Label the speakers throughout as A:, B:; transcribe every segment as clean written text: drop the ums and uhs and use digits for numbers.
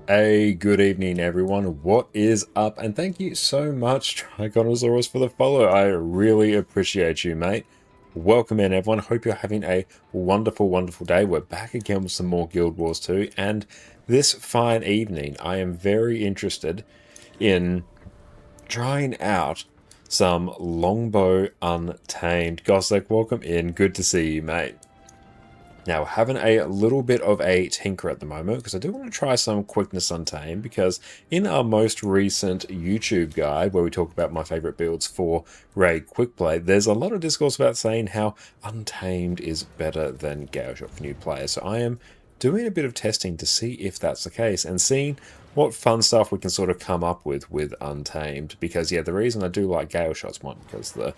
A: Hey, good evening, everyone. What is up? And thank you so much, Trigonosaurus, for the follow. I really appreciate you, mate. Welcome in, everyone. Hope you're having a wonderful, wonderful day. We're back again with some more Guild Wars 2. And this fine evening, I am very interested in trying out some Longbow Untamed. Gosek, welcome in. Good to see you, mate. Now, we're having a little bit of a tinker at the moment because I do want to try some Quickness Untamed, because in our most recent YouTube guide where we talk about my favorite builds for Raid Quickplay, there's a lot of discourse about saying how Untamed is better than Galeshot for new players. So I am doing a bit of testing to see if that's the case and seeing what fun stuff we can sort of come up with Untamed. Because yeah, the reason I do like Galeshot's one, because the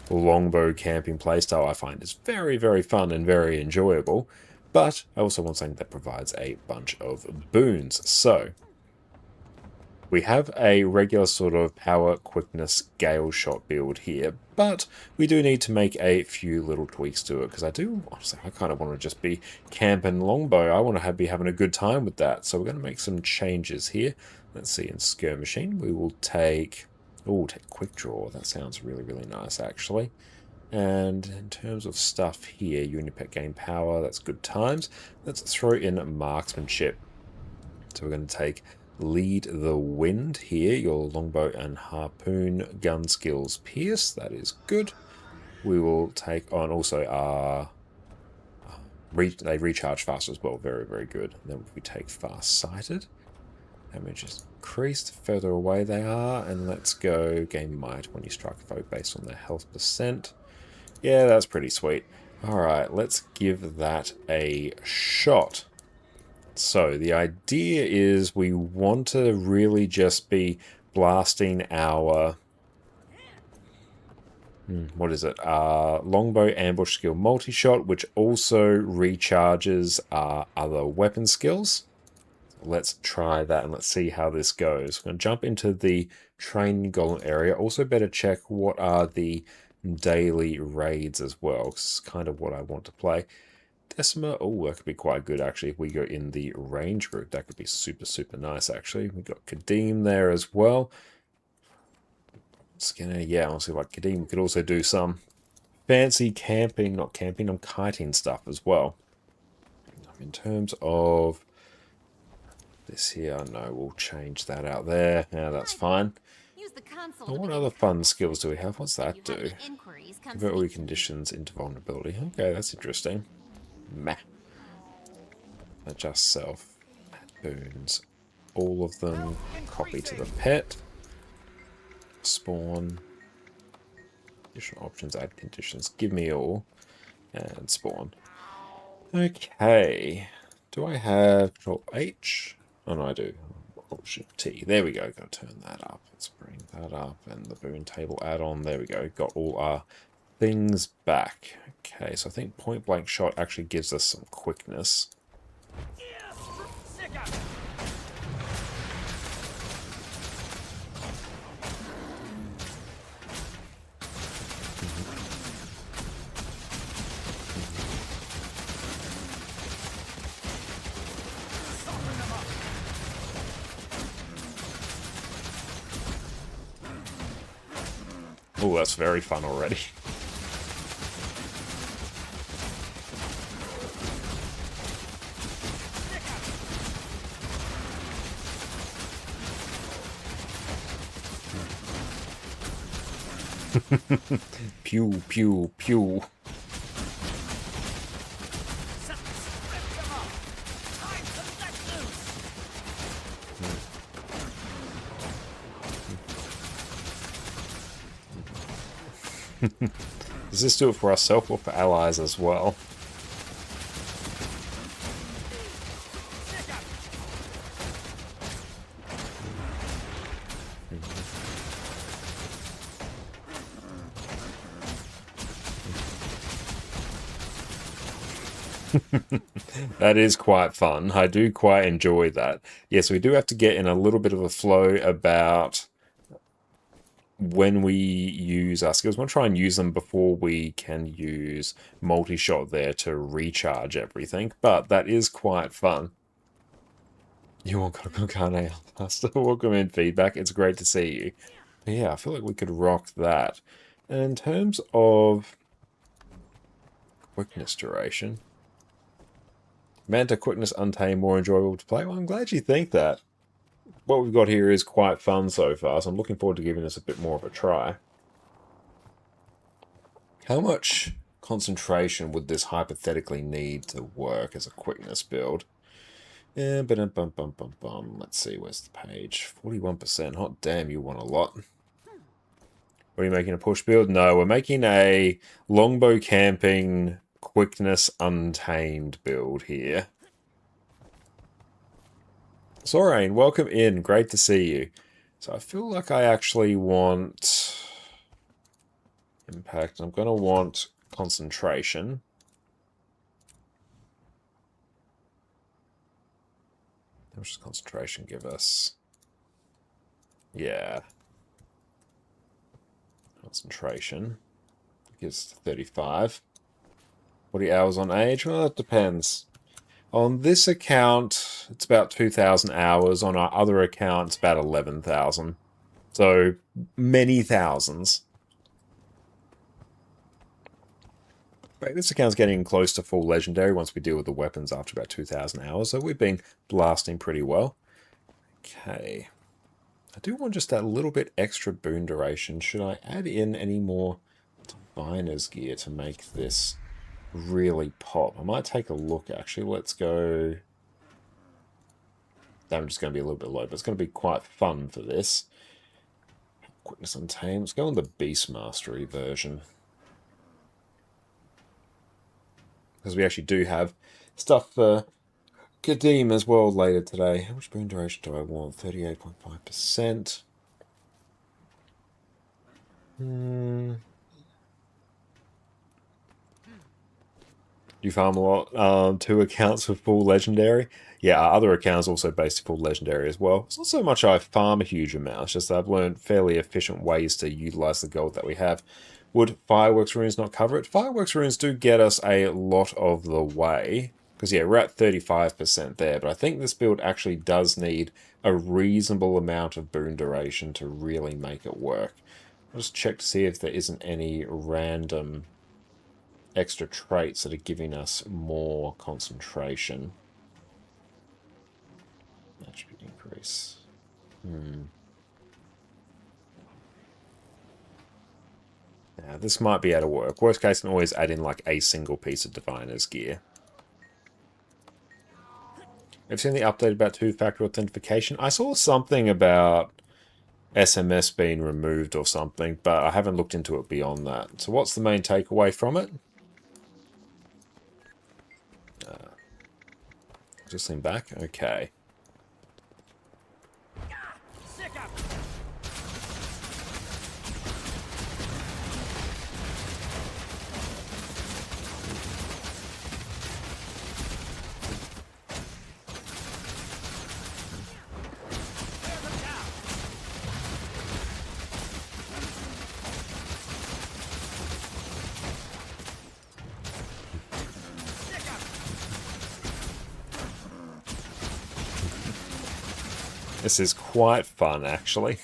A: longbow camping playstyle I find is very, very fun and very enjoyable, but I also want something that provides a bunch of boons. So we have a regular sort of power, quickness, Galeshot build here, but we do need to make a few little tweaks to it, because honestly, I kind of want to just be camping longbow. I want to be having a good time with that, so we're going to make some changes here. Let's see, in skirmishing, we will take... Oh, take quick draw. That sounds really, really nice, actually. And in terms of stuff here, Unipet gain power. That's good times. Let's throw in marksmanship. So we're going to take lead the wind here. Your longbow and harpoon gun skills pierce. That is good. We will take on also our... they recharge faster as well. Very, very good. Then we take far-sighted. Damage is increased further away they are, and let's go gain might when you strike a foe based on their health percent. Yeah, that's pretty sweet. Alright, let's give that a shot. So the idea is we want to really just be blasting our... what is it? Longbow ambush skill multi-shot, which also recharges our other weapon skills. Let's try that and let's see how this goes. I'm going to jump into the training golem area. Also better check what are the daily raids as well, because it's kind of what I want to play. Decima, oh, that could be quite good actually if we go in the range group. That could be super, super nice actually. We've got Kadeem there as well. Skinner, yeah, honestly, like Kadeem could also do some fancy camping, not camping, I'm kiting stuff as well. In terms of this here, no, we'll change that out there. Yeah, that's fine. What other fun skills do we have? What's that do? Convert all your conditions into vulnerability. Okay, that's interesting. Meh. Adjust self. Add boons. All of them. Copy to the pet. Spawn. Additional options, add conditions. Give me all. And spawn. Okay. Do I have Control H? Oh no, I do. Shift T. There we go. Got to turn that up. Let's bring that up. And the boon table add-on. There we go. Got all our things back. Okay, so I think point blank shot actually gives us some quickness. Oh, that's very fun already. Pew, pew, pew. Does this do it for ourselves or for allies as well? That is quite fun. I do quite enjoy that. Yes, we do have to get in a little bit of a flow about when we use our skills. We'll try and use them before we can use multi-shot there to recharge everything, but that is quite fun. You want ConnorConCarne, Master? Welcome in, feedback. It's great to see you. But yeah, I feel like we could rock that. And in terms of quickness duration, Manta Quickness Untamed more enjoyable to play? Well, I'm glad you think that. What we've got here is quite fun so far, so I'm looking forward to giving this a bit more of a try. How much concentration would this hypothetically need to work as a quickness build? Yeah, but let's see, where's the page? 41%. Hot damn, you want a lot. What are you making, a push build? No, we're making a longbow camping Quickness Untamed build here. Sorain, welcome in. Great to see you. So I feel like I actually want impact. I'm going to want concentration. How much does concentration give us? Yeah. Concentration. Gives 35. 40 hours on age? Well, it depends. On this account, it's about 2,000 hours. On our other account, it's about 11,000. So, many thousands. Right, this account's getting close to full legendary once we deal with the weapons after about 2,000 hours. So we've been blasting pretty well. Okay. I do want just that little bit extra boon duration. Should I add in any more Diviner's gear to make this really pop? I might take a look, actually. Let's go... Damage is going to be a little bit low, but it's going to be quite fun for this. Quickness Untamed. Let's go on the Beast Mastery version. Because we actually do have stuff for Kadeem as well later today. How much boon duration do I want? 38.5%. You farm a lot. 2 accounts for full legendary. Yeah, our other accounts also based full legendary as well. It's not so much I farm a huge amount, it's just that I've learned fairly efficient ways to utilize the gold that we have. Would Fireworks Runes not cover it? Fireworks Runes do get us a lot of the way. Because, yeah, we're at 35% there, but I think this build actually does need a reasonable amount of boon duration to really make it work. I'll just check to see if there isn't any random extra traits that are giving us more concentration. Attribute increase. Now, this might be able to work. Worst case, I can always add in like a single piece of Diviner's gear. I've seen the update about two-factor authentication. I saw something about SMS being removed or something, but I haven't looked into it beyond that. So what's the main takeaway from it? Just lean back? Okay. This is quite fun, actually.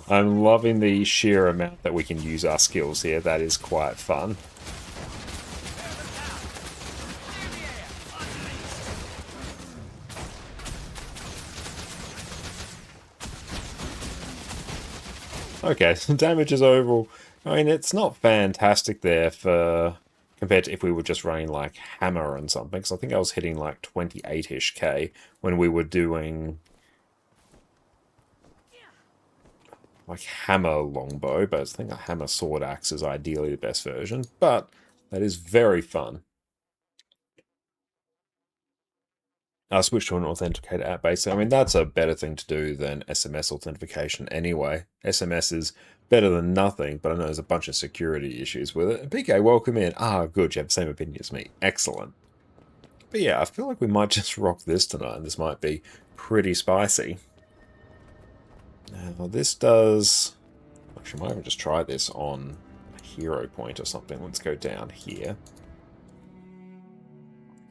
A: I'm loving the sheer amount that we can use our skills here. That is quite fun. Okay, so damage is overall... I mean, it's not fantastic there for... compared to if we were just running, like, Hammer and something. Because I think I was hitting, like, 28-ish K when we were doing... like, Hammer Longbow. But I think a Hammer Sword Axe is ideally the best version. But that is very fun. I switched to an authenticator app basically. I mean, that's a better thing to do than SMS authentication anyway. SMS is better than nothing, but I know there's a bunch of security issues with it. PK, welcome in. Ah, good, you have the same opinion as me. Excellent. But yeah, I feel like we might just rock this tonight. This might be pretty spicy. Now, this does... Actually, I might even just try this on a hero point or something. Let's go down here.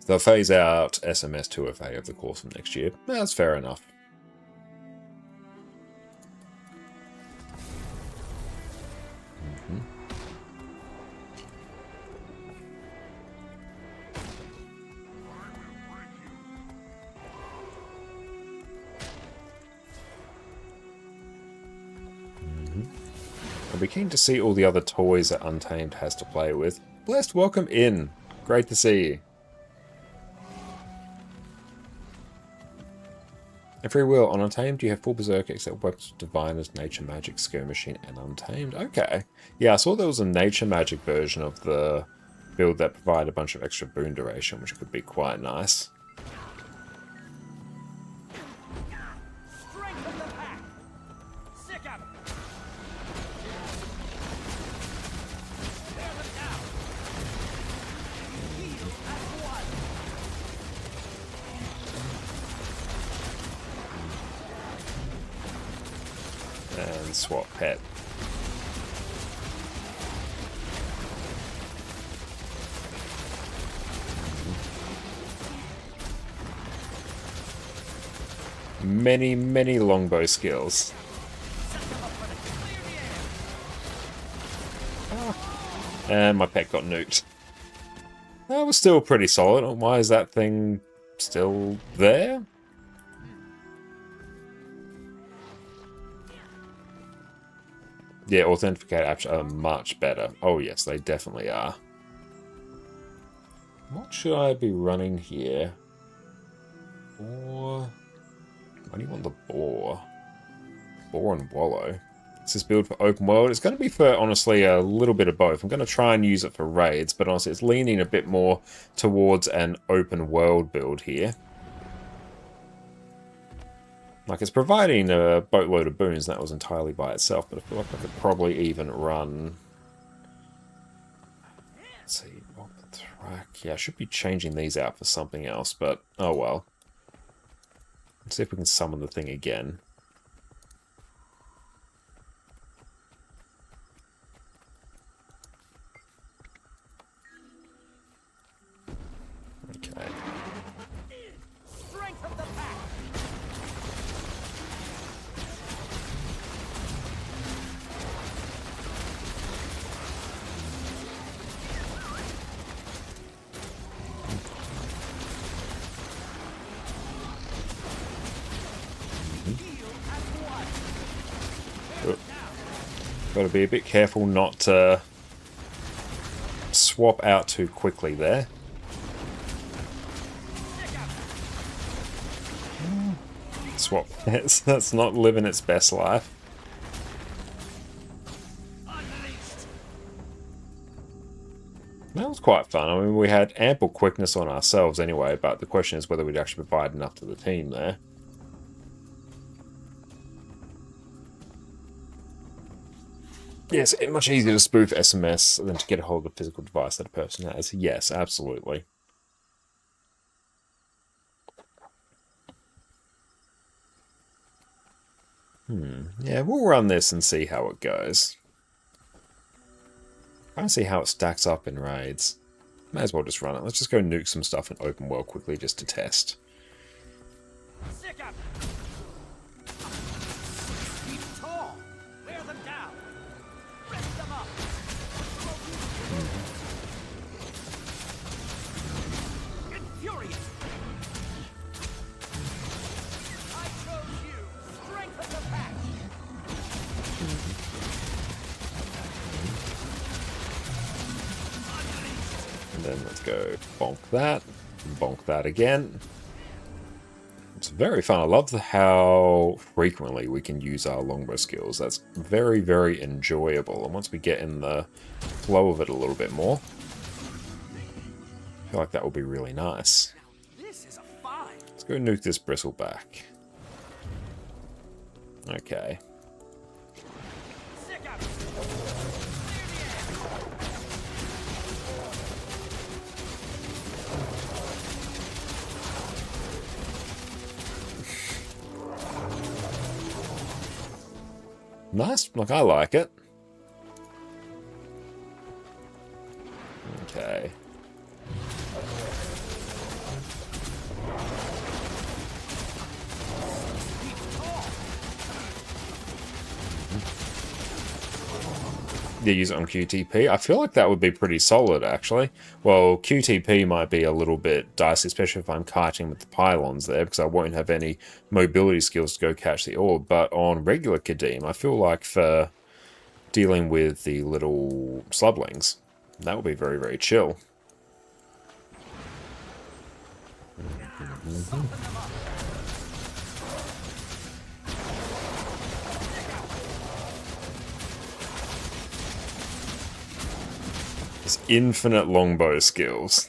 A: They'll phase out SMS 2FA over the course of next year. That's fair enough. I'll be keen to see all the other toys that Untamed has to play with. Blessed, welcome in. Great to see you. A free will on Untamed, you have full Berserker except Weapons of Diviners, Nature Magic, Skill Machine, and Untamed. Okay. Yeah, I saw there was a Nature Magic version of the build that provided a bunch of extra boon duration, which could be quite nice. And swap pet. Many, many longbow skills. And my pet got nuked. That was still pretty solid. Why is that thing still there? Yeah, authenticated apps are much better. Oh yes, they definitely are. What should I be running here? Boar. Why do you want the boar? Boar and wallow. It's this build for open world. It's going to be for, honestly, a little bit of both. I'm going to try and use it for raids, but honestly, it's leaning a bit more towards an open world build here. Like, it's providing a boatload of boons, and that was entirely by itself, but I feel like I could probably even run... Let's see, Thrack. Yeah, I should be changing these out for something else, but oh well. Let's see if we can summon the thing again. Okay. Got to be a bit careful not to swap out too quickly there. Swap. That's not living its best life. That was quite fun. I mean, we had ample quickness on ourselves anyway, but the question is whether we'd actually provide enough to the team there. Yes, it's much easier to spoof SMS than to get a hold of a physical device that a person has. Yes, absolutely. Yeah, we'll run this and see how it goes. I don't see how it stacks up in raids. May as well just run it. Let's just go nuke some stuff in open world quickly just to test. Then let's go bonk that, and bonk that again. It's very fun. I love how frequently we can use our longbow skills. That's very, very enjoyable. And once we get in the flow of it a little bit more, I feel like that will be really nice. Let's go nuke this bristleback. Okay. Nice. Like, I like it. Okay. Yeah, use it on QTP. I feel like that would be pretty solid, actually. Well, QTP might be a little bit dicey, especially if I'm kiting with the pylons there, because I won't have any mobility skills to go catch the orb. But on regular Kadim, I feel like for dealing with the little slublings, that would be very, very chill. There's infinite longbow skills.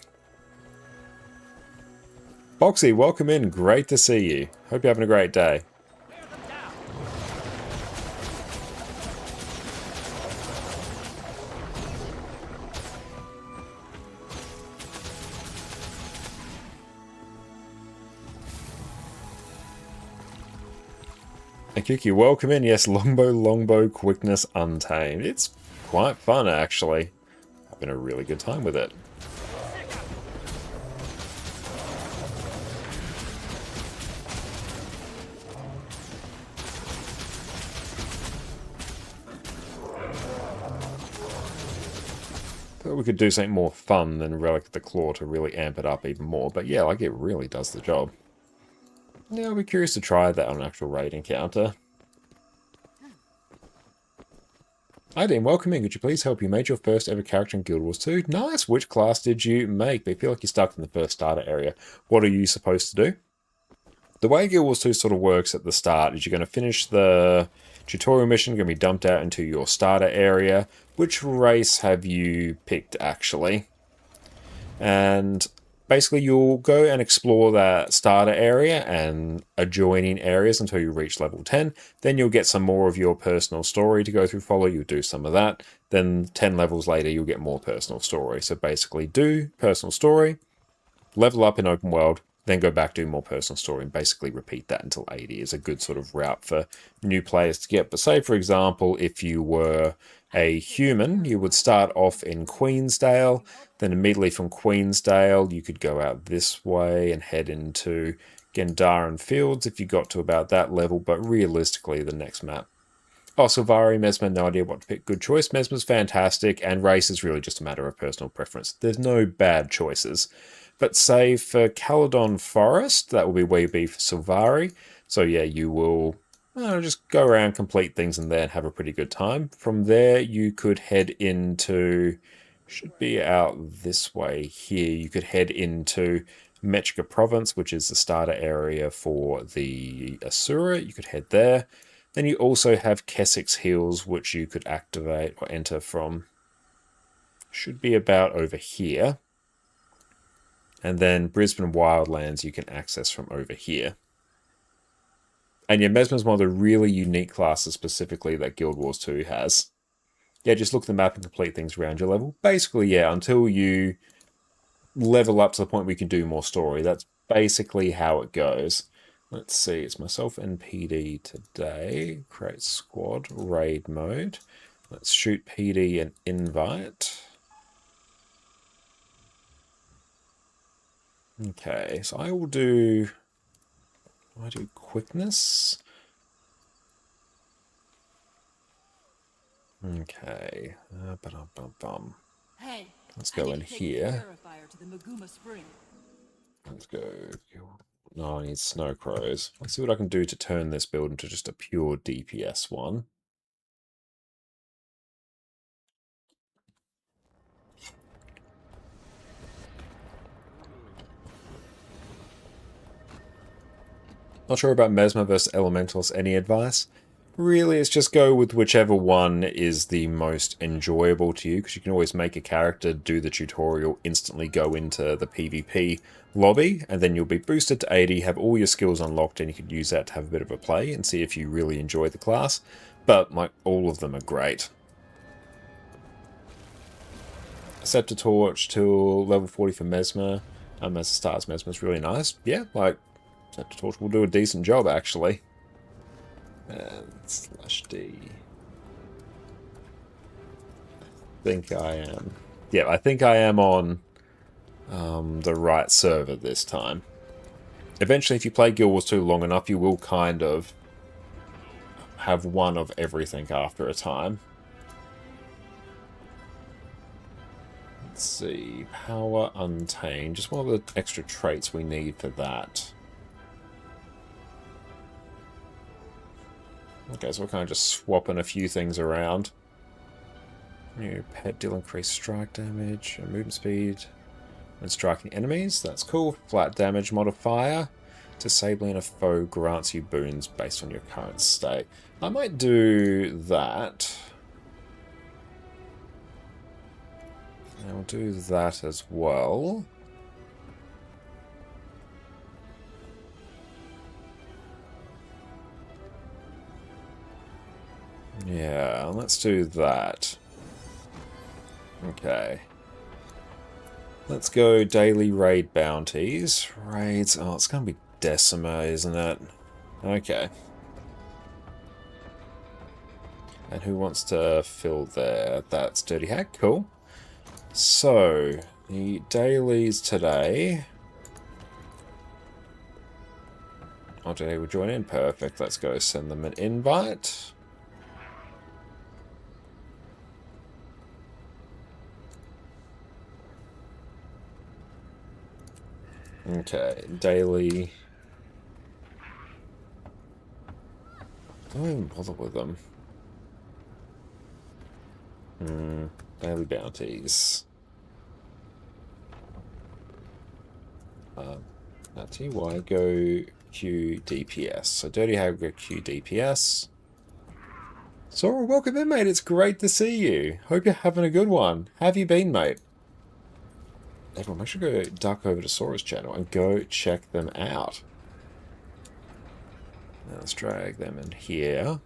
A: Boxy, welcome in. Great to see you. Hope you're having a great day. Akiki, welcome in. Yes, longbow, Quickness Untamed. It's quite fun, actually. Having a really good time with it. Thought we could do something more fun than Relic of the Claw to really amp it up even more, but yeah, like it really does the job. Yeah, I'll be curious to try that on an actual raid encounter. Hi Dean, welcome in. Could you please help? You made your first ever character in Guild Wars 2. Nice! Which class did you make? But I feel like you're stuck in the first starter area. What are you supposed to do? The way Guild Wars 2 sort of works at the start is you're going to finish the tutorial mission, going to be dumped out into your starter area. Which race have you picked, actually? And basically you'll go and explore that starter area and adjoining areas until you reach level 10. Then you'll get some more of your personal story to go through, follow. You'll do some of that. Then 10 levels later, you'll get more personal story. So basically do personal story, level up in open world, then go back, do more personal story, and basically repeat that until 80 is a good sort of route for new players to get. But say, for example, if you were a human, you would start off in Queensdale, then immediately from Queensdale, you could go out this way and head into Gendaran Fields if you got to about that level, but realistically, the next map. Oh, Silvari, Mesmer, no idea what to pick. Good choice. Mesmer's fantastic, and race is really just a matter of personal preference. There's no bad choices. But say for Caledon Forest, that will be where you be for Silvari. So yeah, you will just go around, complete things in there, and have a pretty good time. From there, you could head into, should be out this way here, you could head into Metrica Province, which is the starter area for the Asura. You could head there. Then you also have Kessex Hills, which you could activate or enter from, should be about over here. And then Brisbane Wildlands you can access from over here. And yeah, Mesmer's one of the really unique classes specifically that Guild Wars 2 has. Yeah, just look at the map and complete things around your level. Basically, yeah, until you level up to the point where you can do more story. That's basically how it goes. Let's see, it's myself and PD today. Create squad, raid mode. Let's shoot PD an invite. Okay, so I will do... I do quickness. Okay.
B: Hey,
A: let's go in here. Let's go. No, I need snow crows. Let's see what I can do to turn this build into just a pure DPS one. Not sure about Mesmer versus Elementals. Any advice? Really, it's just go with whichever one is the most enjoyable to you, because you can always make a character, do the tutorial, instantly go into the PvP lobby, and then you'll be boosted to 80, have all your skills unlocked, and you could use that to have a bit of a play and see if you really enjoy the class. But, like, all of them are great. Scepter Torch till level 40 for Mesmer. As it starts, Mesmer's really nice. Yeah, like, Scepter Torch will do a decent job, actually. And /D. I think I am. Yeah, I think I am on the right server this time. Eventually, if you play Guild Wars 2 long enough, you will kind of have one of everything after a time. Let's see. Power Untamed. Just one of the extra traits we need for that. Okay, so we're kind of just swapping a few things around. New pet deal increased strike damage and movement speed when striking enemies. That's cool. Flat damage modifier. Disabling a foe grants you boons based on your current state. I might do that. I'll do that as well. Yeah, let's do that. Okay. Let's go daily raid bounties. Raids. Oh, it's going to be Decima, isn't it? Okay. And who wants to fill there? That's Dirty Hack. Cool. So, the dailies today. Oh, today will join in. Perfect. Let's go send them an invite. Okay, daily. Don't even bother with them. Daily bounties. TY go Q DPS. So Dirty Hag go Q DPS. Sora, welcome in, mate. It's great to see you. Hope you're having a good one. How have you been, mate? Everyone, make sure to go duck over to Sora's channel and go check them out. Now let's drag them in here.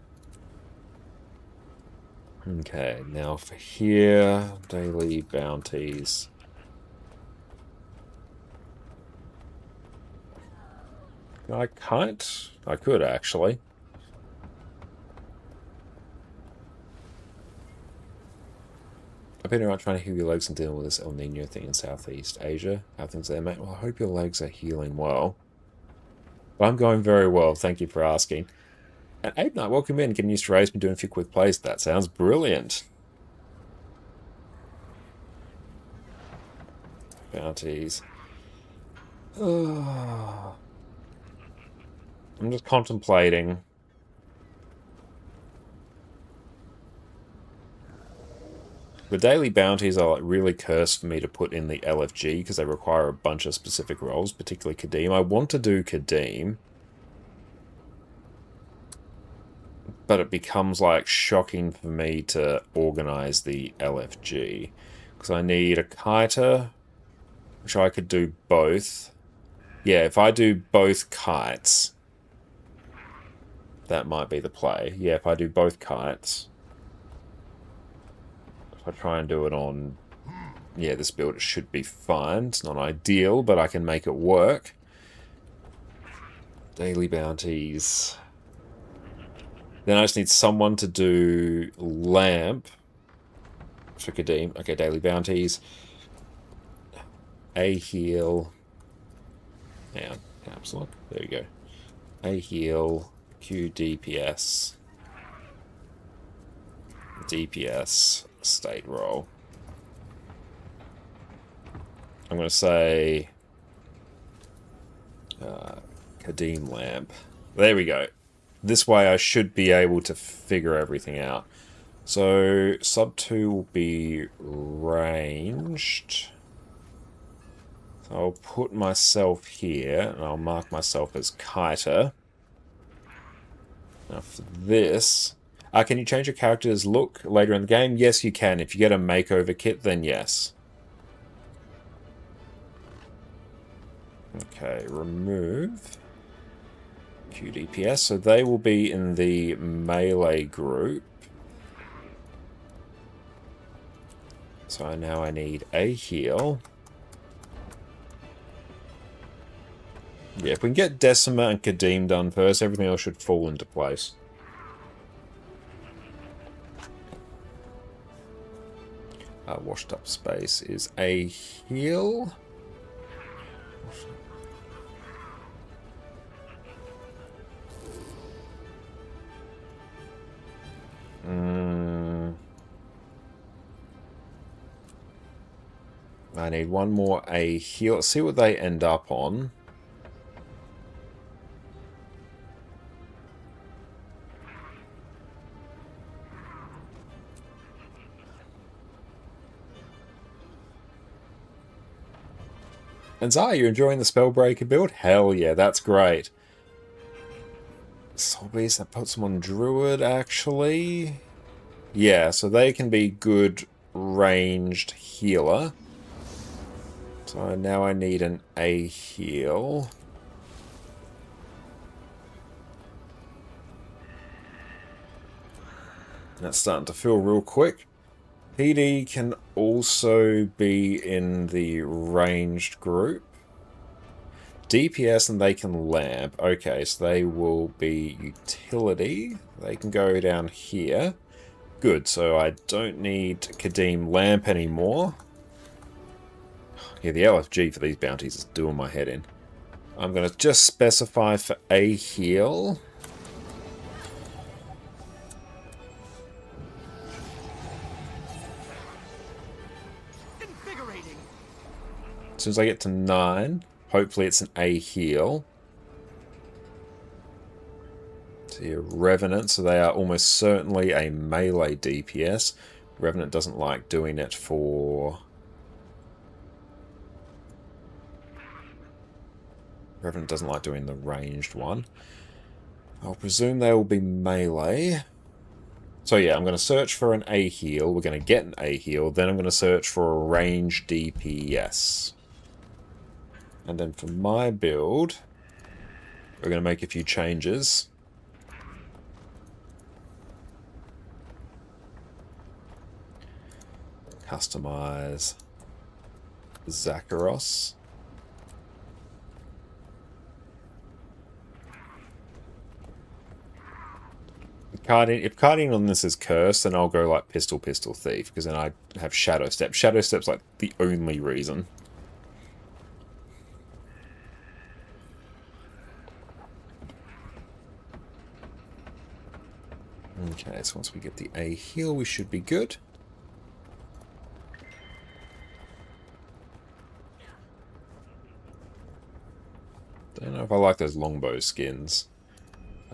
A: Okay, now for here, daily bounties. I can't. I could, actually. I've been around trying to heal your legs and dealing with this El Nino thing in Southeast Asia. How things there, mate? Well, I hope your legs are healing well. Well, I'm going very well. Thank you for asking. And Abe Knight, welcome in. Getting used to raids, been doing a few quick plays. That sounds brilliant. Bounties. I'm just contemplating. The daily bounties are like really cursed for me to put in the LFG because they require a bunch of specific roles, particularly Kadim. I want to do Kadim, but it becomes like shocking for me to organize the LFG because I need a kiter, which I could do both. Yeah, if I do both kites, that might be the play. Yeah, if I do both kites. If I try and do it on, yeah, this build, it should be fine. It's not ideal, but I can make it work. Daily bounties. Then I just need someone to do lamp for Kadim. Okay, daily bounties. A heal. Hang on, caps lock. There you go. A heal. Q DPS. DPS. State roll. I'm going to say Kadim lamp. There we go. This way I should be able to figure everything out. So sub 2 will be ranged. So I'll put myself here and I'll mark myself as kiter. Now for this... can you change your character's look later in the game? Yes, you can. If you get a makeover kit, then yes. Okay, remove QDPS. So they will be in the melee group. So now I need a heal. Yeah, if we can get Decima and Kadim done first, everything else should fall into place. Washed up space is a heal. I need one more a heal. Let's see what they end up on. And Zai, you enjoying the Spellbreaker build? Hell yeah, that's great. Soul Beast, that puts them on Druid, actually. Yeah, so they can be good ranged healer. So now I need an A heal. That's starting to fill real quick. PD can also be in the ranged group. DPS and they can lamp. Okay, so they will be utility. They can go down here. Good, so I don't need Kadim lamp anymore. Yeah, the LFG for these bounties is doing my head in. I'm going to just specify for a heal. As soon as I get to 9, hopefully it's an A heal. See, a Revenant, so they are almost certainly a melee DPS. Revenant doesn't like doing it for... Revenant doesn't like doing the ranged one. I'll presume they will be melee. So yeah, I'm going to search for an A heal. We're going to get an A heal. Then I'm going to search for a ranged DPS. And then for my build, we're going to make a few changes. Customize Zakharos. If carding on this is cursed, then I'll go like Pistol Thief, because then I have Shadow Step. Shadow Step's like the only reason. Okay, so once we get the A heal, we should be good. Don't know if I like those longbow skins.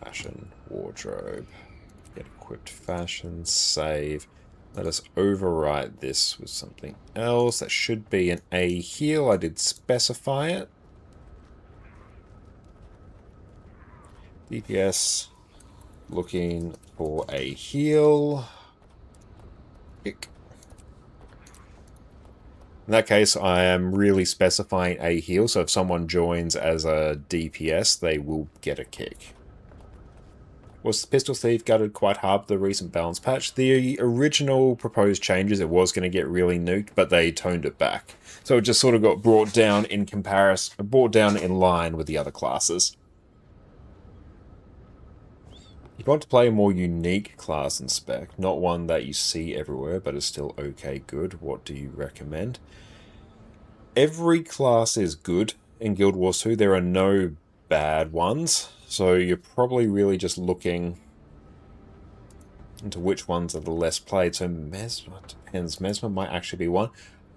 A: Fashion, wardrobe, get equipped fashion, save. Let us overwrite this with something else. That should be an A heal. I did specify it. DPS, looking for a heal. Ick. In that case, I am really specifying a heal, so if someone joins as a DPS, they will get a kick. Was the Pistol Thief gutted quite hard with the recent balance patch? The original proposed changes, it was going to get really nuked, but they toned it back. So it just sort of got brought down in comparison, brought down in line with the other classes. If you want to play a more unique class and spec, not one that you see everywhere, but is still okay good, what do you recommend? Every class is good in Guild Wars 2. There are no bad ones. So you're probably really just looking into which ones are the less played. So Mesmer depends. Mesmer might actually be one.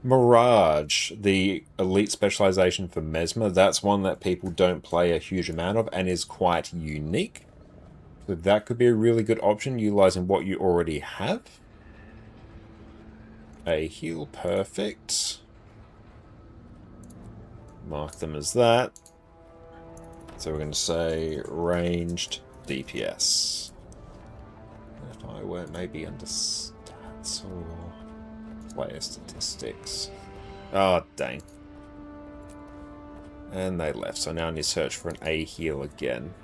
A: Mirage, the elite specialization for Mesmer, that's one that people don't play a huge amount of and is quite unique. So that could be a really good option, utilizing what you already have. A heal, perfect. Mark them as that. So we're going to say ranged DPS. nowhere, maybe under stats or player statistics. Oh, dang. And they left, so now I need to search for an A heal again.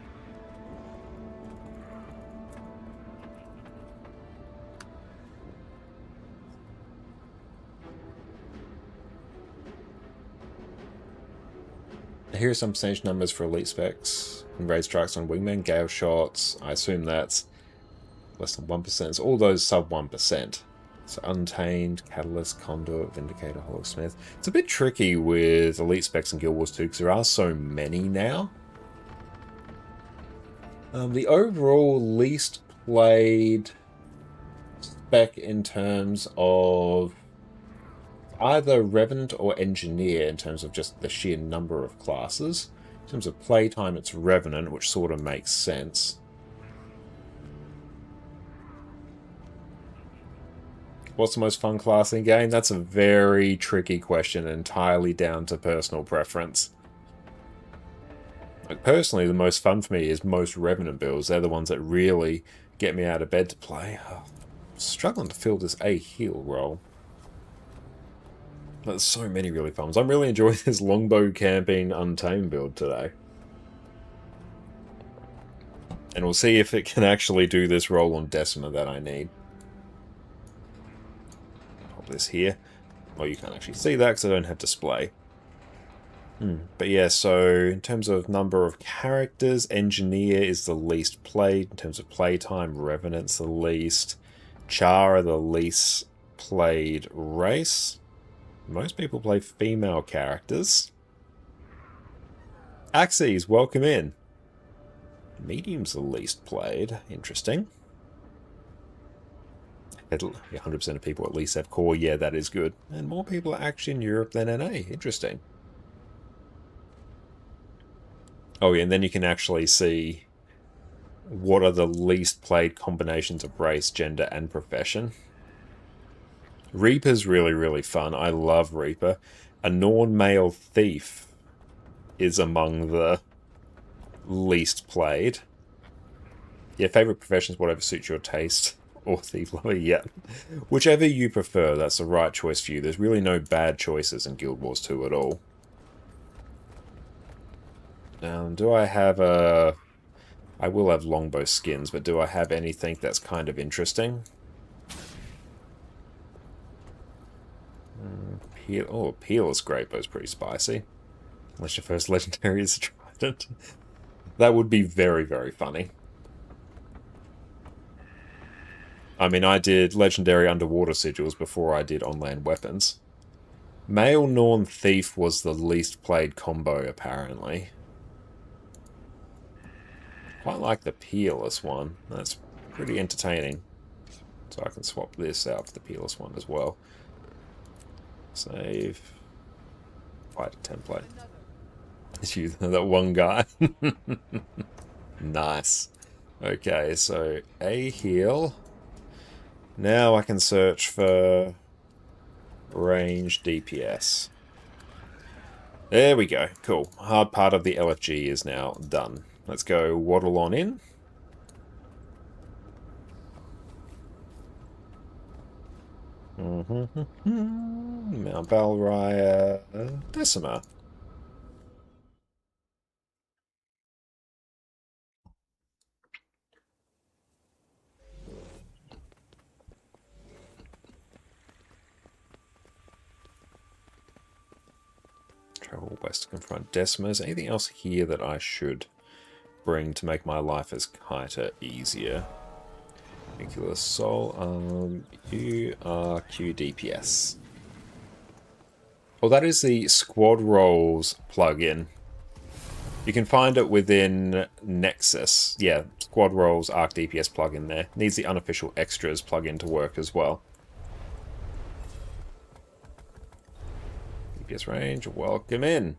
A: Here are some percentage numbers for elite specs. And raid strikes on wingmen, Galeshots. I assume that's less than 1%. It's all those sub 1%. So Untamed, Catalyst, Conduit, Vindicator, Hawksmith. It's a bit tricky with elite specs in Guild Wars 2 because there are so many now. The overall least played spec in terms of either Revenant or Engineer in terms of just the sheer number of classes. In terms of playtime, it's Revenant, which sort of makes sense. What's the most fun class in game? That's a very tricky question, entirely down to personal preference. Like, personally, the most fun for me is most Revenant builds. They're the ones that really get me out of bed to play. Oh, I'm struggling to fill this A heal role. There's so many really fun ones. I'm really enjoying this Longbow Camping Untamed build today. And we'll see if it can actually do this role on Decima that I need. Pop this here. Well, you can't actually see that because I don't have display. But yeah, so in terms of number of characters, Engineer is the least played. In terms of playtime, Revenant's the least. Chara, the least played race. Most people play female characters. Axes, welcome in. Medium's the least played. Interesting. 100% of people at least have core. Yeah, that is good. And more people are actually in Europe than NA. Interesting. Oh yeah, and then you can actually see what are the least played combinations of race, gender, and profession. Reaper's really, really fun. I love Reaper. A Norn male thief is among the least played. Yeah, favorite professions, whatever suits your taste. Or thief lover, yeah. Whichever you prefer, that's the right choice for you. There's really no bad choices in Guild Wars 2 at all. Do I have a... I will have longbow skins, but do I have anything that's kind of interesting? Peel. Oh, Peerless Greatbow is pretty spicy. Unless your first legendary is a trident. That would be very, very funny. I mean, I did legendary underwater sigils before I did on-land weapons. Male Norn Thief was the least played combo, apparently. Quite like the Peerless one. That's pretty entertaining. So I can swap this out for the Peerless one as well. Save. Fight a template. It's you, that one guy. Nice. Okay, so A heal. Now I can search for range DPS. There we go. Cool. Hard part of the LFG is now done. Let's go waddle on in. Mount Valraya, Decima. Travel west to confront Decima. Is anything else here that I should bring to make my life as Kiter easier? Ridiculous Soul, you are QDPS. Oh, that is the Squad Rolls plugin. You can find it within Nexus. Yeah, Squad Rolls Arc DPS plugin there. Needs the unofficial extras plugin to work as well. DPS range, welcome in.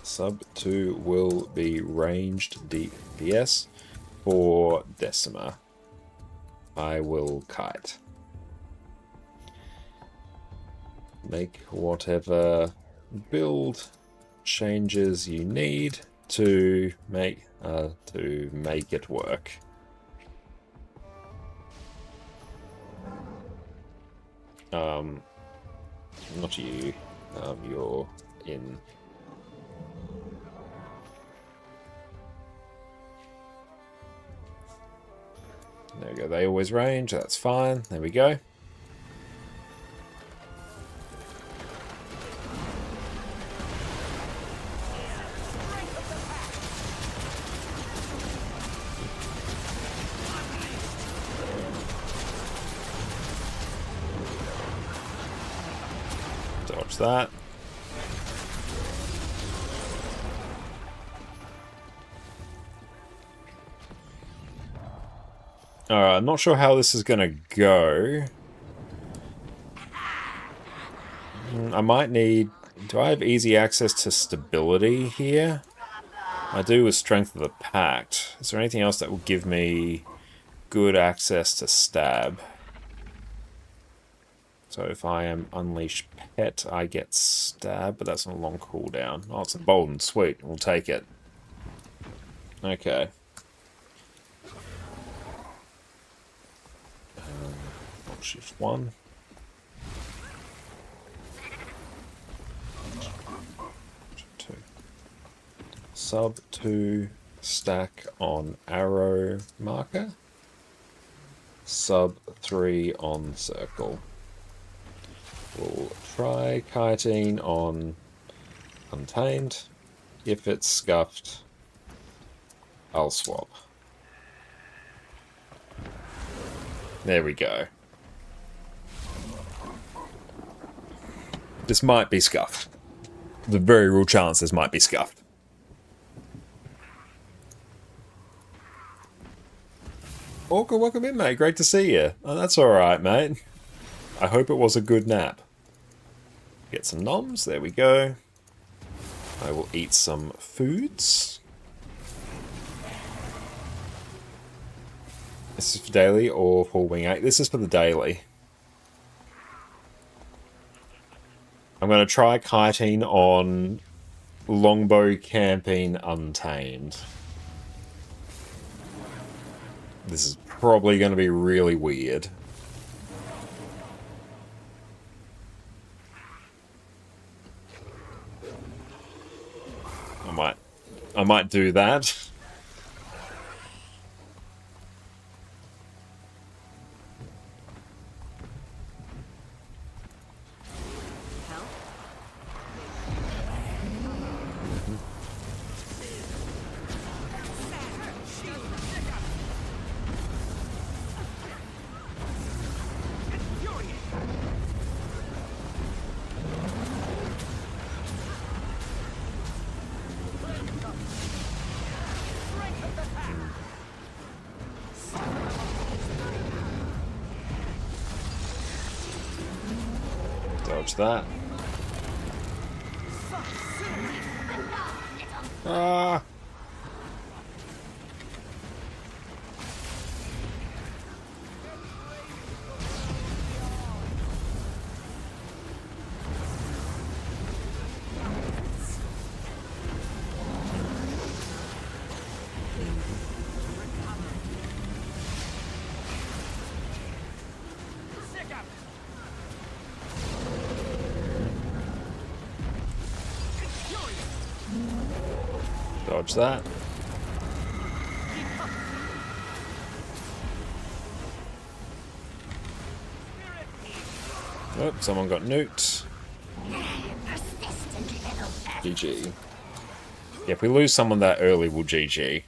A: Sub 2 will be ranged DPS for Decima. I will kite. Make whatever build changes you need to make it work. Not you. You're in. There we go. They always range. That's fine. There we go. Dodge that. Alright, I'm not sure how this is going to go. I might need... Do I have easy access to stability here? I do with Strength of the Pact. Is there anything else that will give me good access to stab? So if I am Unleash Pet, I get stab, but that's on a long cooldown. Oh, it's emboldened. Sweet. We'll take it. Okay. Shift 1. Shift 2. Sub 2 stack on arrow marker. Sub 3 on circle. We'll try kiting on Untamed. If it's scuffed, I'll swap. There we go. This might be scuffed. The very real chance this might be scuffed. Orca, welcome in, mate. Great to see you. Oh, that's alright, mate. I hope it was a good nap. Get some noms. There we go. I will eat some foods. This is for daily or for wing 8? This is for the daily. I'm going to try kiting on longbow camping Untamed. This is probably going to be really weird. I might do that. Dodge that. Ah! Dodge that. Oh, someone got nuked. GG. Yeah, if we lose someone that early, we'll GG.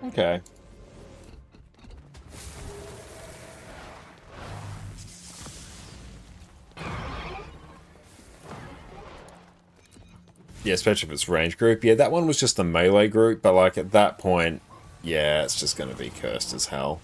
A: Okay. Yeah, especially if it's range group. Yeah, that one was just a melee group, but like at that point, yeah, it's just going to be cursed as hell.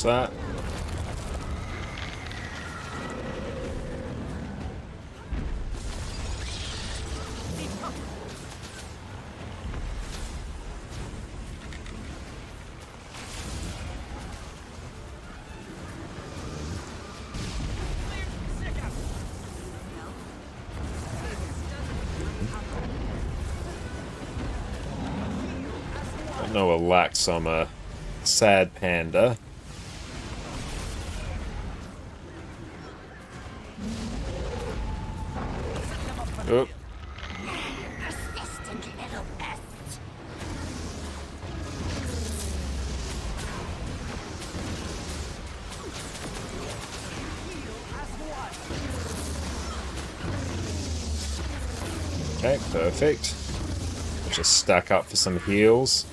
A: that. I know a lax, I'm a sad panda. Oop. Okay, perfect. Just stack up for some heals.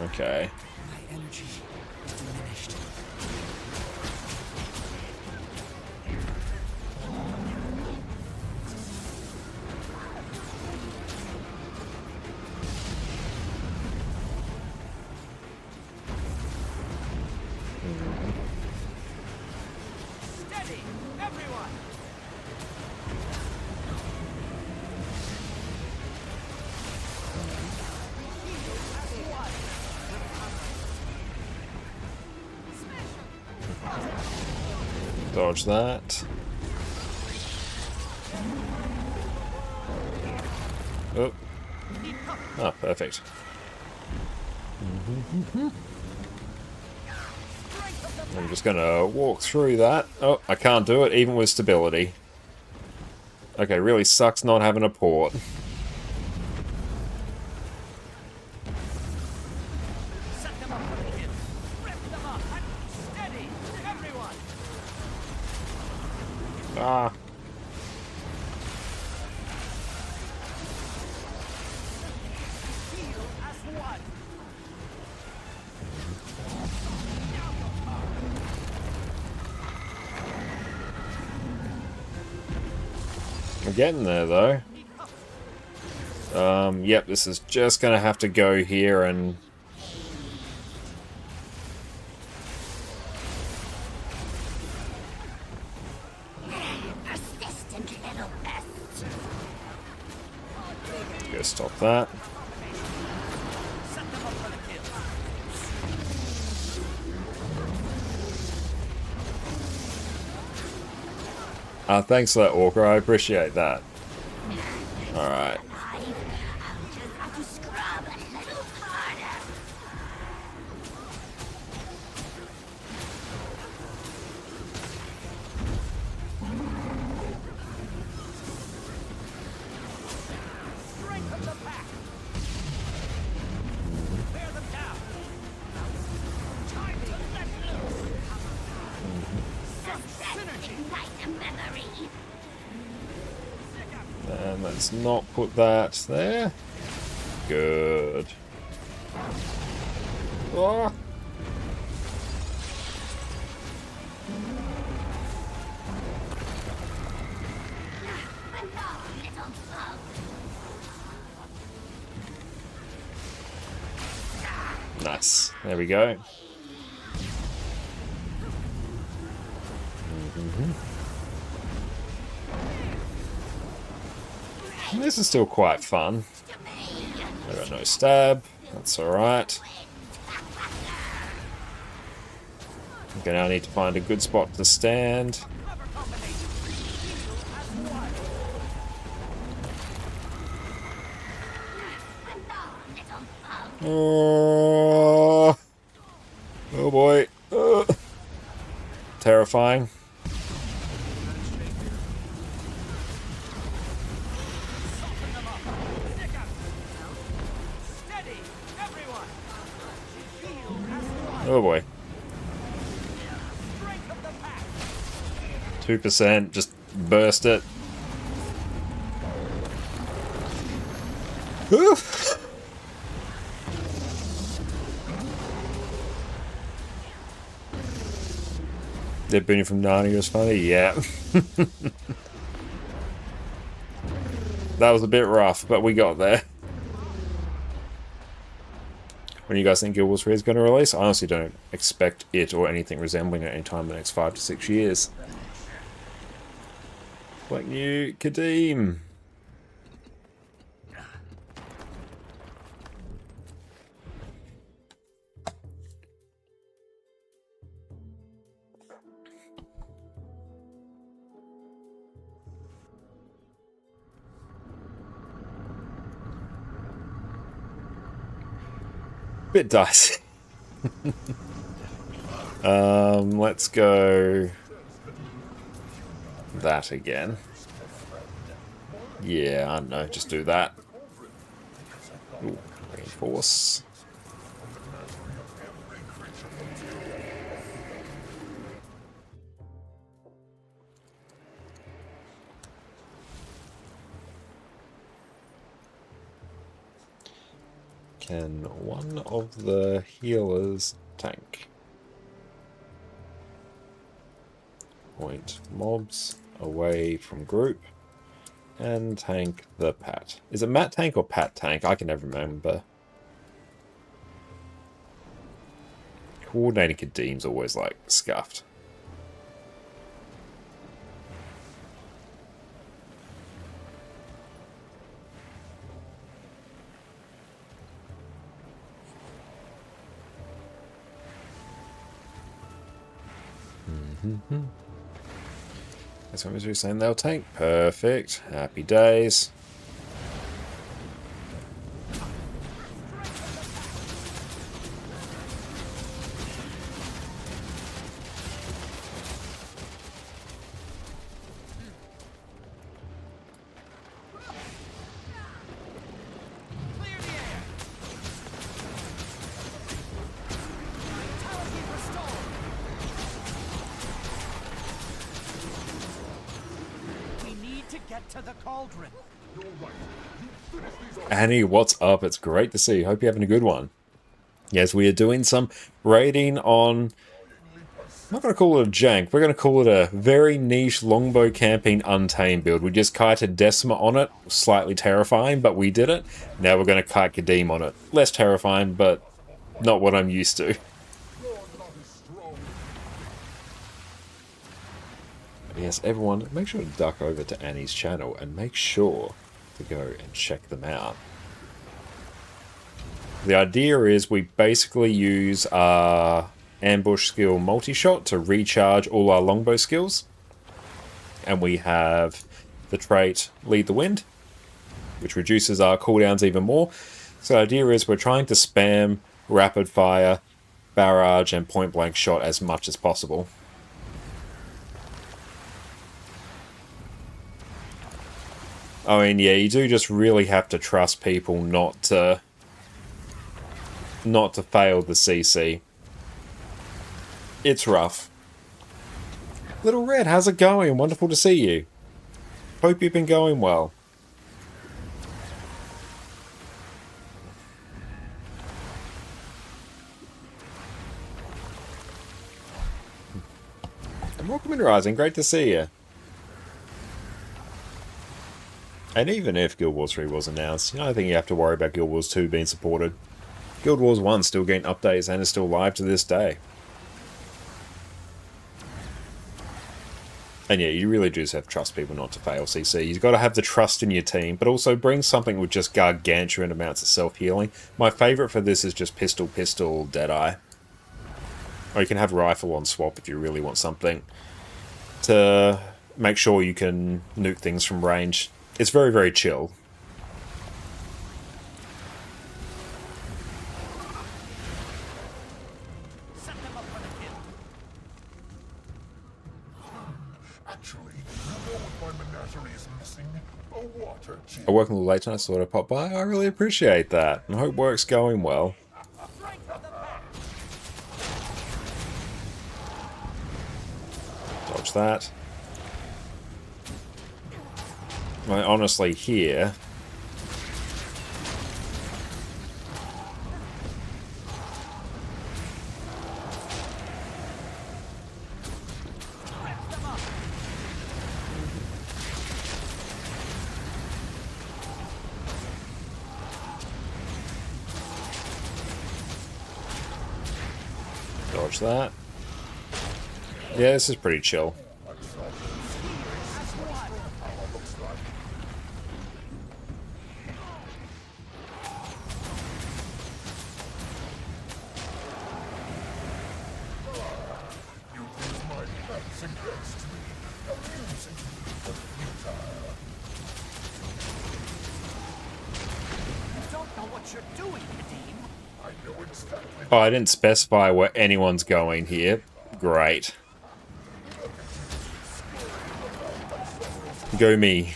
A: Okay.
B: My energy is diminished. Steady, everyone.
A: Dodge that. Oh. Ah, perfect. I'm just gonna walk through that. Oh, I can't do it, even with stability. Okay, really sucks not having a port.
B: Set them up for the kill. Rip them up. Steady, everyone.
A: Ah.
B: Heal as one.
A: I'm getting there, though. Yep, this is just gonna have to go here and... Go stop that.
B: Set them up for the kill.
A: Thanks for that, Orca. I appreciate that. Alright.
B: Strength of the pack. Bear them down. Time to let loose. Synergy.
A: And let's not put that there. Good. Oh. Nice. There we go. This is still quite fun. I got no stab. That's alright. Okay, now I need to find a good spot to stand. Oh, oh boy. Terrifying. Oh boy. 2%, just burst it. Oof. Dead Boonie from Narnia was funny, yeah. That was a bit rough, but we got there. When do you guys think Guild Wars 3 is going to release? I honestly don't expect it or anything resembling it anytime in the next 5 to 6 years. Like new Kadeem. Bit dicey. Let's go that again. Yeah, I don't know, just do that. Ooh, reinforce. Can one of the healers tank? Point mobs away from group and tank the Pat. Is it Matt tank or Pat tank? I can never remember. Coordinating Kadeem's always like scuffed. That's what we're saying, they'll tank. Perfect. Happy days.
B: To the cauldron.
A: Annie, what's up? It's great to see you. Hope you're having a good one. Yes, we are doing some raiding on... I'm not going to call it a jank. We're going to call it a very niche longbow camping Untamed build. We just kited Decima on it. Slightly terrifying, but we did it. Now we're going to kite Kadeem on it. Less terrifying, but not what I'm used to. Yes, everyone, make sure to duck over to Annie's channel and make sure to go and check them out. The idea is we basically use our ambush skill multi-shot to recharge all our longbow skills. And we have the trait Lead the Wind, which reduces our cooldowns even more. So the idea is we're trying to spam rapid fire, barrage, and point blank shot as much as possible. I mean, yeah, you do just really have to trust people not to fail the CC. It's rough. Little Red, how's it going? Wonderful to see you. Hope you've been going well. And welcome in, Rising. Great to see you. And even if Guild Wars 3 was announced, I don't think you have to worry about Guild Wars 2 being supported. Guild Wars 1 still getting updates and is still live to this day. And yeah, you really do just have to trust people not to fail CC. You've got to have the trust in your team, but also bring something with just gargantuan amounts of self-healing. My favourite for this is just pistol, Deadeye. Or you can have rifle on swap if you really want something to make sure you can nuke things from range. It's very, very chill.
B: Set them up for the kill.
C: Actually, you know what my menagerie is missing? A water gin.
A: I work a little late tonight, so I thought I'd pop by. I really appreciate that. I hope work's going well.
B: Strike for the back.
A: Dodge that. I honestly here... Dodge that. Yeah, this is pretty chill. Oh, I didn't specify where anyone's going here. Great. Go me.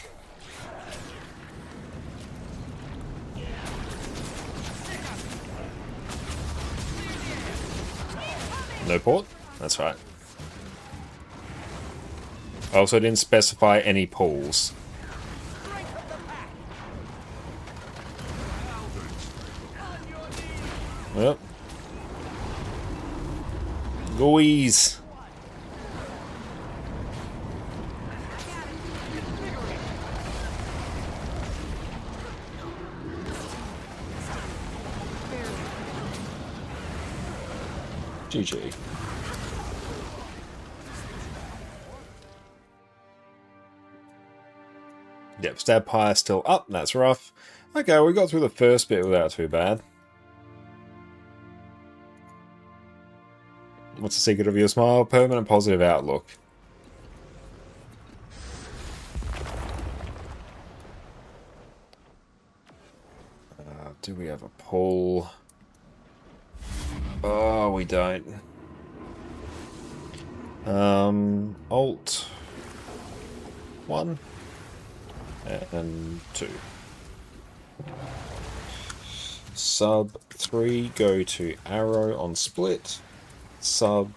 A: No port? That's right. I also didn't specify any pulls. Yep. Goies. GG. Yep, stab pie still up. That's rough. Okay, we got through the first bit without too bad. What's the secret of your smile? Permanent positive outlook. Do we have a pull? Oh, we don't. Alt 1 and 2. Sub 3 go to arrow on split. Sub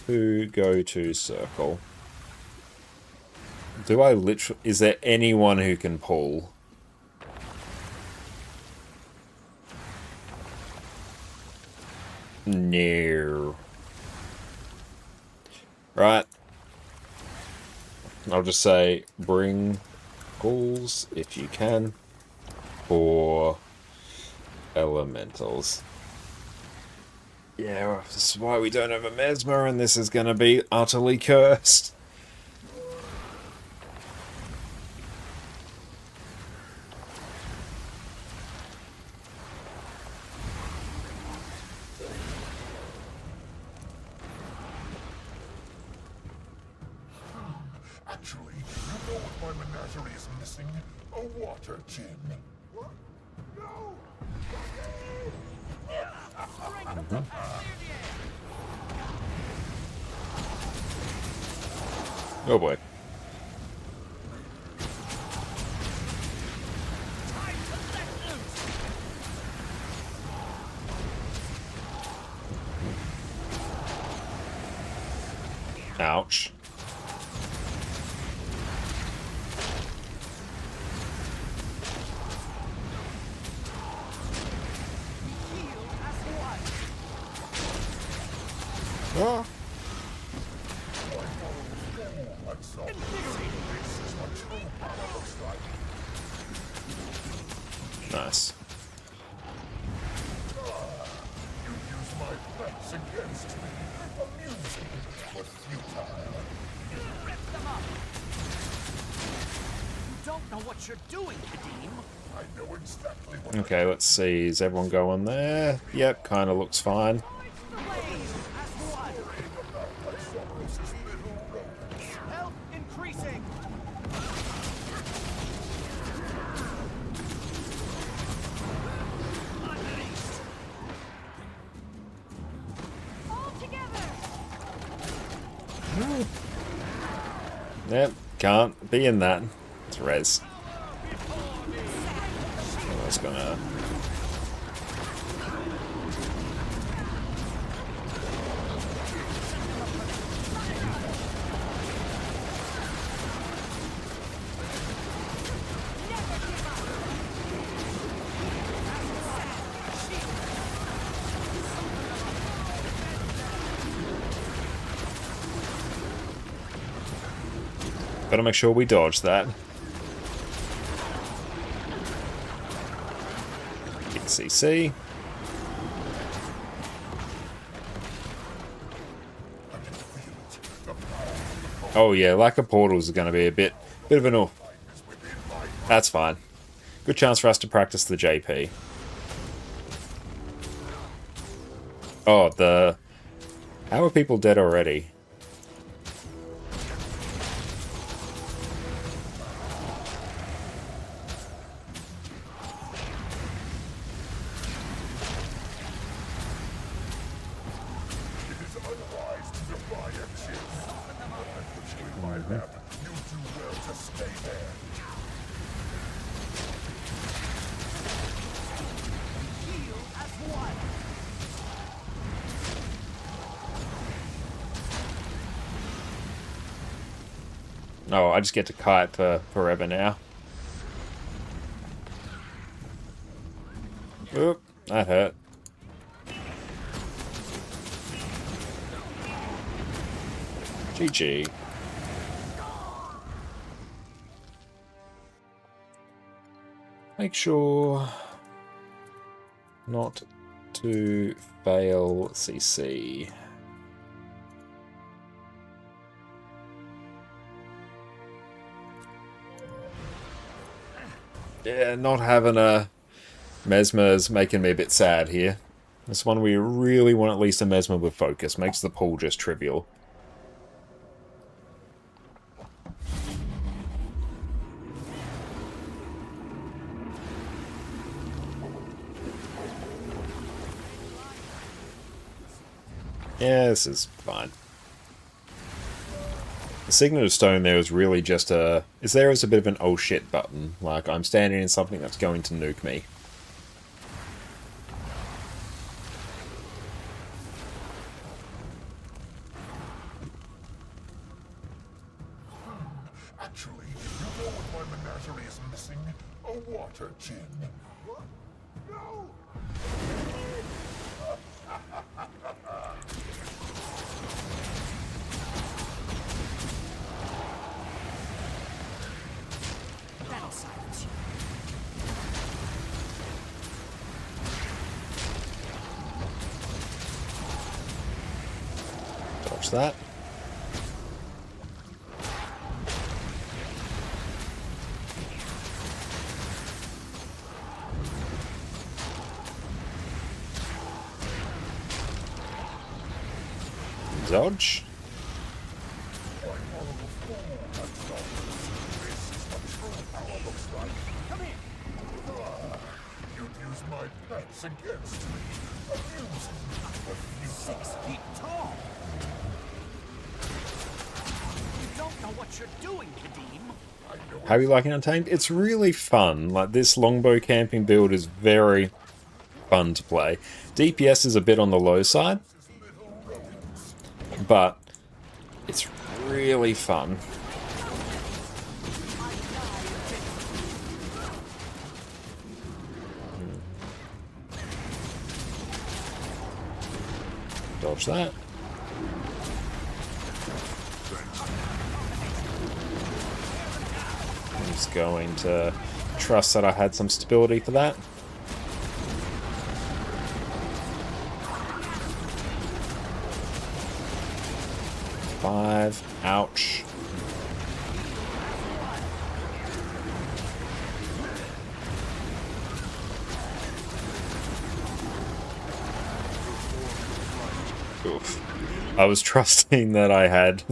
A: 2 go to circle. Do I literally... Is there anyone who can pull? No. Right. I'll just say bring pulls if you can for elementals. Yeah, well, this is why we don't have a Mesmer, and this is going to be utterly cursed.
C: Actually, you know what my menagerie is missing? A water gin. What? No!
A: Oh boy. Ouch. Oh. Nice.
C: You use my threats against me. Amusing, but futile.
B: Rip them up! You don't know what you're doing, Kadeem.
C: I know exactly what
A: Okay, let's see. Is everyone going there? Yep, kind of looks fine.
B: Health increasing!
D: All together.
A: Yep, can't be in that. It's res. I was gonna... Gotta make sure we dodge that. Get CC. Oh yeah, lack of portals is going to be a bit of an oof. That's fine. Good chance for us to practice the JP. Oh, how are people dead already? Oh, I just get to kite for forever now. Oop, that hurt. GG. Make sure not to fail CC. Yeah, not having a Mesmer is making me a bit sad here. This one we really want at least a Mesmer with focus. Makes the pull just trivial. Yeah, this is fine. The Signet of Stone there is really just is there as a bit of an oh shit button. Like, I'm standing in something that's going to nuke me.
C: Actually, you know what my menagerie is missing? A water gin. What? No!
B: That'll silence you.
A: Dodge that. Dodge.
B: Come here.
C: You'd use my pets against me. Amusing, but you
B: 6 feet tall. You don't know what you're doing, Kadeem.
A: How are you liking Untamed? It's really fun. Like, this longbow camping build is very fun to play. DPS is a bit on the low side, but it's really fun. Dodge that. I'm just going to trust that I had some stability for that. Five. Ouch. Oof. I was trusting that I had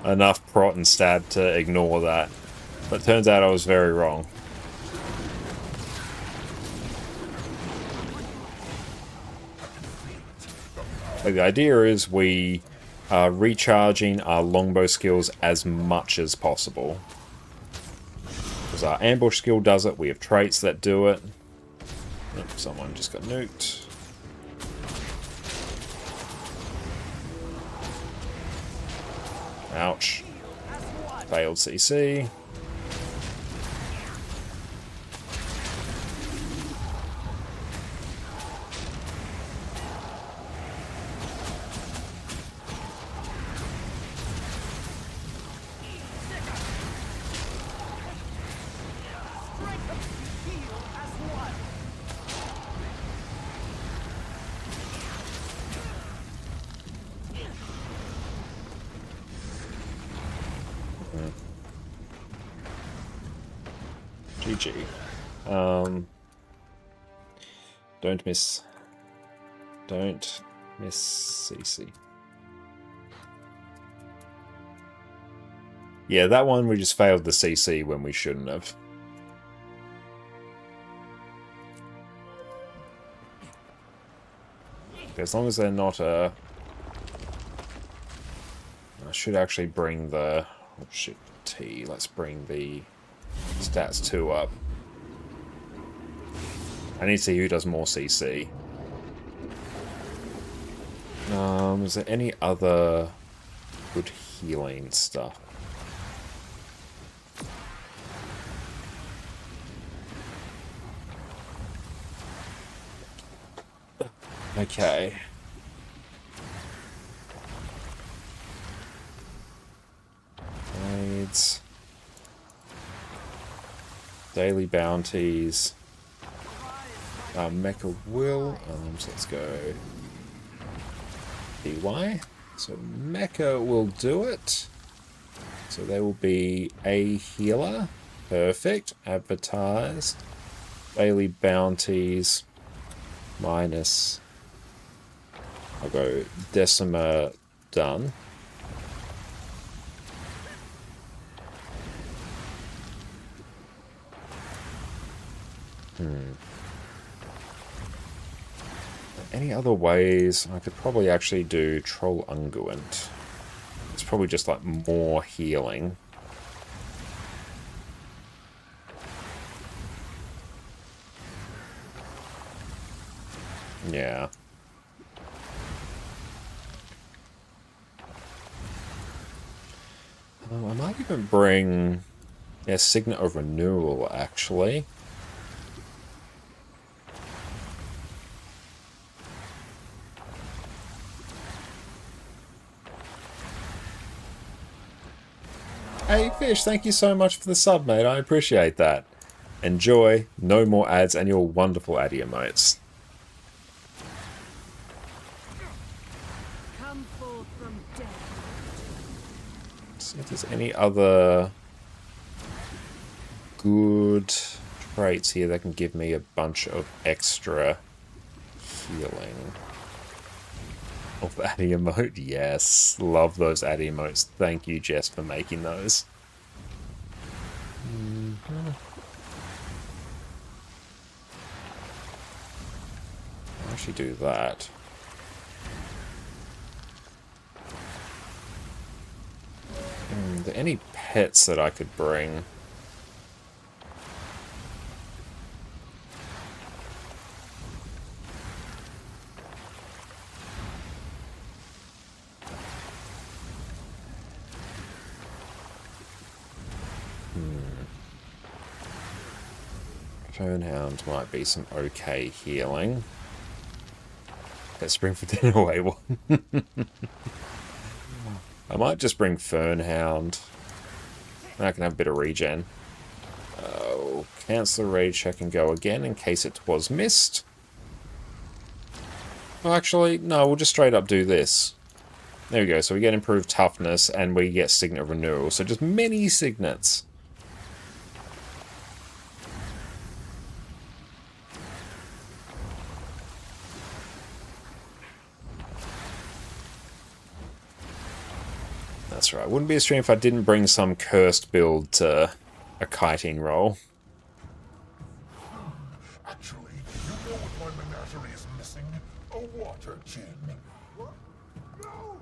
A: enough prot and stab to ignore that, but turns out I was very wrong. But the idea is we are recharging our longbow skills as much as possible. Because our ambush skill does it, we have traits that do it. Oh, someone just got nuked. Ouch. Failed CC. GG. Don't miss CC. Yeah, that one we just failed the CC when we shouldn't have. As long as they're not I should actually bring the... Oh shit, T. Let's bring the stats 2 up. I need to see who does more CC. Is there any other good healing stuff? Okay. Raids. Daily bounties. Mecha will. So let's go. DY. So Mecha will do it. So there will be a healer. Perfect. Advertised. Daily bounties. Minus. I'll go Decima done. Any other ways? I could probably actually do Troll Unguent. It's probably just like more healing. Yeah. I might even bring... Yeah, Signet of Renewal, actually. Hey, Fish, thank you so much for the sub, mate. I appreciate that. Enjoy. No more ads and your wonderful ad emotes.
D: Come forth from death.
A: See if there's any other good traits here that can give me a bunch of extra healing. Of ad emote, yes. Love those ad emotes. Thank you, Jess, for making those. I'll actually do that. Are there any pets that I could bring? Fernhound might be some okay healing. Let's bring for dinner away one. I might just bring Fernhound. I can have a bit of regen. Oh, cancel the raid check and go again in case it was missed. Well, actually, no, we'll just straight up do this. There we go, so we get improved toughness and we get Signet Renewal. So just many Signets. That's right. Wouldn't be a stream if I didn't bring some cursed build to a kiting roll.
C: Actually, you know what my menagerie is missing? A water gin. What? No!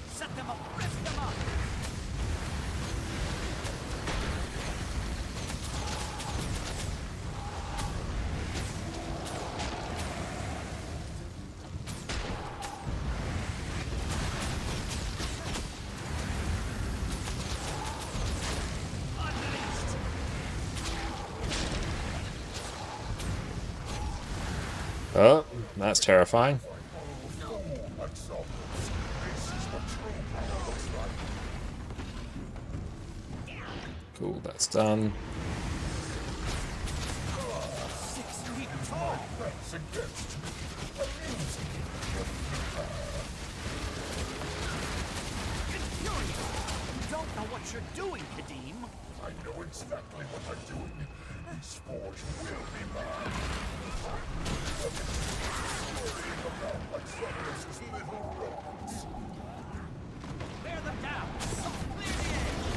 B: Set them up, rip them up.
A: Oh, that's terrifying. Cool, that's done.
B: 6 feet tall.
C: That's against amusing.
B: what you're doing, Kadim.
C: I know exactly what I'm doing. These spores will be mine. Worrying about like Sonorous' little robots.
B: Bear them down. Clear the edge.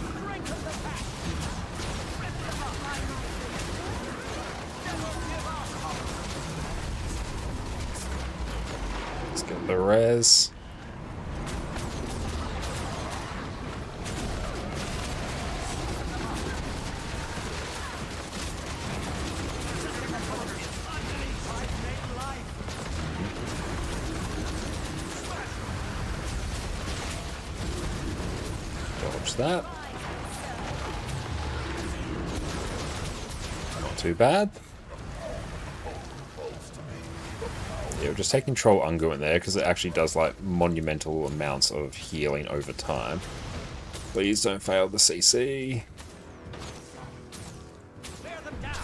B: Strength of the pack. Rip them up. Never give up.
A: Let's get the res. Dodge that. Not too bad. Yeah, we're just taking Troll Unguent there because it actually does like monumental amounts of healing over time. Please don't fail the CC.
B: Bear them down.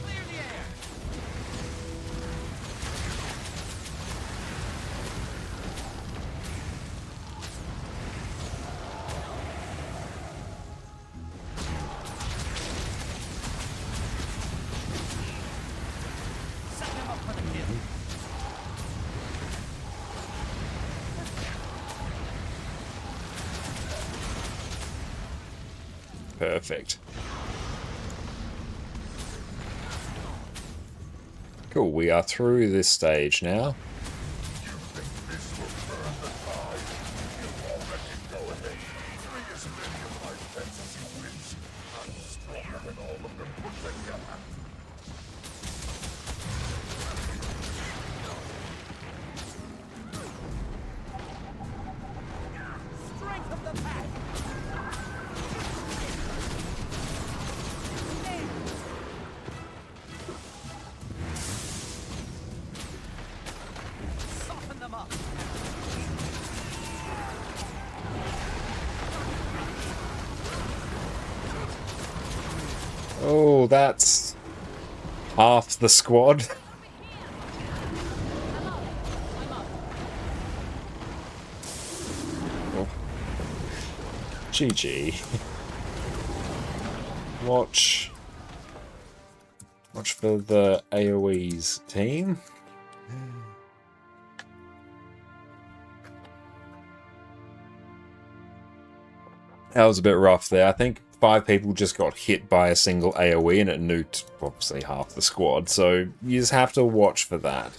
B: Clear the air. Set them up for the kill.
A: Perfect. Cool, we are through this stage now.
C: You think this will turn the tide? You already go ahead. Free as many of my pets as you wish. I'm stronger than all of them put together.
B: Strength of the pack. Soften them up.
A: Oh, that's half the squad. Oh. GG. Watch for the AoE's team. That was a bit rough there. I think 5 people just got hit by a single AoE and it nuked obviously half the squad. So you just have to watch for that.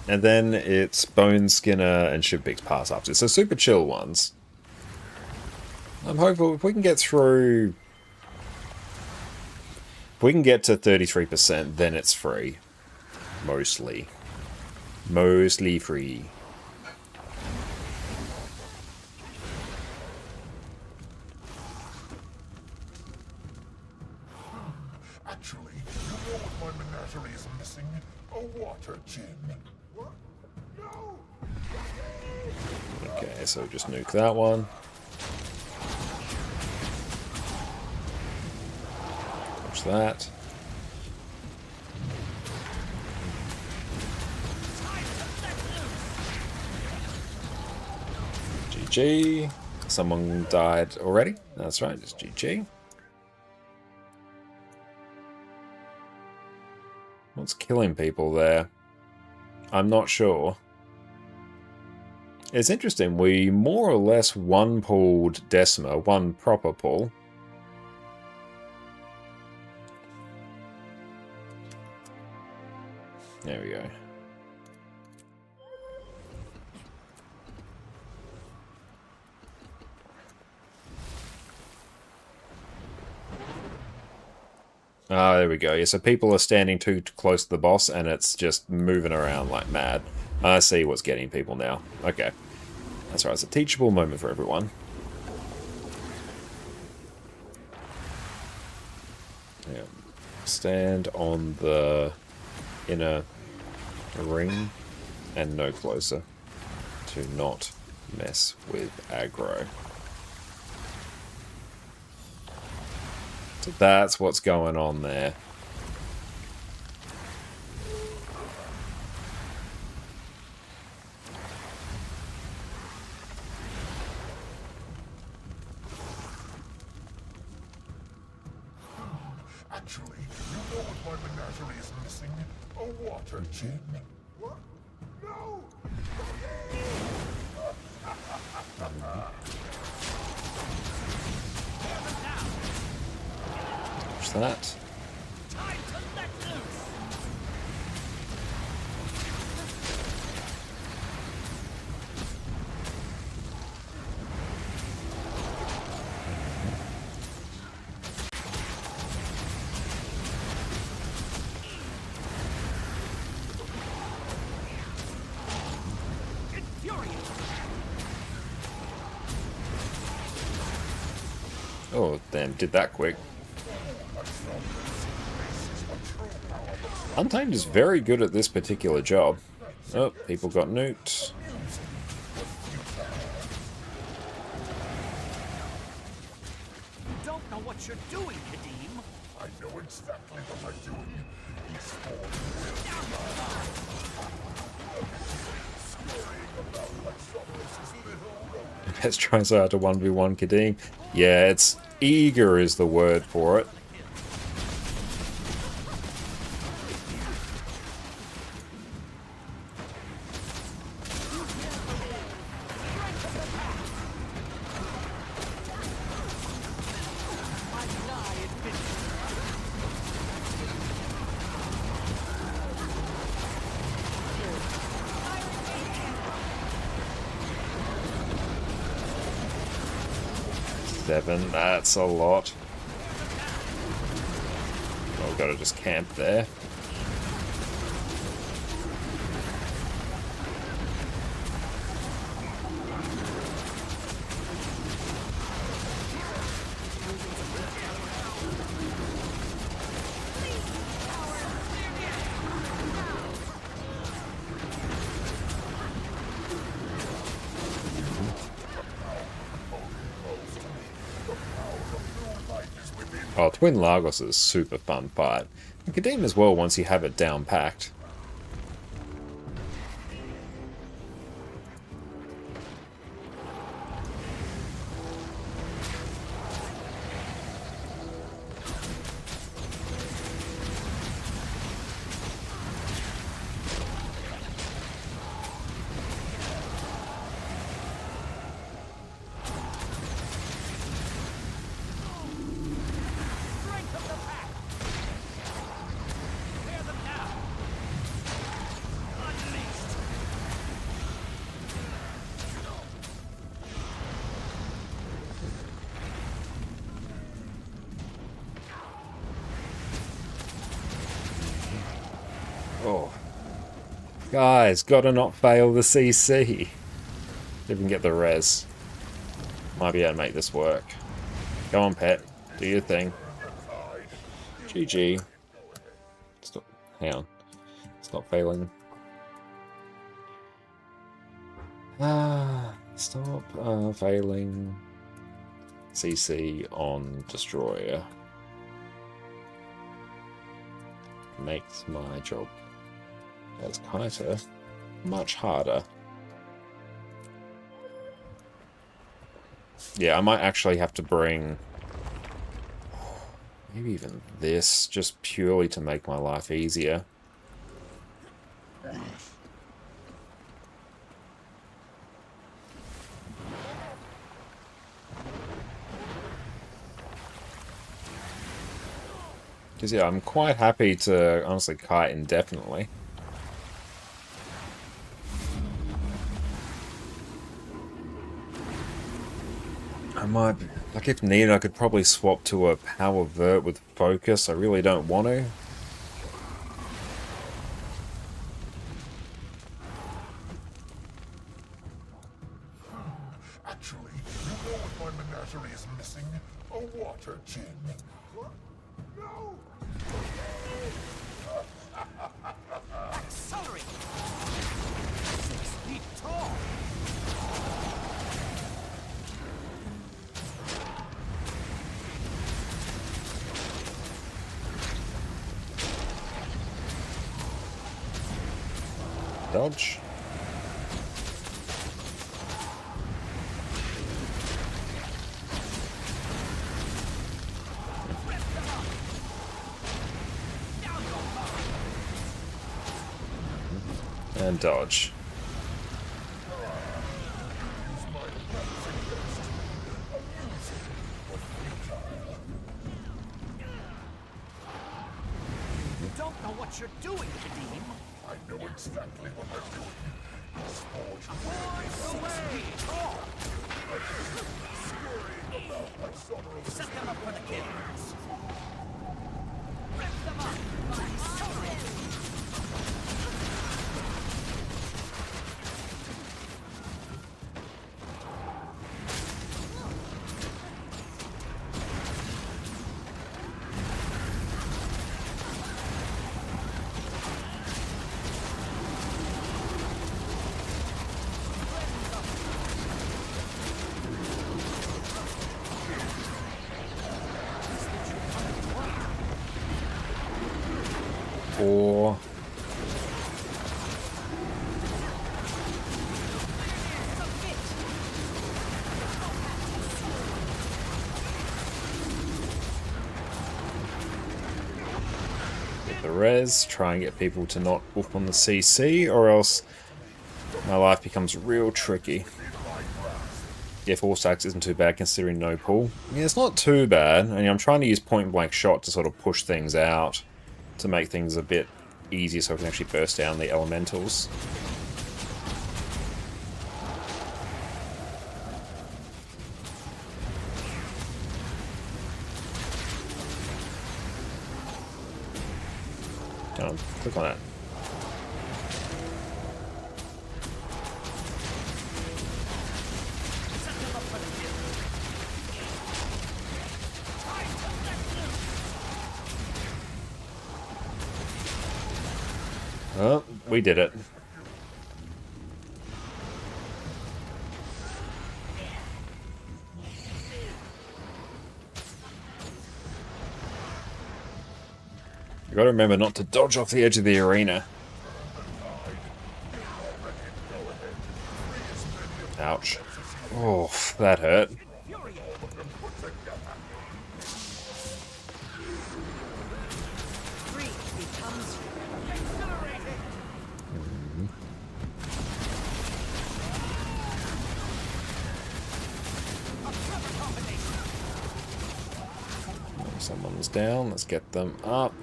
A: And then it's Bone Skinner and Shivpig's pass after. So super chill ones. I'm hopeful if we can get through... If we can get to 33%, then it's free. Mostly. Mostly free.
C: Actually, you know what my menagerie is missing? A water gin. What? No!
A: Okay, so just nuke that one. Watch that. GG. Someone died already? That's right, it's GG. What's killing people there? I'm not sure. It's interesting, we more or less one-pulled Decima, one proper pull. There we go. Ah, there we go. Yeah, so people are standing too close to the boss, and it's just moving around like mad. I see what's getting people now. Okay. That's right, it's a teachable moment for everyone. Yeah. Stand on the inner ring and no closer to not mess with aggro. So that's what's going on there.
C: Actually, you know what my menagerie is missing? A water gin. What? No!
A: Watch that.
B: Time to let loose! Infuriate!
A: Oh, damn, did that quick. Untamed is very good at this particular job. Oh, people got nuked.
B: You don't know what you're doing, Kadim.
C: I know exactly what I'm doing. He's falling scurrying about like Sophos' little rodent.
A: Let's try so hard to 1v1 Kadim. Yeah, it's eager is the word for it. Seven, that's a lot. Oh, gotta just camp there. Oh, Twin Lagos is a super fun fight. And Kadim as well once you have it down packed.
B: Strength of the pack! Clear them now! Unleashed!
A: Oh. Guys, gotta not fail the CC. If we can get the res. Might be able to make this work. Go on, pet. Do your thing. GG. Stop. Hang on. Stop failing. Stop failing. CC on Destroyer. Makes my job as Kiter much harder. Yeah, I might actually have to bring maybe even this, just purely to make my life easier. Because yeah, I'm quite happy to honestly kite indefinitely. I might, like if needed, I could probably swap to a power vert with focus. I really don't want to.
C: Actually, you know what my menagerie is missing? A water gin. No!
B: Accelerate! 6 feet tall!
A: Dodge. And dodge.
B: You don't know what you're doing, Kadeem.
C: I know exactly what I'm doing. It's forged
B: Away!
C: my summer of
B: Set them up for the kills! Rip them up! Accelerate!
A: Or get the res, try and get people to not whoop on the CC, or else my life becomes real tricky. Yeah, 4 stacks isn't too bad considering no pull. Yeah, it's not too bad. I mean, I'm trying to use point blank shot to sort of push things out to make things a bit easier so I can actually burst down the elementals. Click on that.
B: Set them up for the kills! Time to let loose!
A: Oh, we did it. You gotta remember not to dodge off the edge of the arena. Ouch. Oh, that hurt.
B: Three becomes exhilarating! A clever combination!
A: Someone's down. Let's get them up.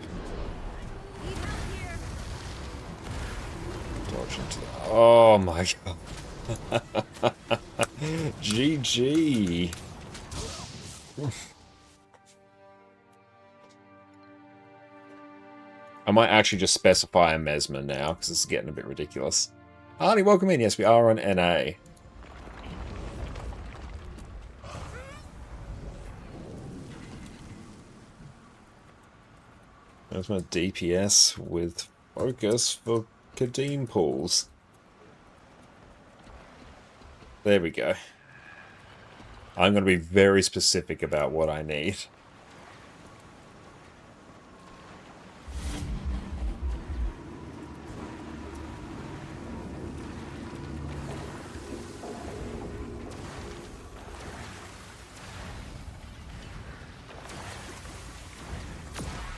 A: Dodge into the... Oh my god. GG. I might actually just specify a Mesmer now, because this is getting a bit ridiculous. Arnie, welcome in. Yes, we are on NA. There's my DPS with focus for Kadeem pools. There we go. I'm going to be very specific about what I need.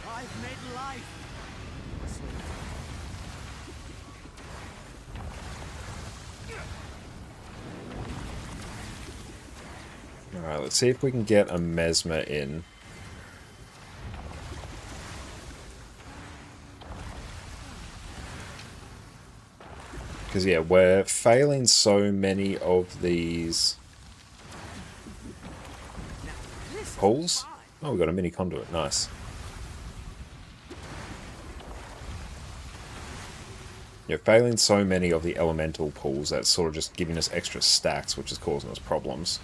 B: I've made life!
A: Alright, let's see if we can get a Mesmer in. Because, yeah, we're failing so many of these pulls. Oh, we got a mini conduit. Nice. You're failing so many of the elemental pulls that's sort of just giving us extra stacks, which is causing us problems.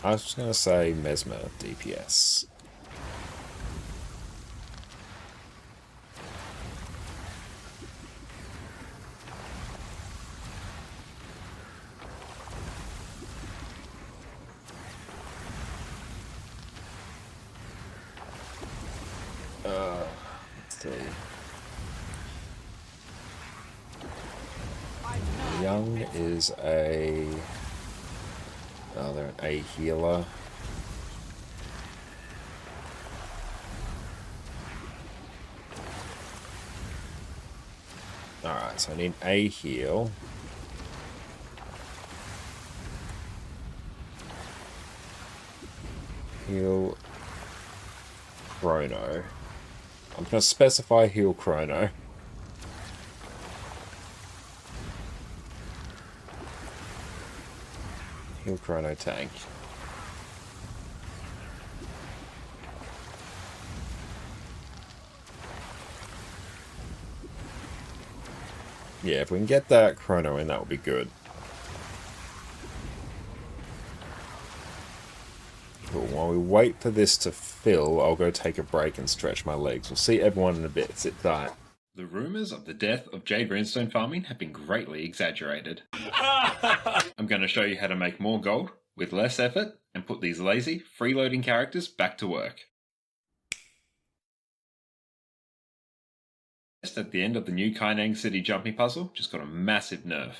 A: I was just going to say Mesmer DPS. Let's see. Young is a... Oh, they're an A healer. Alright, so I need A heal. Heal Chrono. I'm going to specify heal Chrono. Heal Chrono tank. Yeah, if we can get that Chrono in, that would be good. Cool. While we wait for this to fill, I'll go take a break and stretch my legs. We'll see everyone in a bit. Sit tight. The rumours of the death of Jade Runestone farming have been greatly exaggerated. I'm going to show you how to make more gold with less effort and put these lazy, freeloading characters back to work. Just at the end of the new Kaineng City jumping puzzle just got a massive nerf.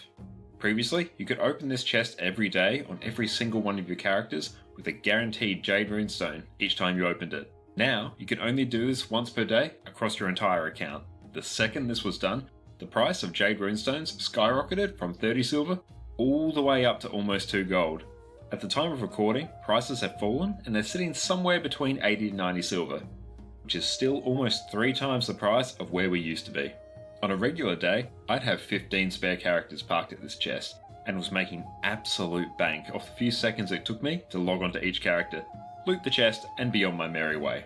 A: Previously, you could open this chest every day on every single one of your characters with a guaranteed Jade Runestone each time you opened it. Now, you can only do this once per day across your entire account. The second this was done, the price of Jade Runestones skyrocketed from 30 silver all the way up to almost 2 gold. At the time of recording, prices have fallen and they're sitting somewhere between 80 to 90 silver, which is still almost 3 times the price of where we used to be. On a regular day, I'd have 15 spare characters parked at this chest, and was making absolute bank off the few seconds it took me to log onto each character, loot the chest, and be on my merry way.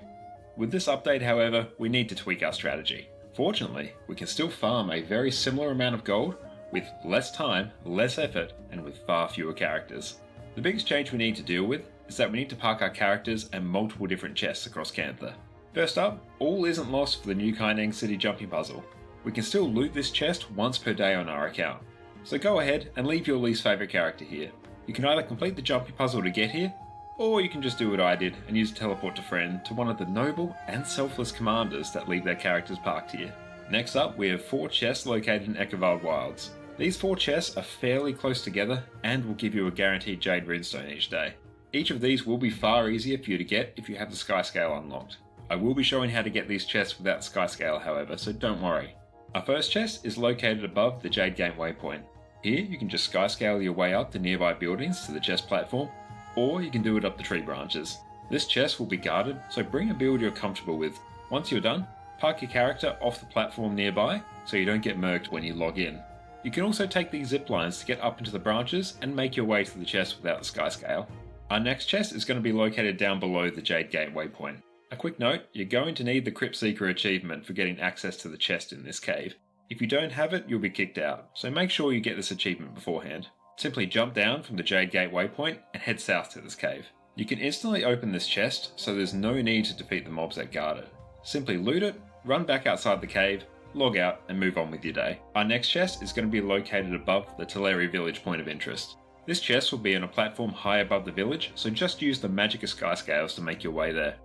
A: With this update, however, we need to tweak our strategy. Fortunately, we can still farm a very similar amount of gold with less time, less effort, and with far fewer characters. The biggest change we need to deal with is that we need to park our characters in multiple different chests across Cantha. First up, all isn't lost for the new Kaineng City jumping puzzle. We can still loot this chest once per day on our account. So go ahead and leave your least favourite character here. You can either complete the jumping puzzle to get here, or you can just do what I did and use teleport to friend to one of the noble and selfless commanders that leave their characters parked here. Next up, we have 4 chests located in Eckervald Wilds. These 4 chests are fairly close together and will give you a guaranteed Jade Runestone each day. Each of these will be far easier for you to get if you have the Sky Scale unlocked. I will be showing how to get these chests without Sky Scale, however, so don't worry. Our first chest is located above the Jade Gate waypoint. Here you can just Sky Scale your way up the nearby buildings to the chest platform, or you can do it up the tree branches. This chest will be guarded, so bring a build you're comfortable with. Once you're done, park your character off the platform nearby so you don't get murked when you log in. You can also take these zip lines to get up into the branches and make your way to the chest without the Sky Scale. Our next chest is going to be located down below the Jade Gate waypoint. A quick note, you're going to need the Crypt Seeker achievement for getting access to the chest in this cave. If you don't have it, you'll be kicked out, so make sure you get this achievement beforehand. Simply jump down from the Jade Gate waypoint and head south to this cave. You can instantly open this chest, so there's no need to defeat the mobs that guard it. Simply loot it, run back outside the cave, log out, and move on with your day. Our next chest is going to be located above the Teleri village point of interest. This chest will be on a platform high above the village, so just use the Magicka Sky Scales to make your way there.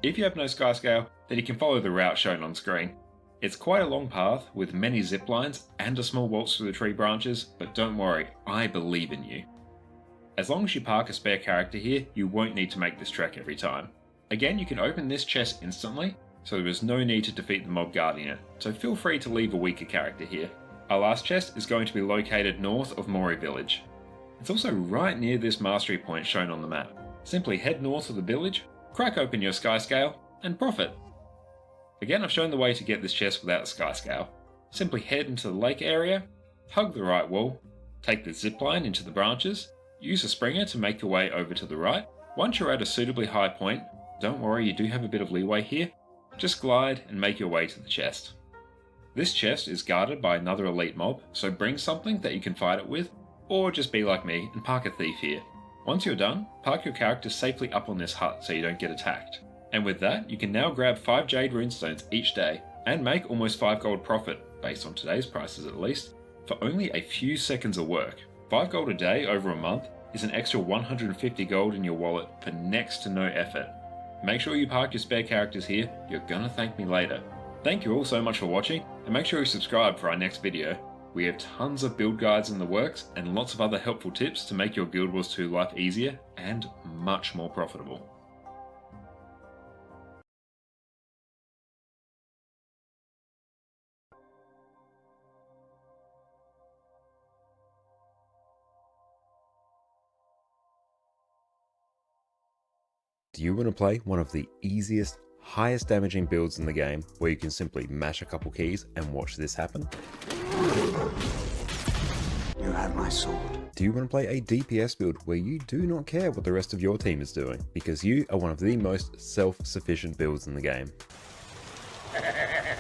A: If you have no Sky Scale, then you can follow the route shown on screen. It's quite a long path with many zip lines and a small waltz through the tree branches, but don't worry, I believe in you. As long as you park a spare character here, you won't need to make this trek every time. Again, you can open this chest instantly, so there is no need to defeat the mob guarding it, so feel free to leave a weaker character here. Our last chest is going to be located north of Mori village. It's also right near this mastery point shown on the map. Simply head north of the village,
D: crack open your sky scale, and profit. Again, I've shown the way to get this chest without the sky scale. Simply head into the lake area, hug the right wall, take the zipline into the branches, use a springer to make your way over to the right. Once you're at a suitably high point, don't worry, you do have a bit of leeway here, just glide and make your way to the chest. This chest is guarded by another elite mob, so bring something that you can fight it with, or just be like me and park a thief here. Once you're done, park your character safely up on this hut so you don't get attacked. And with that, you can now grab 5 jade runestones each day, and make almost 5 gold profit, based on today's prices at least, for only a few seconds of work. 5 gold a day over a month is an extra 150 gold in your wallet for next to no effort. Make sure you park your spare characters here, you're gonna thank me later. Thank you all so much for watching, and make sure you subscribe for our next video. We have tons of build guides in the works, and lots of other helpful tips to make your Guild Wars 2 life easier and much more profitable.
A: Do you want to play one of the easiest, highest damaging builds in the game where you can simply mash a couple keys and watch this happen?
E: You have my sword.
A: Do you want to play a DPS build where you do not care what the rest of your team is doing because you are one of the most self-sufficient builds in the game?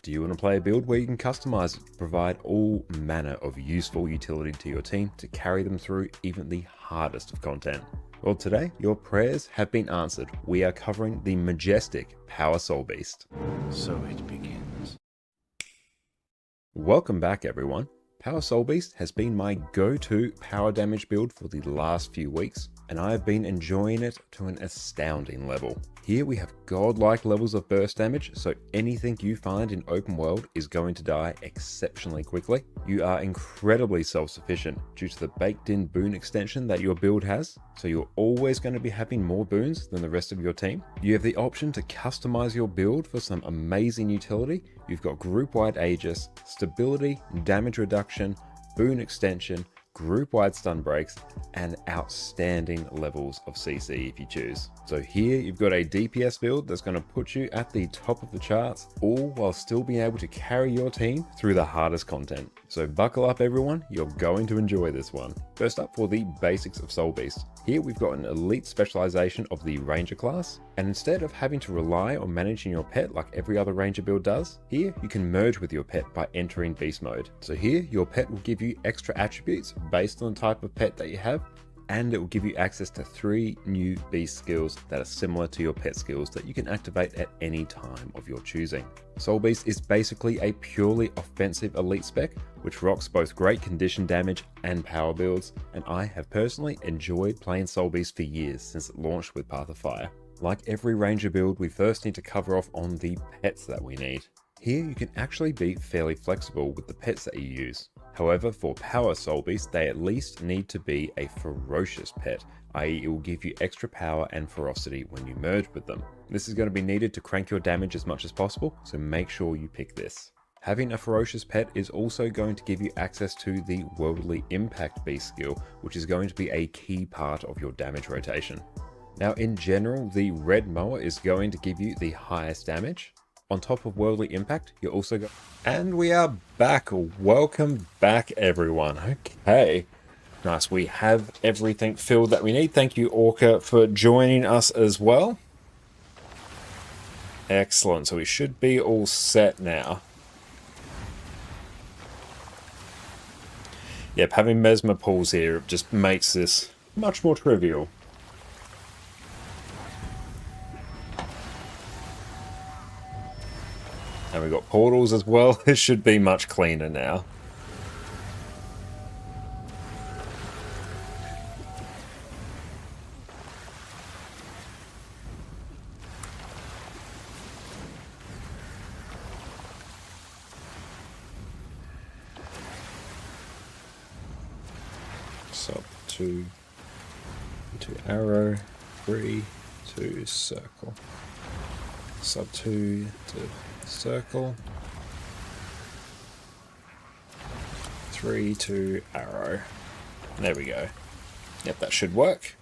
A: Do you want to play a build where you can customize it to provide all manner of useful utility to your team to carry them through even the hardest of content? Well, today your prayers have been answered. We are covering the majestic Power Soul Beast.
E: So it begins.
A: Welcome back, everyone. Power Soul Beast has been my go-to power damage build for the last few weeks, and I have been enjoying it to an astounding level. Here we have godlike levels of burst damage, so anything you find in open world is going to die exceptionally quickly. You are incredibly self-sufficient due to the baked-in boon extension that your build has, so you're always going to be having more boons than the rest of your team. You have the option to customize your build for some amazing utility. You've got group-wide Aegis, stability, damage reduction, boon extension, group-wide stun breaks, and outstanding levels of CC if you choose. So here you've got a DPS build that's going to put you at the top of the charts, all while still being able to carry your team through the hardest content. So buckle up everyone, you're going to enjoy this one. First up, for the basics of Soul Beast. Here we've got an elite specialization of the Ranger class, and instead of having to rely on managing your pet like every other Ranger build does, here you can merge with your pet by entering Beast mode. So here your pet will give you extra attributes based on the type of pet that you have, and it will give you access to 3 new beast skills that are similar to your pet skills that you can activate at any time of your choosing. Soul Beast is basically a purely offensive elite spec, which rocks both great condition damage and power builds, and I have personally enjoyed playing Soul Beast for years since it launched with Path of Fire. Like every Ranger build, we first need to cover off on the pets that we need. Here you can actually be fairly flexible with the pets that you use. However, for Power Soul Beast, they at least need to be a ferocious pet, i.e. it will give you extra power and ferocity when you merge with them. This is going to be needed to crank your damage as much as possible, so make sure you pick this. Having a ferocious pet is also going to give you access to the Worldly Impact beast skill, which is going to be a key part of your damage rotation. Now in general, the Red Mower is going to give you the highest damage. On top of Worldly Impact, you also got... And we are back. Welcome back, everyone. Okay. Nice. We have everything filled that we need. Thank you, Orca, for joining us as well. Excellent. So we should be all set now. Yep, having Mesmer pools here just makes this much more trivial. And we've got portals as well. It should be much cleaner now. Sub 2 to arrow, 3 to circle. Sub 2 to circle, 3 to arrow. There we go. Yep, that should work.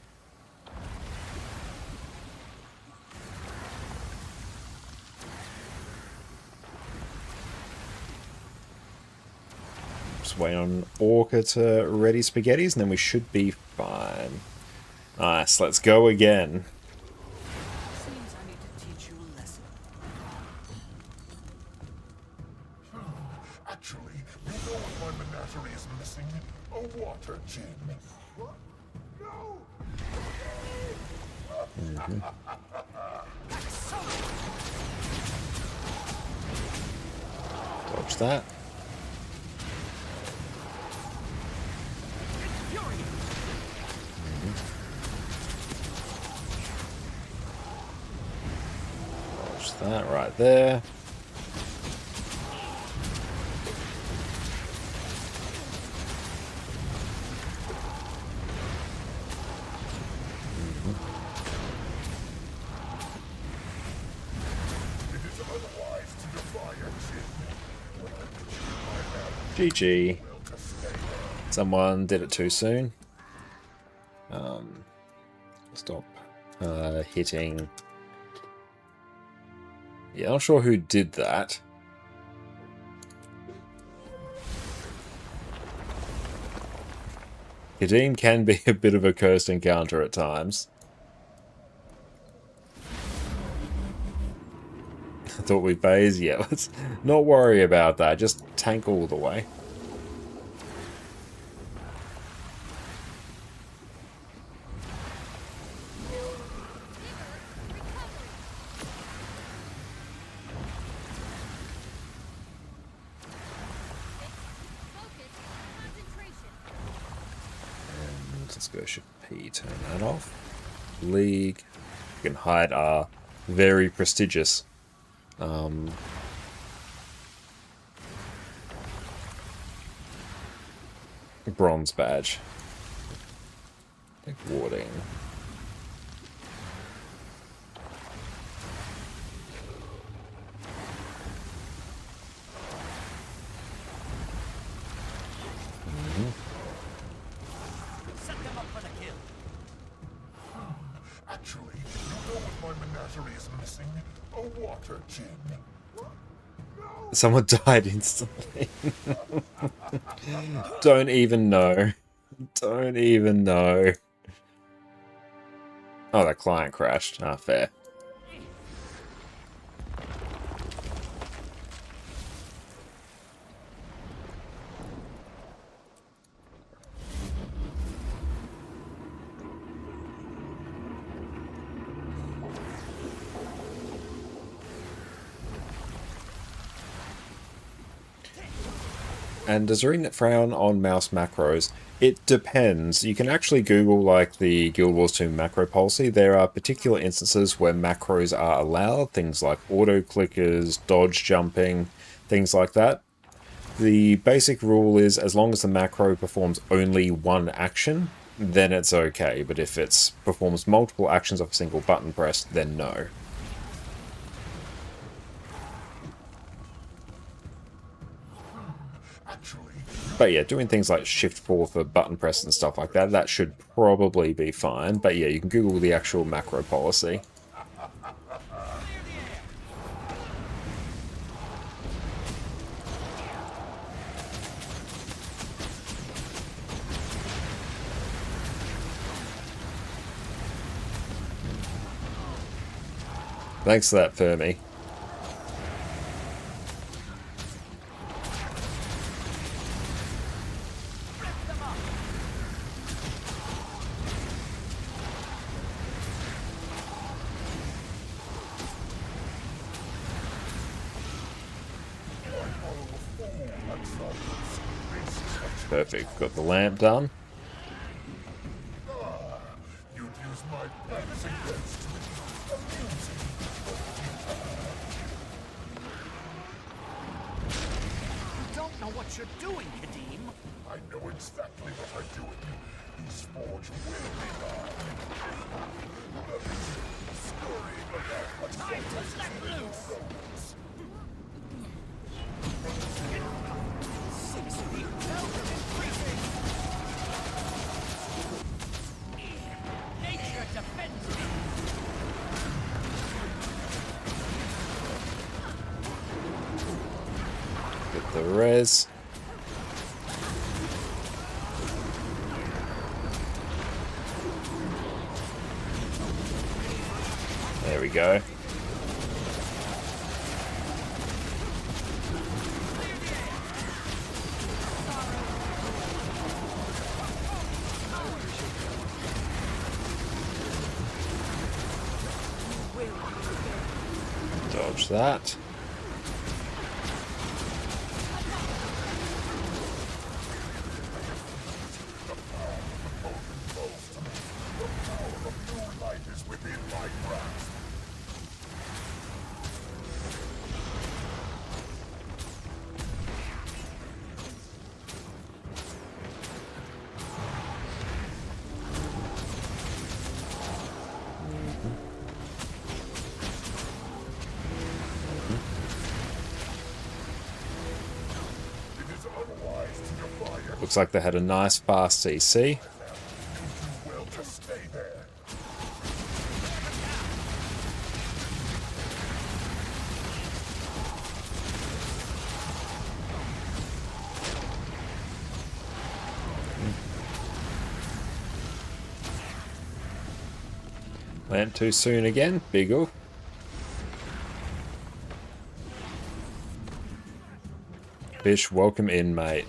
A: Just wait on Orca to ready spaghettis, and then we should be fine. Nice, let's go again.
B: Seems I need to teach you a lesson.
C: Actually, you know what my menagerie is missing? A water gin. What? No!
A: Dodge that. Dodge that right there.
C: It is unwise to defy a gin.
A: GG. Someone did it too soon. Stop hitting. Yeah, not sure who did that. Kadeem can be a bit of a cursed encounter at times. I thought we phase. Yeah, let's not worry about that. Just tank all the way. Let's go Shift P, turn that off. League. We can hide our very prestigious bronze badge. Like warding.
B: Set them up for the kill.
C: Actually, you know what my menagerie is missing? A water gin.
A: Someone died instantly. Don't even know. Don't even know. Oh, that client crashed. Ah, fair. And does Arena frown on mouse macros? It depends. You can actually Google like the Guild Wars 2 macro policy. There are particular instances where macros are allowed, things like auto clickers, dodge jumping, things like that. The basic rule is as long as the macro performs only one action, then it's okay. But if it performs multiple actions of a single button press, then no. But yeah, doing things like Shift 4 for button press and stuff like that, that should probably be fine. But yeah, you can Google the actual macro policy. Thanks for that, Fermi. Perfect. Got the lamp done.
C: You'd use my pets against me. Amusing.
B: You don't know what you're doing, Kadeem.
C: I know exactly what I'm doing. These forge will be mine. Scurrying about like
B: Time to let loose.
C: rodents.
B: 6 feet. Welcome increasing. Nature defends me.
A: Get the res. we go. Dodge that.
C: Light is within my grasp. It is unwise to defy it.
A: Looks like they had a nice fast CC.
C: You do well to stay there.
A: Land too soon again. Big oof. Fish, welcome in, mate.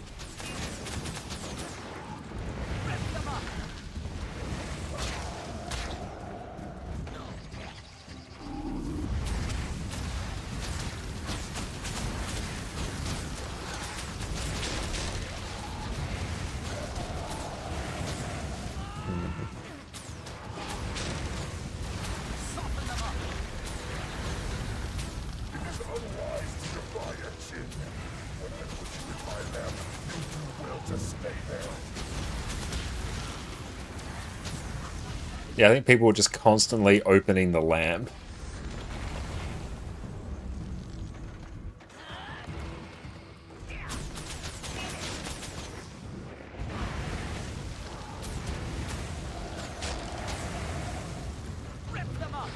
C: It is unwise to defy a chin. When I put you in my lap, you do well to stay there.
A: Yeah, I think people were just constantly opening the lamp.
B: Rip them up!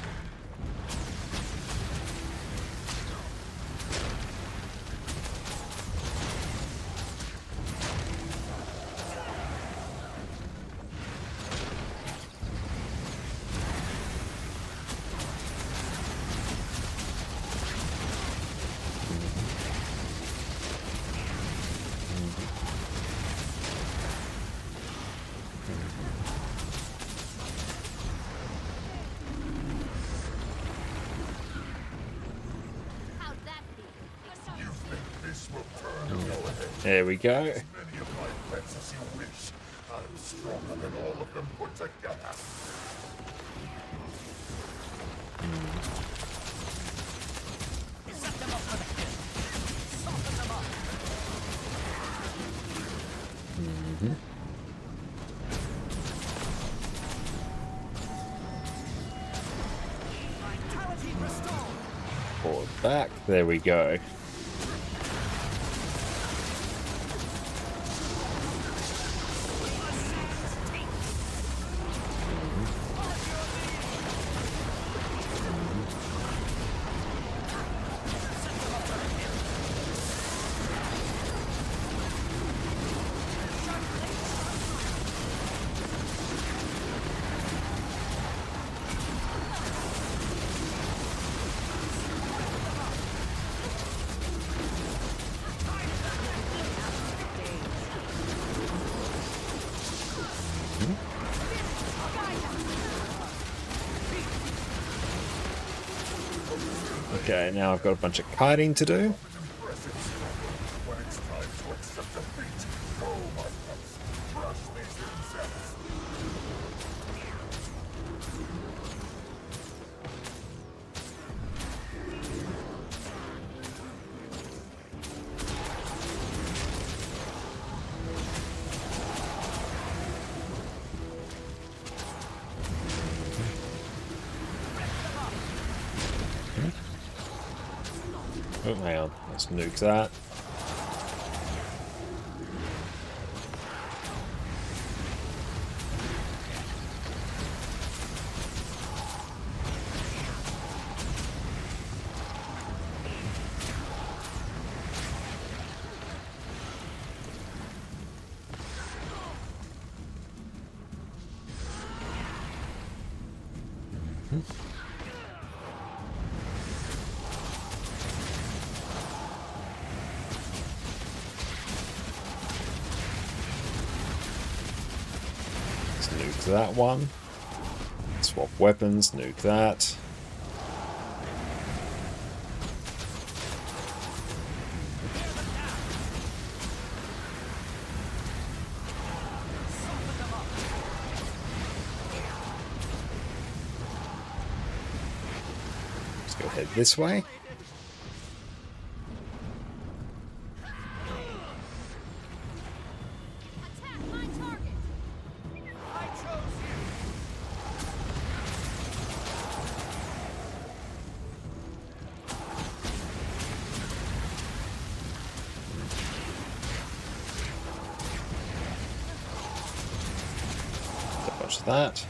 B: How'd that be?
C: You think this will turn your head?
A: There we go.
C: Many of my pets as you wish. I'm stronger than all of them put together.
B: Set them up for the kill. Soften them up. Vitality restored.
A: Forward back. There we go. Okay, now I've got a bunch of kiting to do.
C: Impressive struggle. When it's time to accept defeat, oh my pets, crush these insects.
A: Oh, hang on. Let's nuke that. Nuke that one. Swap weapons, nuke that. Let's go head this way.
B: Attack my target. I chose you.
A: Dodge that.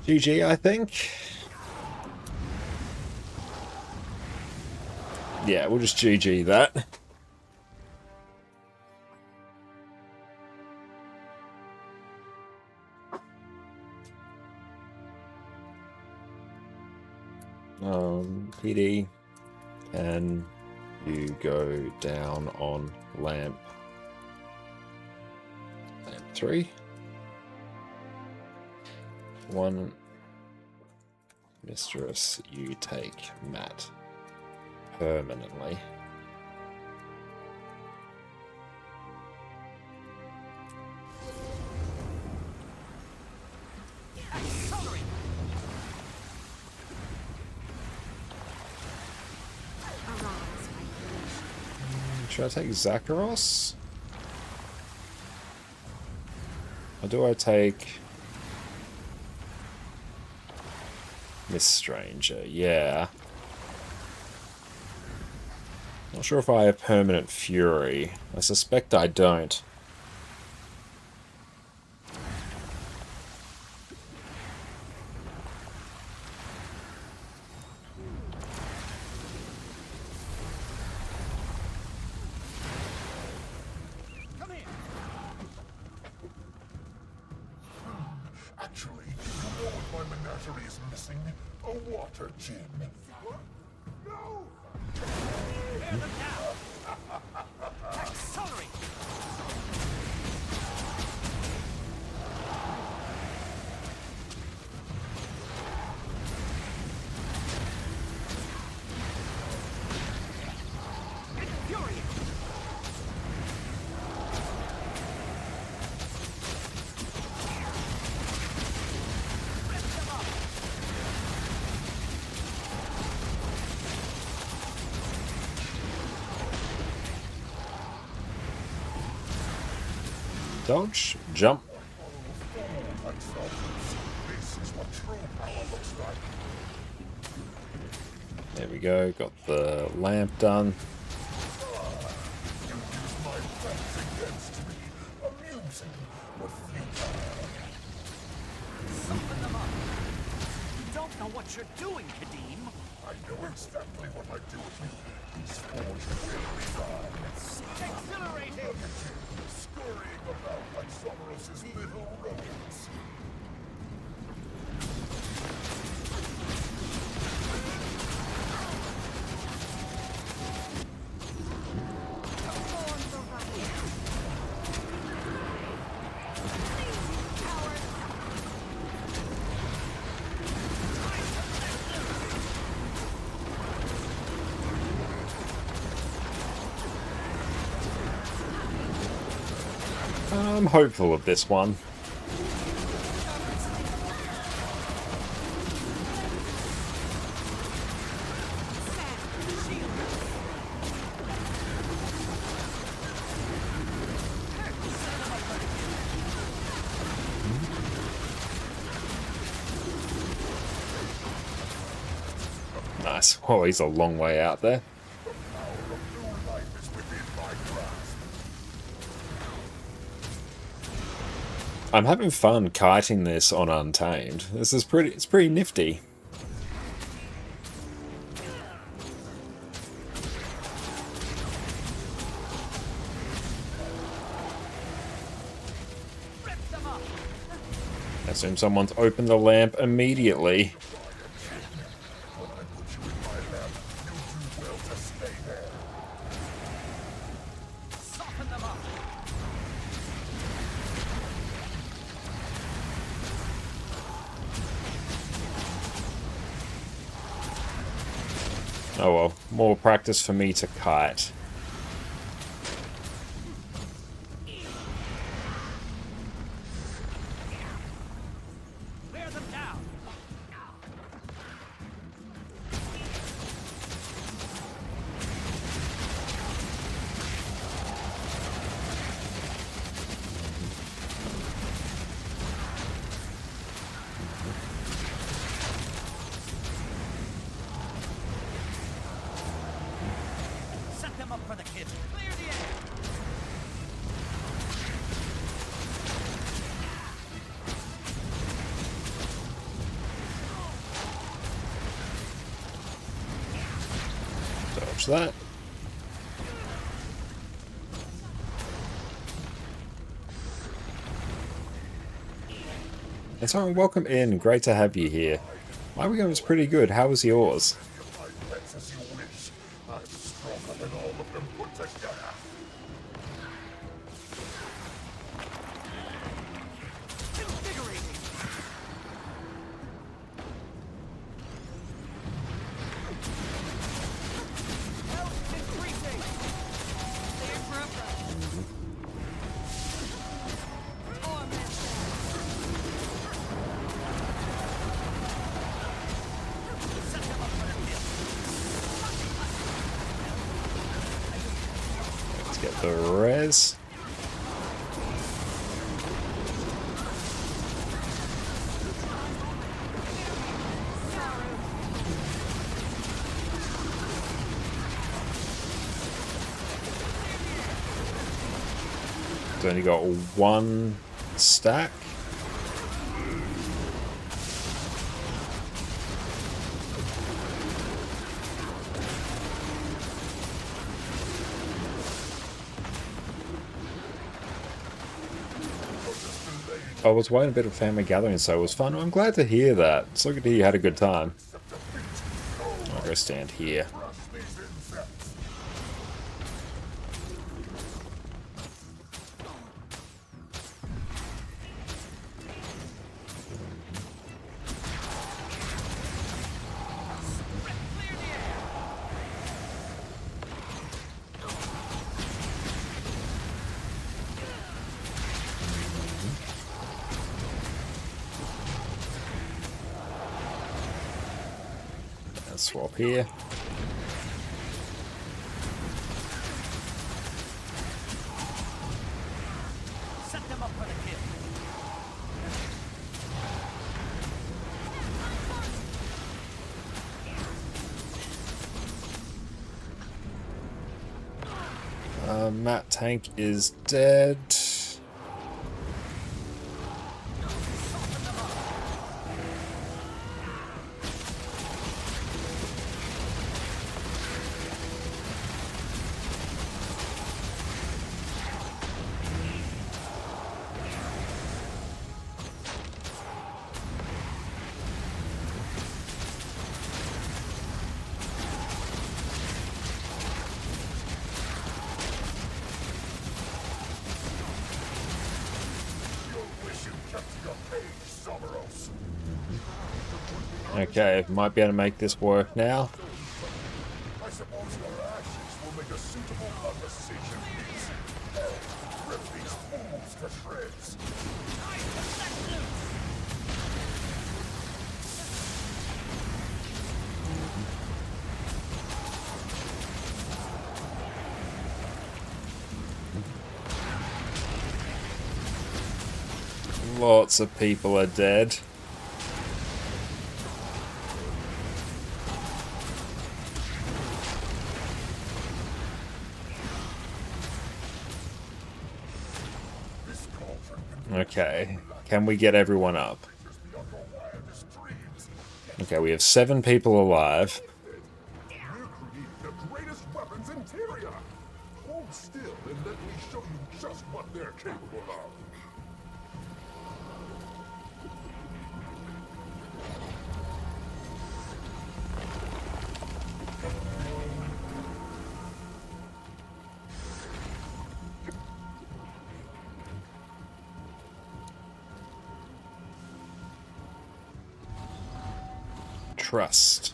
A: GG, I think. Yeah, we'll just GG that. PD, and you go down on lamp 3. 1 mistress, you take Matt permanently. Should I take Zakharos? Or do I take Miss Stranger? Yeah. Not sure if I have Permanent Fury. I suspect I don't.
C: Actually, you know what my menagerie is missing? A water gym. No!
B: Accelerate.
A: Dodge, jump.
C: This is what true power looks like.
A: There we go, got the lamp done.
C: You use my friends against me. Amusing, but futile.
B: Open them up. You don't know what you're doing, Kadim.
C: I know exactly what I do with you. These forged will be gone.
B: Exhilarating.
C: Scurrying about like Someros's little rodents.
A: I'm hopeful of this one. Nice. Oh, he's a long way out there. I'm having fun kiting this on Untamed. This is it's pretty nifty. I assume someone's opened the lamp immediately.
C: When I put you in my lab, you'll do well to stay there.
B: Soften them up.
A: Oh well, more practice for me to kite.
B: Wear them down. Set them up for the kill. Clear the air.
A: Dodge that. And so welcome in, great to have you here. My weekend was pretty good, how was yours?
C: My pets as you wish. I'm stronger than all of them put together.
B: Invigorating. Health increasing. Clear for a breath. Torment them. Set them up for the kill.
A: Let's get the res. It's only got one stack. I was away on a bit of family gathering, so it was fun. I'm glad to hear that. It's so good to hear you had a good time. I'll go stand here.
C: Crush these insects.
A: Let's swap here.
B: Set them up for the kill.
A: Matt Tank is dead.
C: Wish you kept your cage, Someros.
A: Okay, might be able to make this work now.
C: I suppose your ashes will make a suitable conversation piece. Hell, rip these fools to shreds.
A: Lots of people are dead.
C: This cauldron
A: Okay, can we get everyone up?
C: pictures beyond your wildest dreams.
A: Okay, we have 7 people alive.
C: We're creating the greatest weapons in Tyria. Hold still and let me show you just what they're capable of.
A: trust.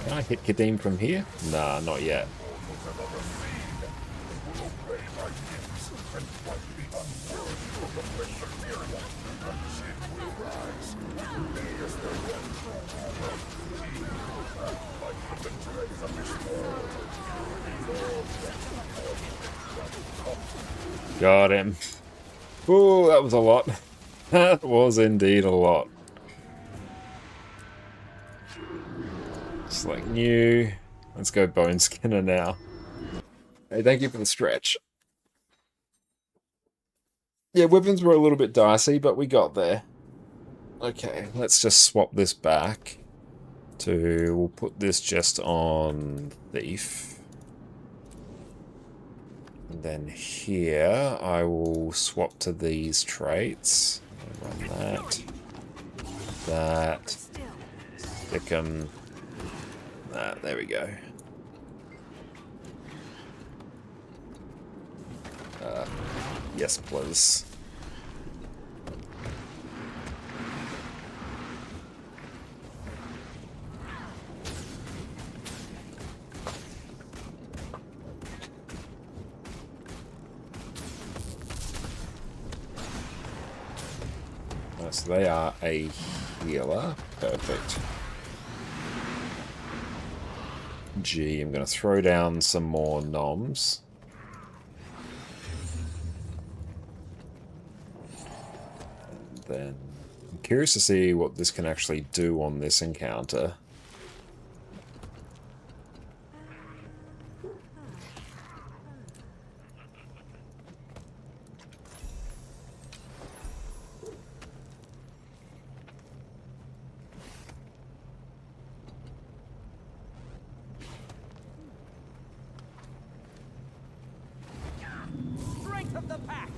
A: Can I hit Kadim from here? Nah, not yet. Got him. Ooh, that was a lot. That was indeed a lot. Select new. Let's go Bone Skinner now. Hey, thank you for the stretch. Yeah, weapons were a little bit dicey, but we got there. Okay, let's just swap this back to... We'll put this just on Thief. And then here, I will swap to these traits. Run that. That. Stick them. There we go. Yes, please. So they are a healer. Perfect. Gee, I'm going to throw down some more noms. And then I'm curious to see what this can actually do on this encounter.
B: Strength of the pack.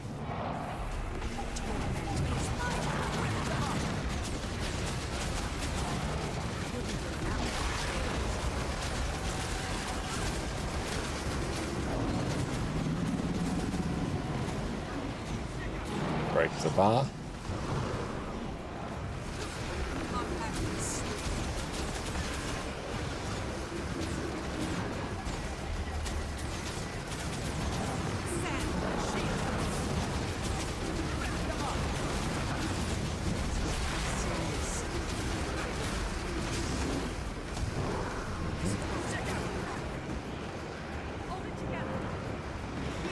A: Break the bar.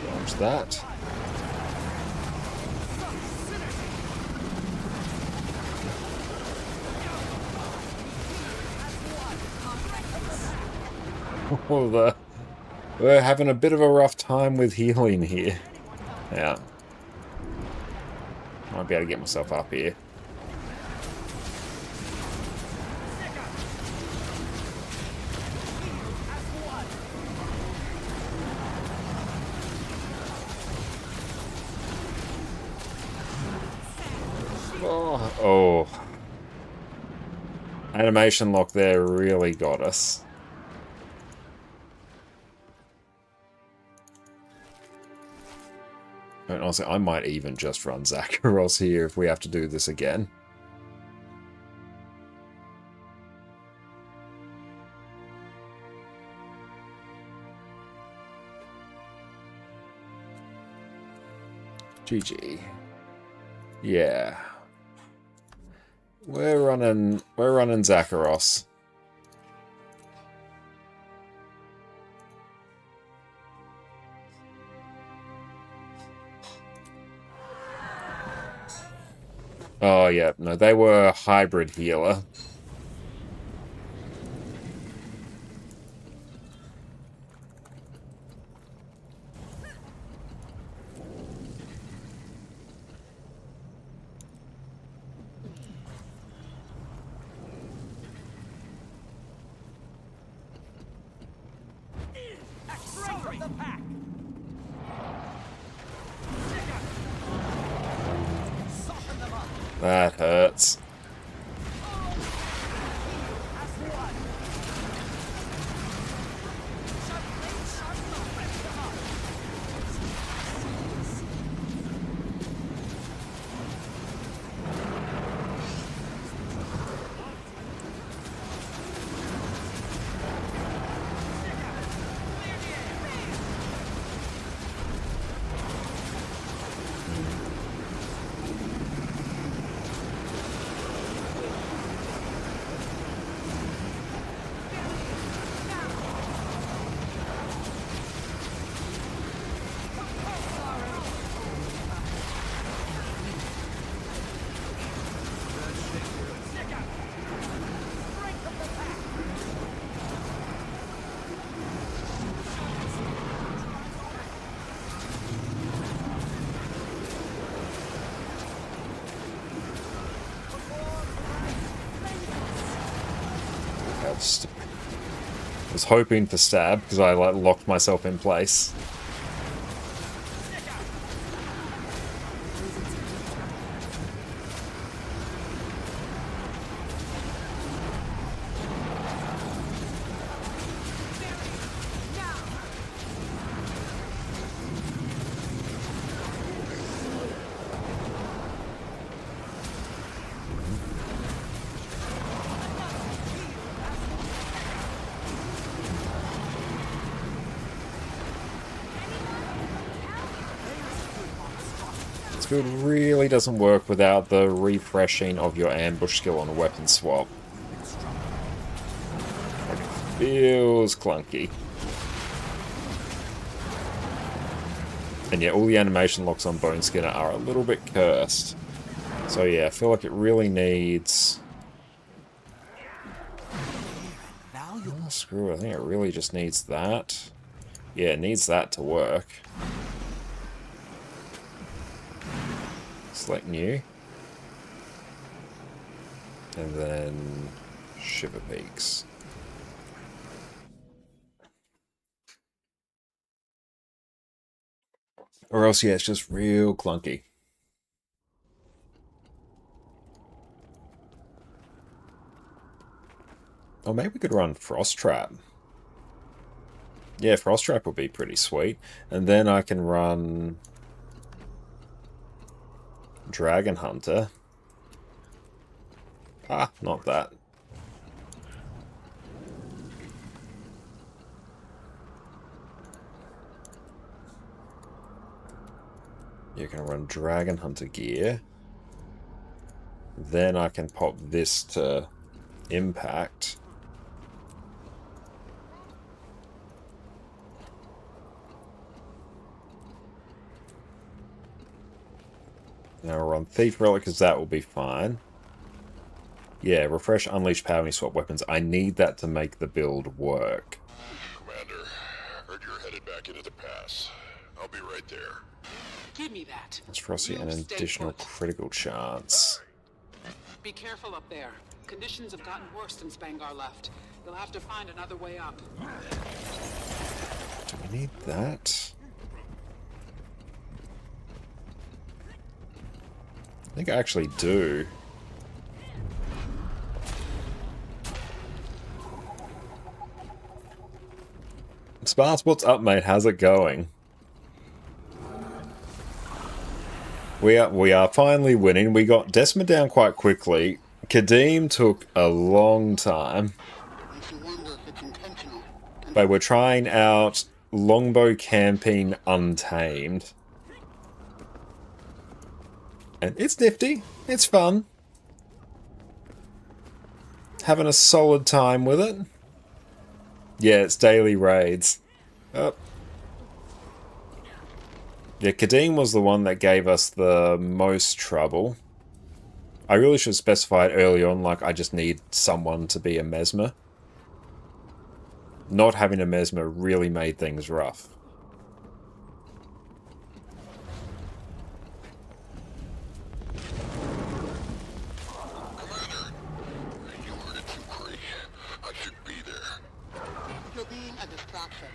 A: Launch that. Oh, we're having a bit of a rough time with healing here. Yeah. Might be able to get myself up here. Oh. Animation lock there really got us. And honestly, I might even just run Zakharos here if we have to do this again. GG. Yeah. We're running Zakharos. Oh yeah, no, they were a hybrid healer. That hurts. I was hoping for stab because I like locked myself in place. It really doesn't work without the refreshing of your ambush skill on a weapon swap. It feels clunky. And yeah, all the animation locks on Bone Skinner are a little bit cursed. So yeah, I feel like it really needs... Oh, screw it, I think it really just needs that. Yeah, it needs that to work. Select new. And then Shiver Peaks. Or else, yeah, it's just real clunky. Oh, maybe we could run Frost Trap. Yeah, Frost Trap would be pretty sweet. And then I can run Dragon Hunter. Ah, not that. You're going to run Dragon Hunter gear. Then I can pop this to Impact. Now we'll run Thief Relic because that will be fine. Yeah, refresh, unleash power when you swap weapons. I need that to make the build work.
C: Commander, heard you're headed back into the pass. I'll be right there.
F: Give me that.
A: That's Frosty an
F: You stay
A: additional
F: put.
A: critical chance.
F: Be careful up there. Conditions have gotten worse since Spangar left. You'll have to find another way up.
A: Do we need that? I think I actually do. Sparse, what's up, mate? How's it going? We are finally winning. We got Decima down quite quickly. Kadeem took a long time. But we're trying out Longbow Camping Untamed. And it's nifty. It's fun. Having a solid time with it. Yeah, it's daily raids. Oh. Yeah, Kadeem was the one that gave us the most trouble. I really should specify it early on, like I just need someone to be a Mesmer. Not having a Mesmer really made things rough.
C: Commander, you heard it too, Cree. I should be there.
F: You're being a distraction.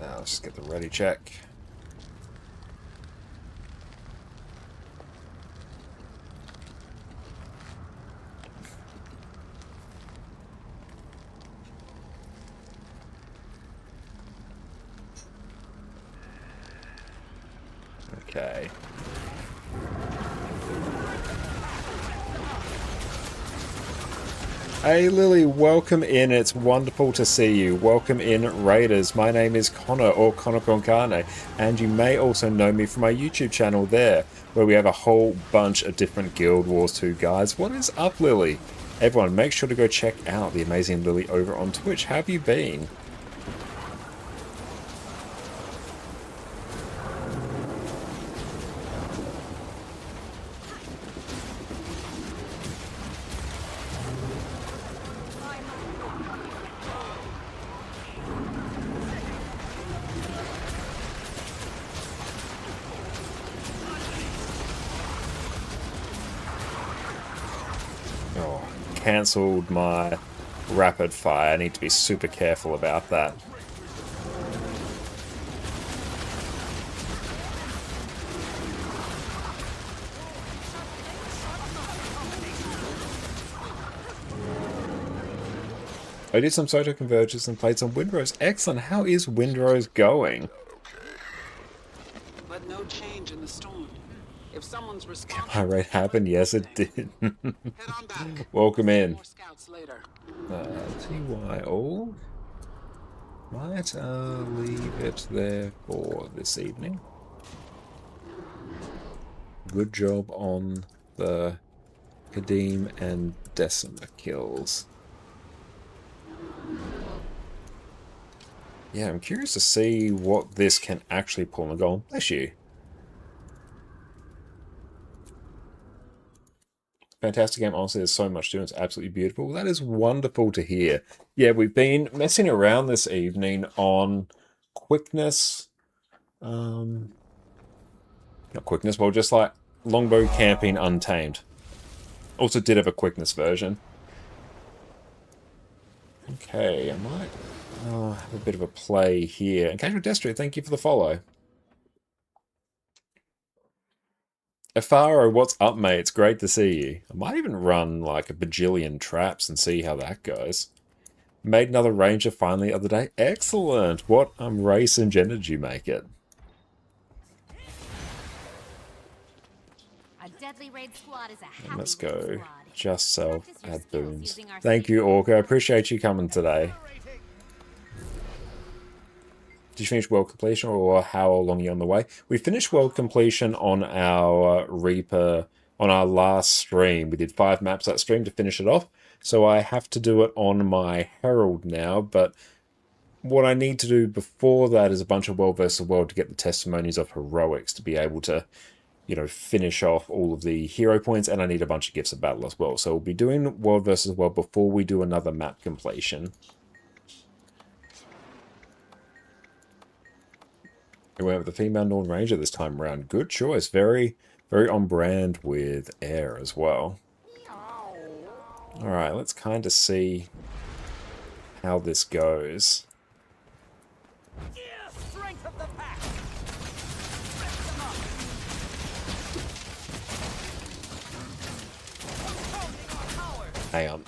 A: Now let's just get the ready check. Okay. Hey Lily, welcome in. It's wonderful to see you. Welcome in, Raiders. My name is Connor, or ConnorConCarne, and you may also know me from my YouTube channel there, where we have a whole bunch of different Guild Wars 2 guides. What is up, Lily? Everyone, make sure to go check out the amazing Lily over on Twitch. How have you been? Cancelled my rapid fire. I need to be super careful about that. I did some Soto Convergence and played some Windrose. Excellent. How is Windrose going?
F: But no change in the storm. If someone's
A: My
F: responsible,
A: raid happened? Yes, it did.
F: head on back.
A: Welcome in.
F: More scouts later.
A: TY all. Might leave it there for this evening. Good job on the Kadim and Decima kills. Yeah, I'm curious to see what this can actually pull and go on. Bless you. Fantastic game. Honestly, there's so much to it. It's absolutely beautiful. That is wonderful to hear. Yeah, we've been messing around this evening on Quickness. Not Quickness, well, just like Longbow Camping Untamed. Also did have a Quickness version. Okay, I might have a bit of a play here. And Casual Destry, thank you for the follow. Afaro, what's up, mate? It's great to see you. I might even run like a bajillion traps and see how that goes. Made another ranger finally the other day. Excellent! What race and gender did you make it?
B: A deadly raid squad is a happy
A: Let's
B: raid
A: go.
B: squad.
A: Just self
B: Practice your
A: add
B: skills
A: boons.
B: using our
A: Thank you, Orca. I appreciate you coming today. Did you finish world completion, or how long are you on the way? We finished world completion on our Reaper, on our last stream. We did 5 maps that stream to finish it off. So I have to do it on my Herald now, but what I need to do before that is a bunch of World versus World to get the testimonies of heroics to be able to, you know, finish off all of the hero points, and I need a bunch of gifts of battle as well. So we'll be doing World versus World before we do another map completion. We went with the female Norn Ranger this time around. Good choice. Very, very on brand with air as well. Alright, let's kind of see how this goes.
B: Strength of the pack.
A: Hang on.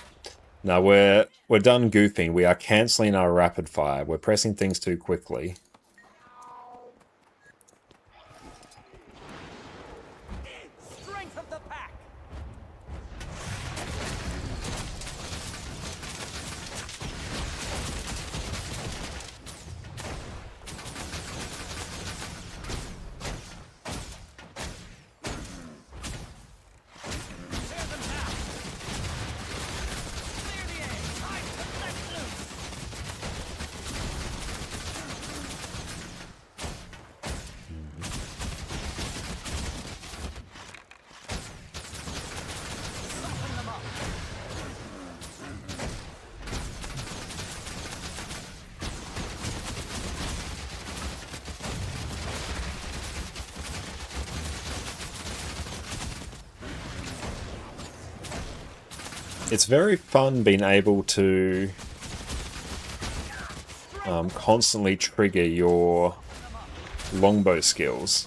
A: Now we're done goofing. We are cancelling our rapid fire. We're pressing things too quickly.
B: Strength of the pack.
A: It's very fun being able to constantly trigger your longbow skills,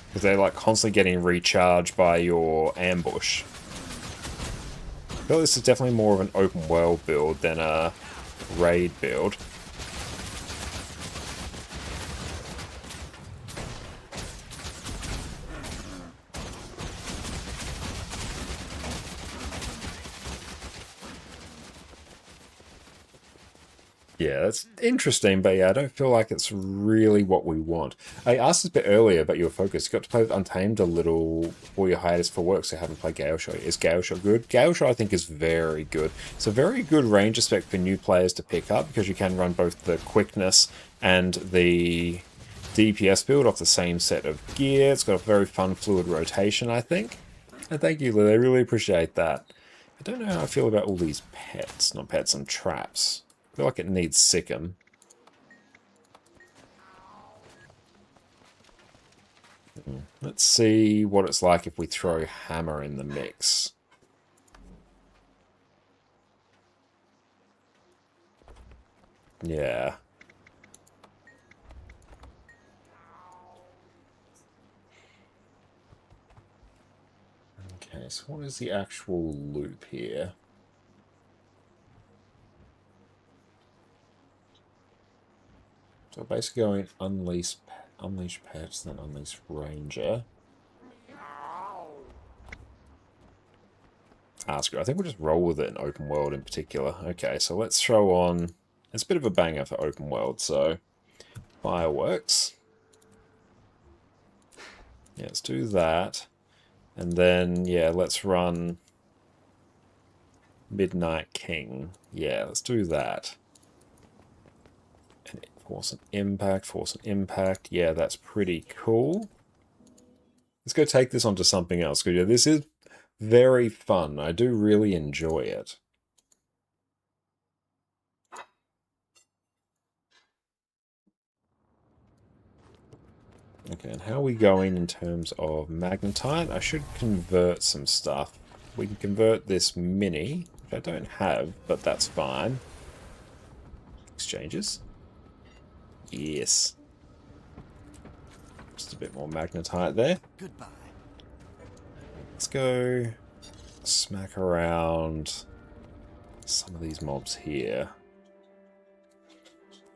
A: because they're like constantly getting recharged by your ambush. I feel this is definitely more of an open world build than a raid build. Yeah, that's interesting, but yeah, I don't feel like it's really what we want. I asked this a bit earlier about your focus. You got to play with Untamed a little before your hiatus for work, so you haven't played Galeshot. Is Galeshot good? Galeshot, I think, is very good. It's a very good ranger spec for new players to pick up because you can run both the quickness and the DPS build off the same set of gear. It's got a very fun fluid rotation, I think. And thank you, Lily. I really appreciate that. I don't know how I feel about all these pets. Not pets, and traps. I feel like it needs Sikkim. Let's see what it's like if we throw Hammer in the mix. Yeah. Okay, so what is the actual loop here? So basically going unleash pets, then unleash ranger. Screw. I think we'll just roll with it in open world in particular. Okay, so let's throw on... It's a bit of a banger for open world, so... Fireworks. Yeah, let's do that. And then, yeah, let's run... Midnight King. Yeah, let's do that. And force an impact. Yeah, that's pretty cool. Let's go take this onto something else, because yeah, this is very fun. I do really enjoy it. Okay, and how are we going in terms of magnetite? I should convert some stuff. We can convert this mini, which I don't have, but that's fine. Exchanges. Yes. Just a bit more magnetite there.
E: Goodbye.
A: Let's go smack around some of these mobs here.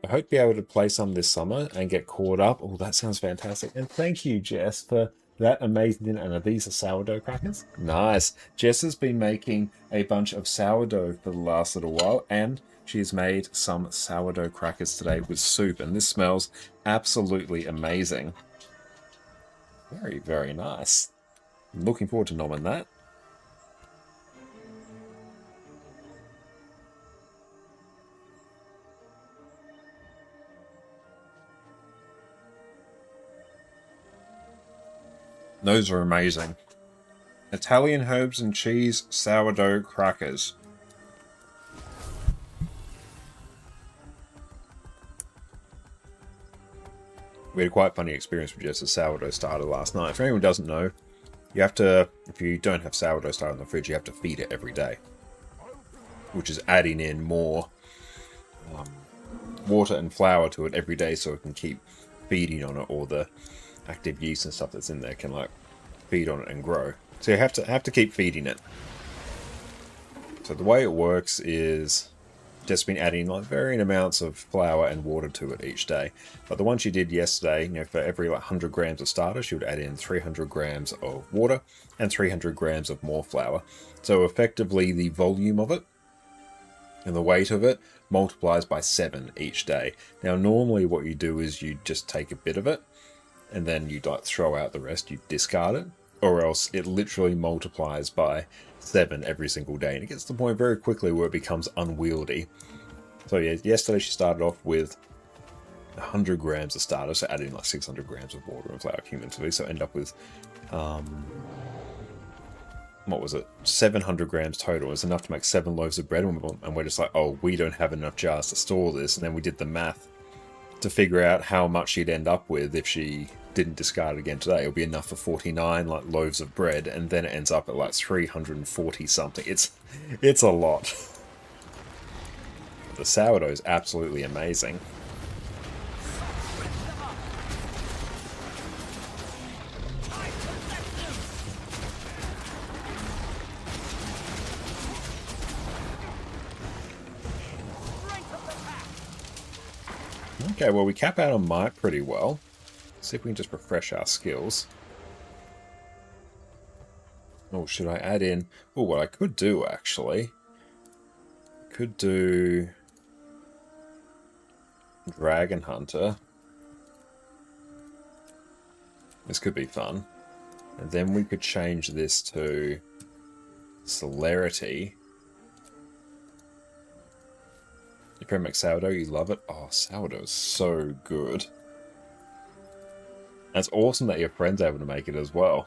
A: I hope to be able to play some this summer and get caught up. Oh, that sounds fantastic. And thank you, Jess, for that amazing dinner. And are these the sourdough crackers? Nice. Jess has been making a bunch of sourdough for the last little while, and she's made some sourdough crackers today with soup, and this smells absolutely amazing. Very, very nice. I'm looking forward to nomming that. Those are amazing. Italian herbs and cheese sourdough crackers. We had a quite funny experience with just a sourdough starter last night. For anyone who doesn't know, you have to, if you don't have sourdough starter in the fridge, you have to feed it every day. Which is adding in more water and flour to it every day so it can keep feeding on it, or the active yeast and stuff that's in there can like feed on it and grow. So you have to keep feeding it. So the way it works is just been adding like varying amounts of flour and water to it each day. But the one she did yesterday, you know, for every like 100 grams of starter, she would add in 300 grams of water and 300 grams of more flour. So effectively the volume of it and the weight of it multiplies by 7 each day. Now normally what you do is you just take a bit of it and then you like throw out the rest, you discard it, or else it literally multiplies by 7 every single day, and it gets to the point very quickly where it becomes unwieldy. So yeah, yesterday she started off with 100 grams of starter, so adding like 600 grams of water and flour cumulatively, so end up with what was it, 700 grams total. It's enough to make 7 loaves of bread, and we're just like, oh, we don't have enough jars to store this. And then we did the math to figure out how much she'd end up with if she didn't discard it again today. It'll be enough for 49 like loaves of bread, and then it ends up at like 340 something. It's a lot. The sourdough is absolutely amazing. Okay, well, we cap out on might pretty well. See if we can just refresh our skills. Oh, should I add in... Oh, what I could do, actually... Could do... Dragon Hunter. This could be fun. And then we could change this to Celerity. You probably make sourdough, you love it. Oh, sourdough is so good. And it's awesome that your friend's able to make it as well.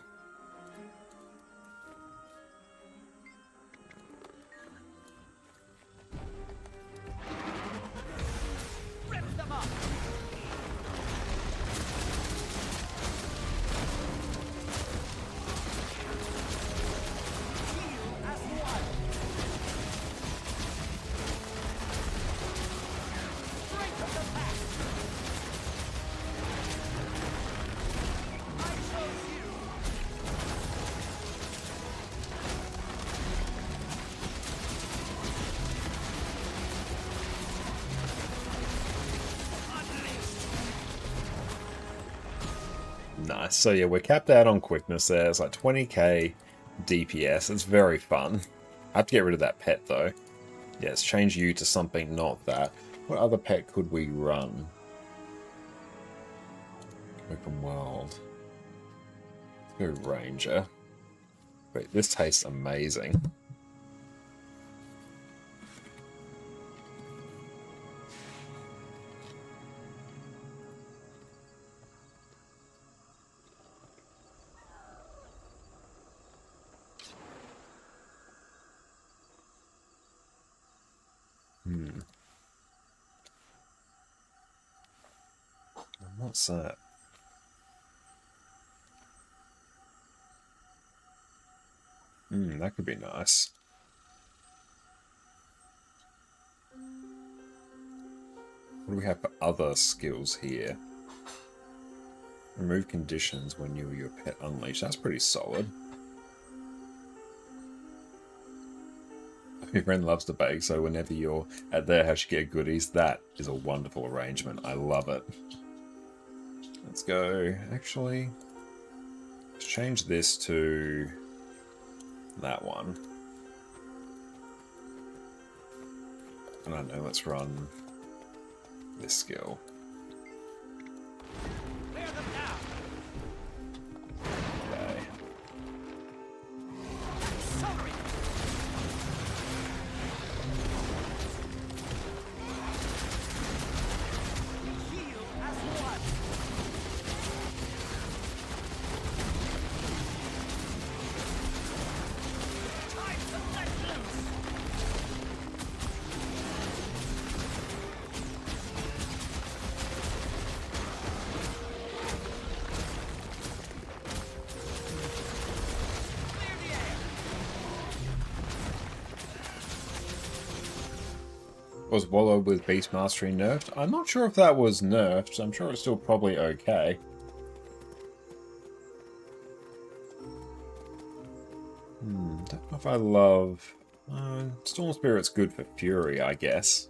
B: Rip them up! Heal as one! Strength of the pack! I chose you!
A: Nice. So yeah, we're capped out on quickness there. It's like 20k DPS. It's very fun. I have to get rid of that pet though. Yes, change you to something not that. What other pet could we run? Open world. Let's go ranger. Wait, this tastes amazing. And what's that? That could be nice. What do we have for other skills here? Remove conditions when you or your pet unleash. That's pretty solid. Your friend loves to bake, so whenever you're at their house, you get goodies. That is a wonderful arrangement. I love it. Let's go. Actually, let's change this to that one. And I know, let's run this skill.
B: Clear them now!
A: Okay.
B: Accelerate! Heal as one! Time to let loose! Clear the air!
A: Was Wallow with Beast Mastery nerfed? I'm not sure if that was nerfed. I'm sure it's still probably okay. Don't know if I love... Storm Spirit's good for Fury, I guess.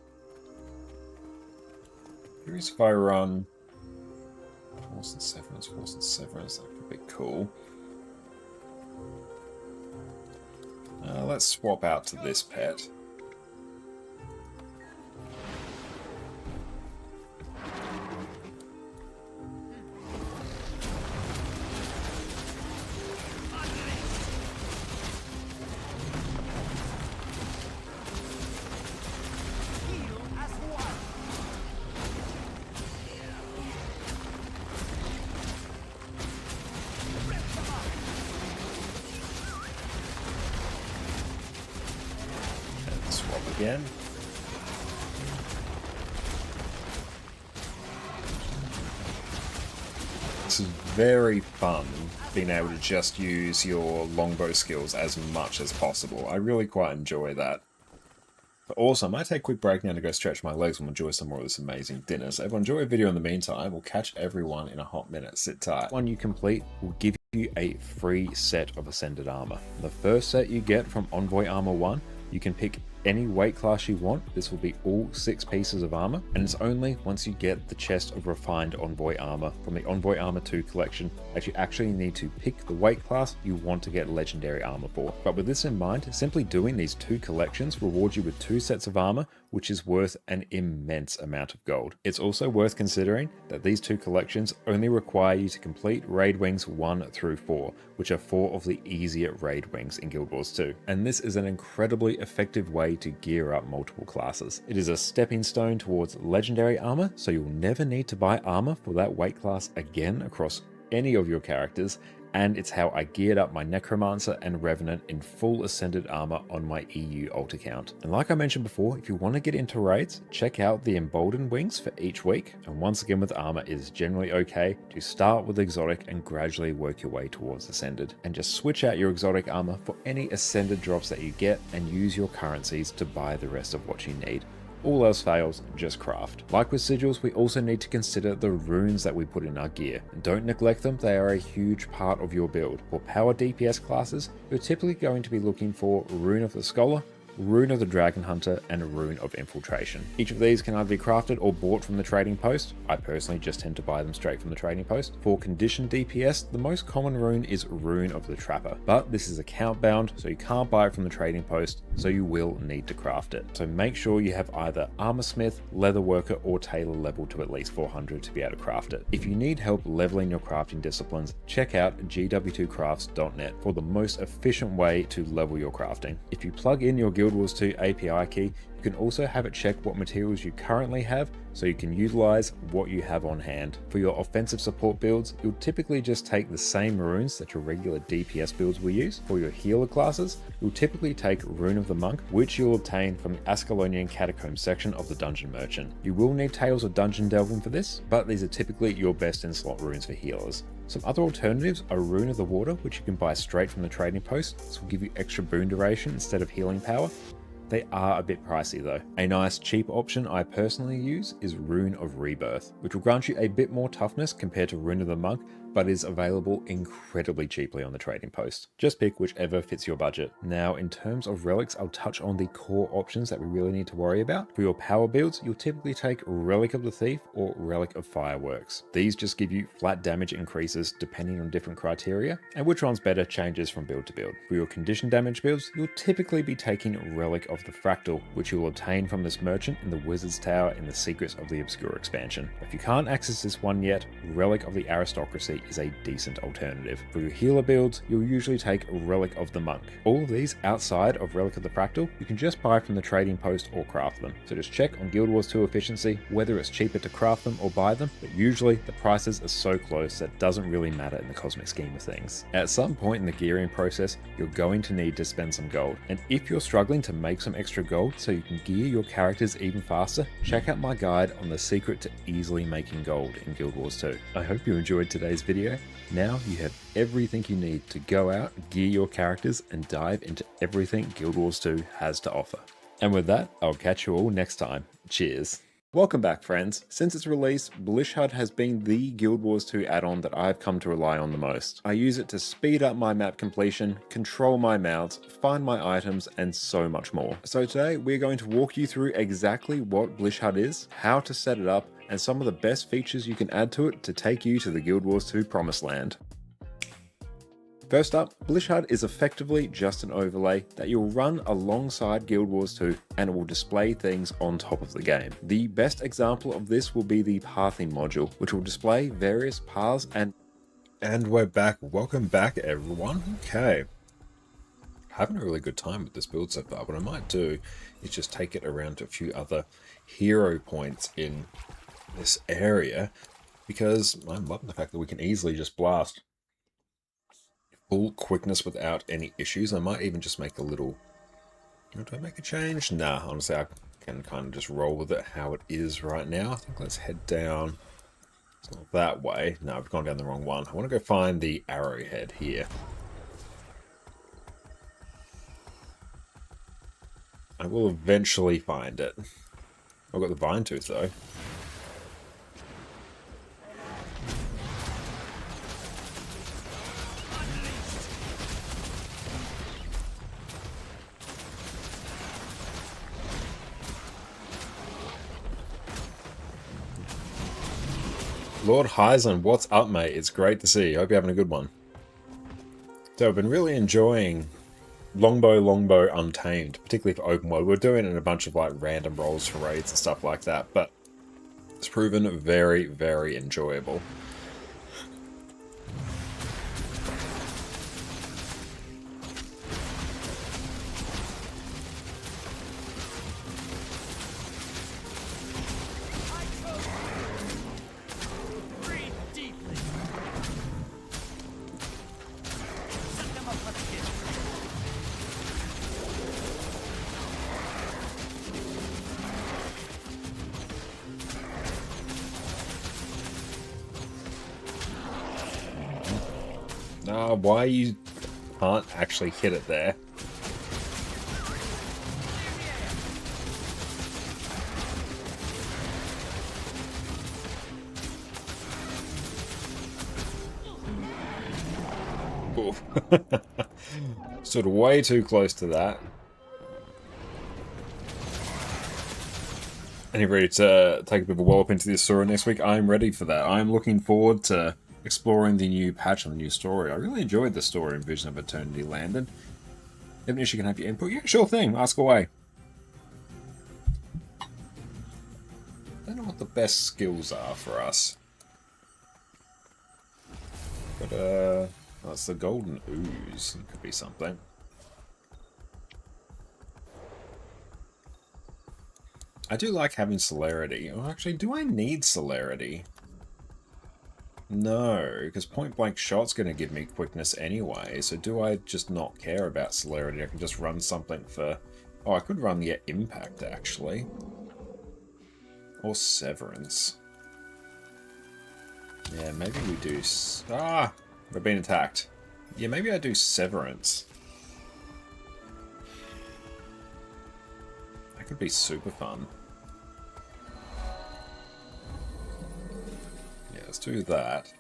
A: Curious if I run... Force and Severance, that could be cool. Let's swap out to this pet.
B: Heal as one! Rip them up!
A: And swap again. This is very fun, being able to just use your longbow skills as much as possible. I really quite enjoy that. But also, I might take a quick break now to go stretch my legs and enjoy some more of this amazing dinner. So everyone enjoy a video in the meantime. We'll catch everyone in a hot minute. Sit tight. One you complete will give you a free set of Ascended Armor. The first set you get from Envoy Armor 1, you can pick any weight class you want. This will be all 6 pieces of armor, and it's only once you get the chest of refined Envoy Armor from the Envoy Armor 2 collection that you actually need to pick the weight class you want to get legendary armor for. But with this in mind, simply doing these 2 collections rewards you with 2 sets of armor, which is worth an immense amount of gold. It's also worth considering that these two collections only require you to complete Raid Wings 1 through 4, which are 4 of the easier Raid Wings in Guild Wars 2. And this is an incredibly effective way to gear up multiple classes. It is a stepping stone towards legendary armor, so you'll never need to buy armor for that weight class again across any of your characters, and it's how I geared up my Necromancer and Revenant in full Ascended armor on my EU alt account. And like I mentioned before, if you want to get into raids, check out the Emboldened Wings for each week, and once again with armor, it is generally okay to start with Exotic and gradually work your way towards Ascended. And just switch out your Exotic armor for any Ascended drops that you get and use your currencies to buy the rest of what you need. All else fails, just craft. Like with sigils, we also need to consider the runes that we put in our gear. Don't neglect them, they are a huge part of your build. For power DPS classes, you're typically going to be looking for Rune of the Scholar, Rune of the Dragon Hunter, and Rune of Infiltration. Each of these can either be crafted or bought from the trading post. I personally just tend to buy them straight from the trading post. For conditioned DPS, the most common rune is Rune of the Trapper, but this is account bound, so you can't buy it from the trading post, so you will need to craft it. So make sure you have either Armorsmith, Leatherworker, or Tailor level to at least 400 to be able to craft it. If you need help leveling your crafting disciplines, check out gw2crafts.net for the most efficient way to level your crafting. If you plug in your Guild Wars 2 API key, you can also have it check what materials you currently have so you can utilize what you have on hand. For your offensive support builds, you'll typically just take the same runes that your regular DPS builds will use. For your healer classes, you'll typically take Rune of the Monk, which you'll obtain from the Ascalonian Catacomb section of the Dungeon Merchant. You will need Tales of Dungeon Delving for this, but these are typically your best in slot runes for healers. Some other alternatives are Rune of the Water, which you can buy straight from the trading post. This will give you extra boon duration instead of healing power. They are a bit pricey though. A nice cheap option I personally use is Rune of Rebirth, which will grant you a bit more toughness compared to Rune of the Monk, but is available incredibly cheaply on the trading post. Just pick whichever fits your budget. Now, in terms of relics, I'll touch on the core options that we really need to worry about. For your power builds, you'll typically take Relic of the Thief or Relic of Fireworks. These just give you flat damage increases depending on different criteria, and which one's better changes from build to build. For your condition damage builds, you'll typically be taking Relic of the Fractal, which you'll obtain from this merchant in the Wizard's Tower in the Secrets of the Obscure expansion. If you can't access this one yet, Relic of the Aristocracy is a decent alternative. For your healer builds, you'll usually take Relic of the Monk. All of these outside of Relic of the Fractal, you can just buy from the trading post or craft them. So just check on Guild Wars 2 efficiency whether it's cheaper to craft them or buy them, but usually the prices are so close that it doesn't really matter in the cosmic scheme of things. At some point in the gearing process, you're going to need to spend some gold, and if you're struggling to make some extra gold so you can gear your characters even faster, check out my guide on the secret to easily making gold in Guild Wars 2. I hope you enjoyed today's video. Now you have everything you need to go out, gear your characters, and dive into everything Guild Wars 2 has to offer. And with that, I'll catch you all next time. Cheers. Welcome back, friends. Since its release, Galeshot has been the Guild Wars 2 add-on that I've come to rely on the most. I use it to speed up my map completion, control my mounts, find my items, and so much more. So today, we're going to walk you through exactly what Galeshot is, how to set it up, and some of the best features you can add to it to take you to the Guild Wars 2 promised land. First up, Galeshot is effectively just an overlay that you'll run alongside Guild Wars 2 and it will display things on top of the game. The best example of this will be the pathing module, which will display various paths and we're back. Welcome back, everyone. Okay. Having a really good time with this build so far. What I might do is just take it around to a few other hero points in this area because I'm loving the fact that we can easily just blast full quickness without any issues. I might even just make a little... Do I make a change? Nah, honestly, I can kind of just roll with it how it is right now. I think let's head down. It's not that way. No, I've gone down the wrong one. I want to go find the arrowhead here. I will eventually find it. I've got the vine tooth though. Lord Heisen, what's up, mate? It's great to see you. Hope you're having a good one. So I've been really enjoying Longbow Untamed, particularly for open world. We're doing it in a bunch of like random rolls for raids and stuff like that, but it's proven very, very enjoyable. Why you can't actually hit it there? Oof. Stood way too close to that. And you're ready to take a bit of a wallop into the story next week? I'm ready for that. I'm looking forward to exploring the new patch and the new story. I really enjoyed the story in Vision of Eternity Landed. Even if you can have your input, yeah, sure thing. Ask away. Don't know what the best skills are for us. But, that's the Golden Ooze. It could be something. I do like having celerity. Oh, actually, do I need celerity? No, because point blank shot's going to give me quickness anyway, so do I just not care about celerity? I can just run something for... Oh, I could run the impact, actually. Or severance. Yeah, maybe we do... Ah! We're being attacked. Yeah, maybe I do severance. That could be super fun. Yeah, let's do that.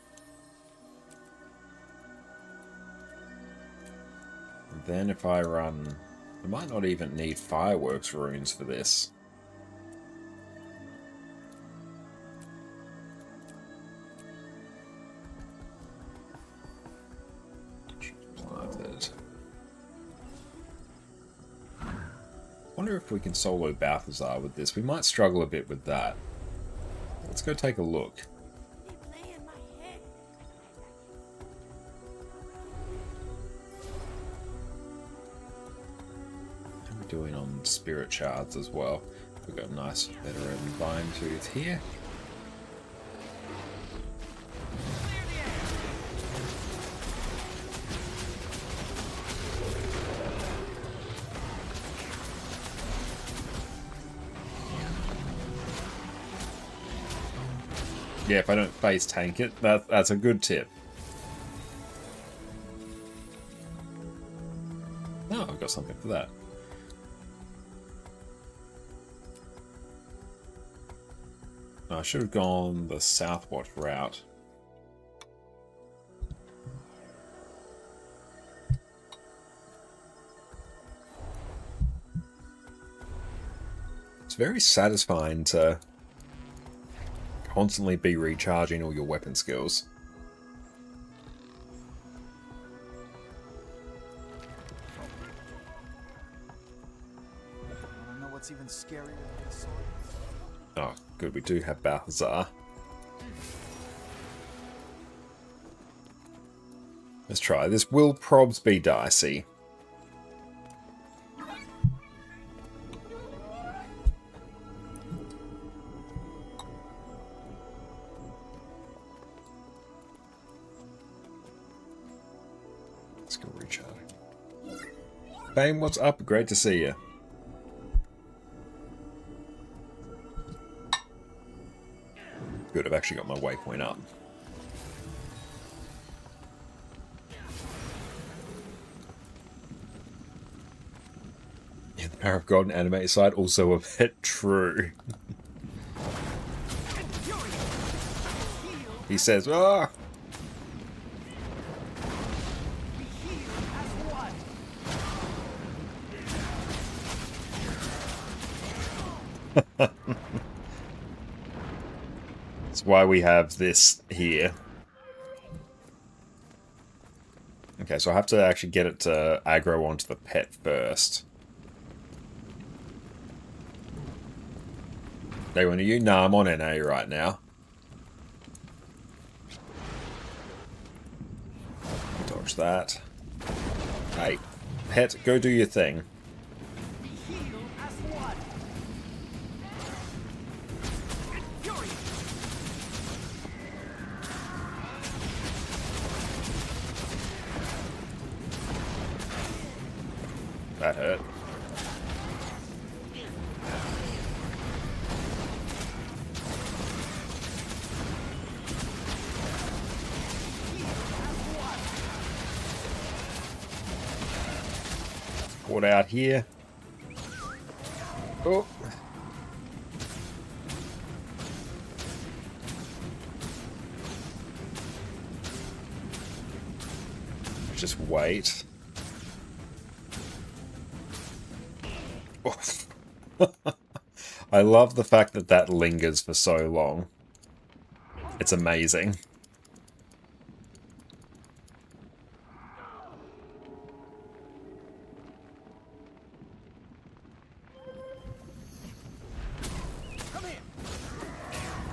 A: And then if I run... I might not even need fireworks runes for this. Wonder if we can solo Balthazar with this. We might struggle a bit with that. Let's go take a look. How are we doing on spirit shards as well? We've got a nice veteran Vine Tooth here. Yeah, if I don't phase tank it, that's a good tip. Oh, I've got something for that. I should have gone the southward route. It's very satisfying to constantly be recharging all your weapon skills.
E: I don't know what's even scarier than this sword.
A: Oh, good, we do have Balthazar. Let's try. This will probs be dicey. Let's go recharge. Bane, what's up? Great to see you. Good, I've actually got my waypoint up. Yeah, the Power of God and animated side also a bit true. He says, ah! That's why we have this here. Okay, so I have to actually get it to aggro onto the pet first. They want you? Nah, I'm on NA right now. Dodge that. Hey, pet, go do your thing. That hurt. Port out here. Oh. Just wait. Oh. I love the fact that that lingers for so long. It's amazing.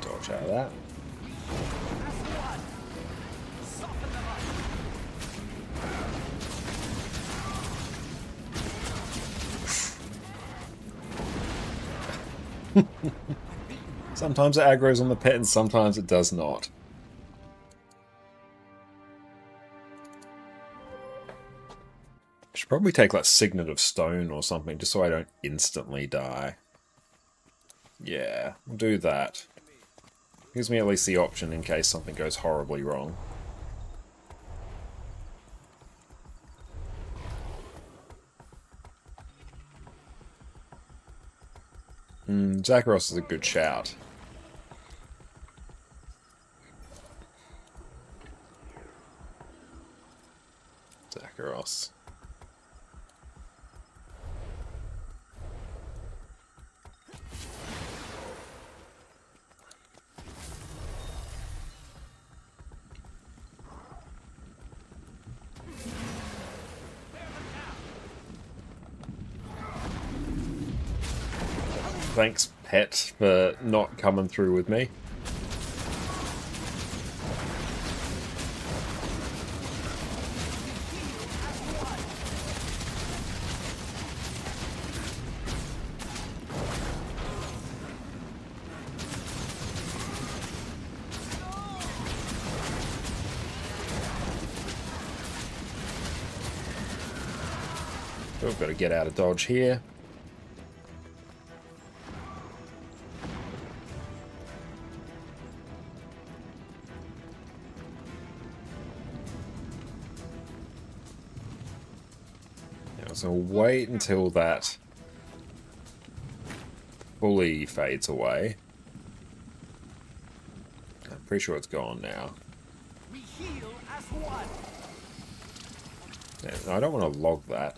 A: Dodge out of that. Sometimes it aggro's on the pet and sometimes it does not. I should probably take like Signet of Stone or something just so I don't instantly die. Yeah, we'll do that. Gives me at least the option in case something goes horribly wrong. Zakharos is a good shout. Zakharos. Thanks, pet, for not coming through with me. We've got to get out of dodge here. So wait until that fully fades away. I'm pretty sure it's gone now.
E: We heal as one.
A: Yeah, I don't want to log that.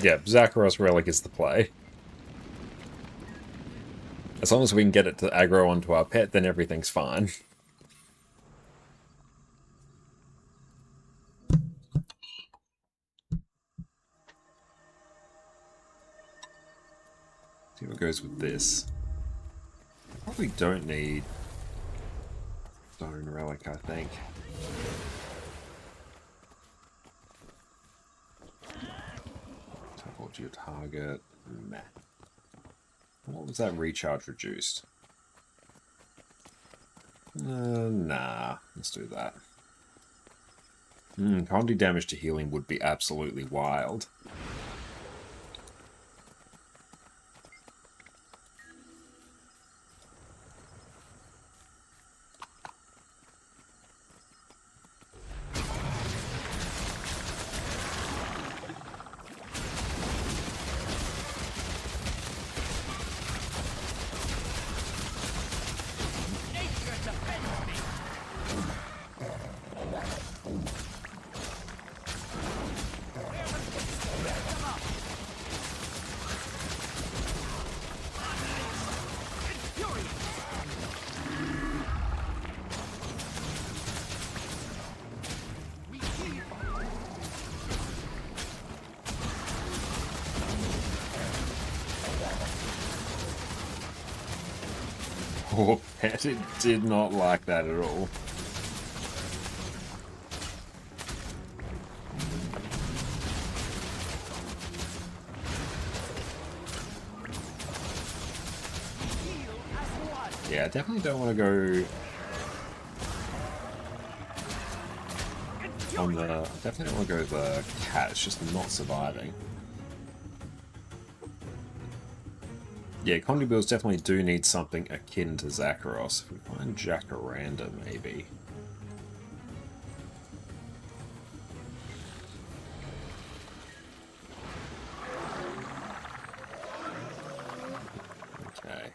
A: Yeah, Zakharos Relic is the play. As long as we can get it to aggro onto our pet, then everything's fine. See what goes with this. Probably don't need Stone Relic, I think. Teleport to your target. Meh. What was that recharge reduced? Nah. Let's do that. Can't do damage to healing would be absolutely wild. poor pet. It did not like that at all. Yeah, I definitely don't want to go on the... I definitely don't want to go the cat. It's just not surviving. Yeah, Condybills definitely do need something akin to Zakharos. If we find Jacaranda, maybe. Okay.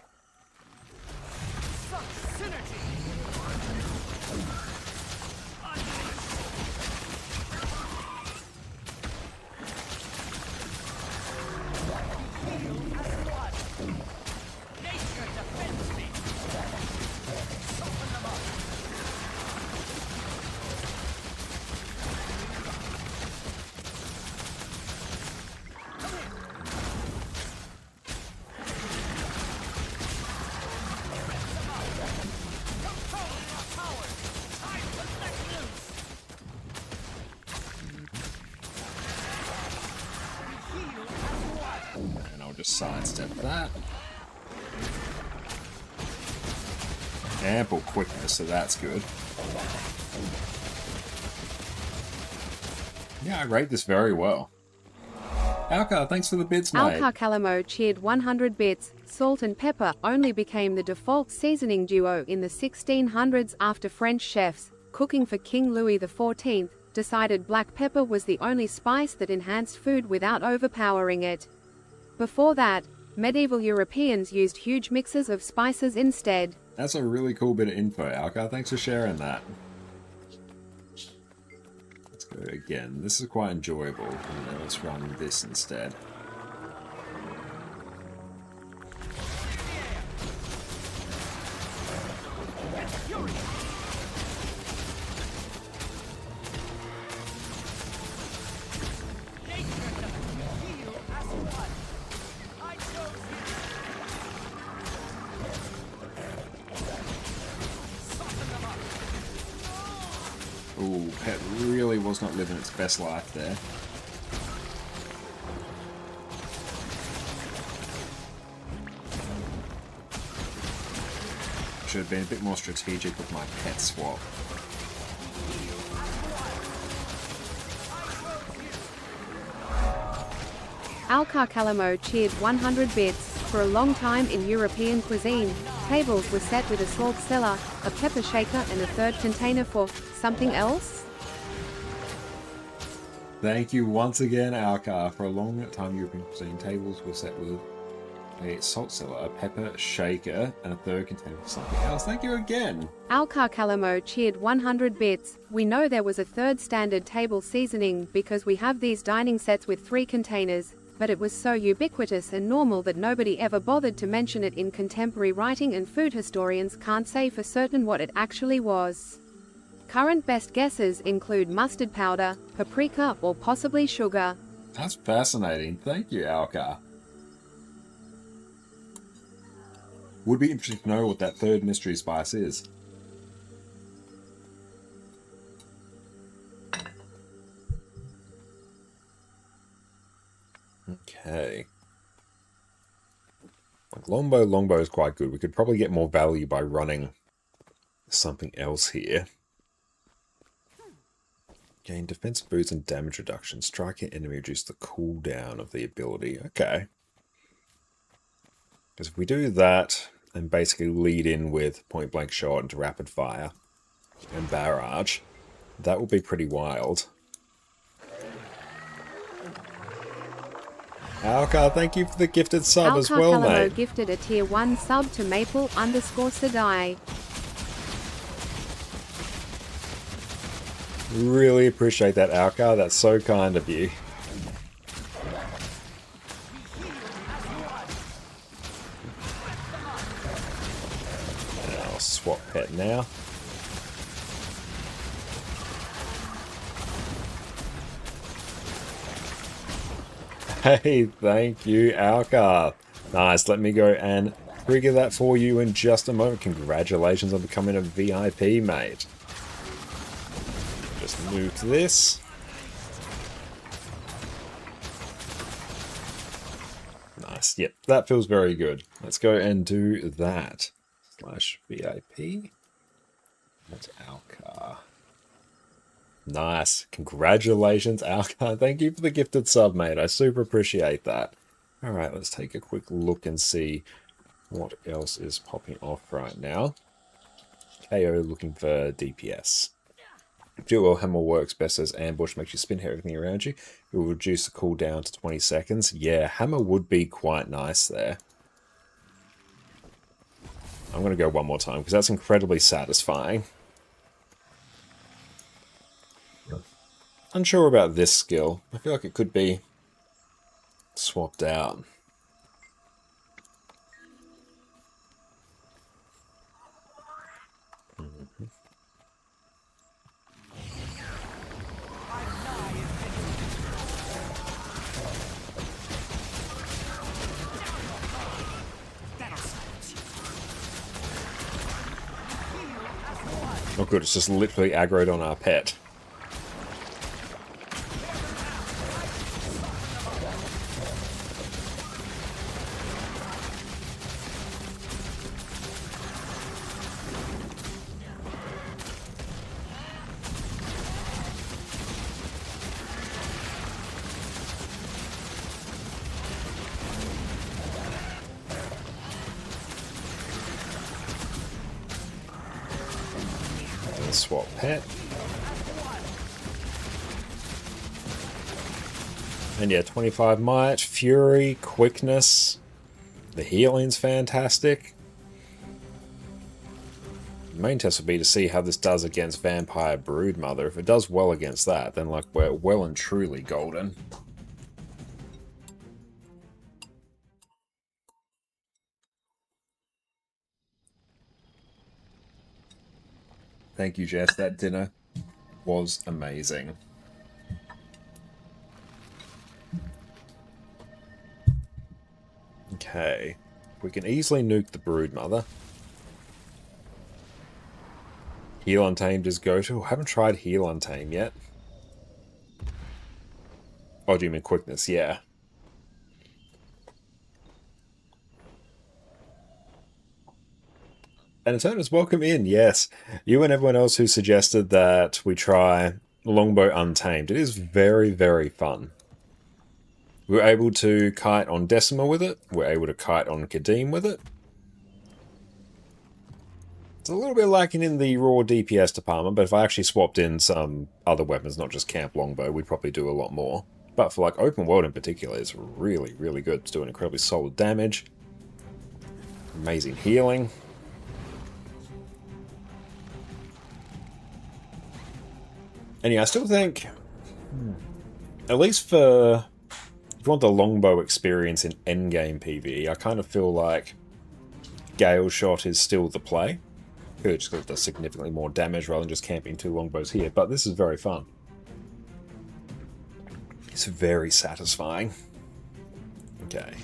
A: And I'll just sidestep that. Ample quickness, so that's good. Yeah, I rate this very well. Alcar, thanks for the bits, mate.
G: Alcar Calamo cheered 100 bits. Salt and pepper only became the default seasoning duo in the 1600s after French chefs, cooking for King Louis XIV, decided black pepper was the only spice that enhanced food without overpowering it. Before that, medieval Europeans used huge mixes of spices instead.
A: That's a really cool bit of info, Alcar. Thanks for sharing that. Let's go again. This is quite enjoyable. And let's run this instead. Ooh, Pet really was not living its best life there. Should have been a bit more strategic with my pet swap.
G: Alcar Calamo cheered 100 bits. For a long time in European cuisine, tables were set with a salt cellar, a pepper shaker and a third container for something else?
A: Thank you once again, Alcar. For a long time European cuisine, tables were set with a salt cellar, a pepper shaker, and a third container for something else. Thank you again.
G: Alcar Calamo cheered 100 bits. We know there was a third standard table seasoning because we have these dining sets with 3 containers, but it was so ubiquitous and normal that nobody ever bothered to mention it in contemporary writing, and food historians can't say for certain what it actually was. Current best guesses include mustard powder, paprika, or possibly sugar.
A: That's fascinating. Thank you, Alcar. Would be interesting to know what that third mystery spice is. Okay. Like longbow is quite good. We could probably get more value by running something else here. Gain defensive boost and damage reduction. Striking enemy reduce the cooldown of the ability. Okay. Because if we do that and basically lead in with point blank shot into rapid fire and barrage, that will be pretty wild. Alcar, thank you for the gifted sub as well,
G: Alcar Calamo
A: mate.
G: gifted a tier 1 sub to Maple_Sadai.
A: Really appreciate that, Alcar. That's so kind of you. And I'll swap pet now. Hey, thank you, Alcar. Nice, let me go and trigger that for you in just a moment. Congratulations on becoming a VIP, mate. Just nuke this. Nice. Yep, that feels very good. Let's go and do that. /VIP. That's our car. Nice. Congratulations, Alcar. Thank you for the gifted sub, mate. I super appreciate that. Alright, let's take a quick look and see what else is popping off right now. KO looking for DPS. Dual Hammer works best as ambush, makes you spin hit everything around you. It will reduce the cooldown to 20 seconds. Yeah, Hammer would be quite nice there. I'm going to go one more time because that's incredibly satisfying. Unsure about this skill. I feel like it could be swapped out. Oh good, it's just literally aggroed on our pet. Swap pet. And yeah, 25 might, fury, quickness. The healing's fantastic. The main test will be to see how this does against Vampire Broodmother. If it does well against that, then like we're well and truly golden. Thank you, Jess. That dinner was amazing. Okay. We can easily nuke the Broodmother. Heal Untamed is go-to. I haven't tried Heal Untamed yet. Oh, do you mean Quickness? Yeah. And Eternus, welcome in, yes. You and everyone else who suggested that we try Longbow Untamed. It is very, very fun. We were able to kite on Decima with it. We're able to kite on Kadim with it. It's a little bit lacking in the raw DPS department, but if I actually swapped in some other weapons, not just Camp Longbow, we'd probably do a lot more. But for like open world in particular, it's really, really good. It's doing incredibly solid damage. Amazing healing. And yeah, I still think, at least for, if you want the longbow experience in endgame PvE, I kind of feel like Galeshot is still the play. Just because it does significantly more damage rather than just camping two longbows here, but this is very fun. It's very satisfying. Okay.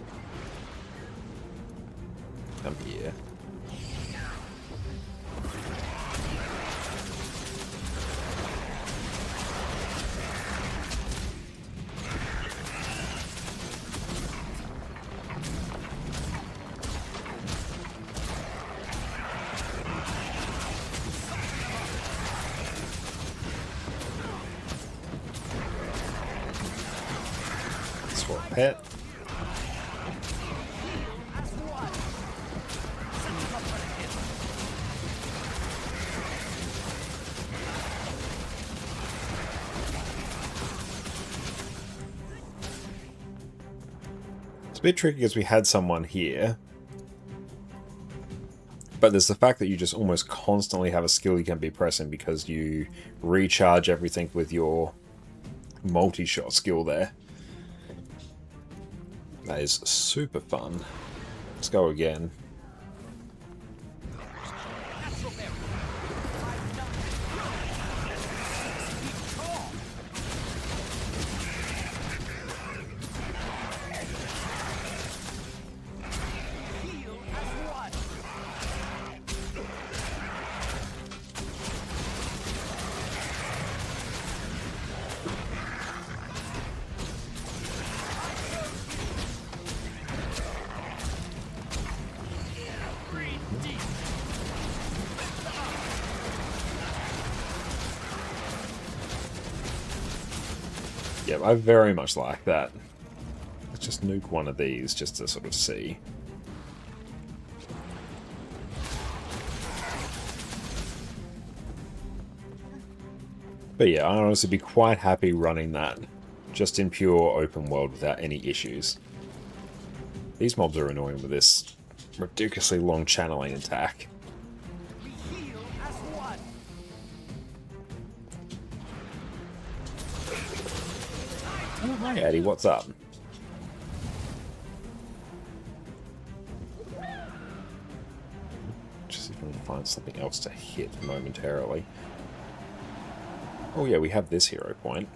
A: Come here. Pet. It's a bit tricky because we had someone here, but there's the fact that you just almost constantly have a skill you can be pressing because you recharge everything with your multi-shot skill there. That is super fun. Let's go again. Yeah, I very much like that. Let's just nuke one of these just to sort of see. But yeah, I'd honestly be quite happy running that just in pure open world without any issues. These mobs are annoying with this ridiculously long channeling attack.
E: We heal as one.
A: Oh, hi Eddie, what's up? Just see if I can find something else to hit momentarily. Oh yeah, we have this hero point.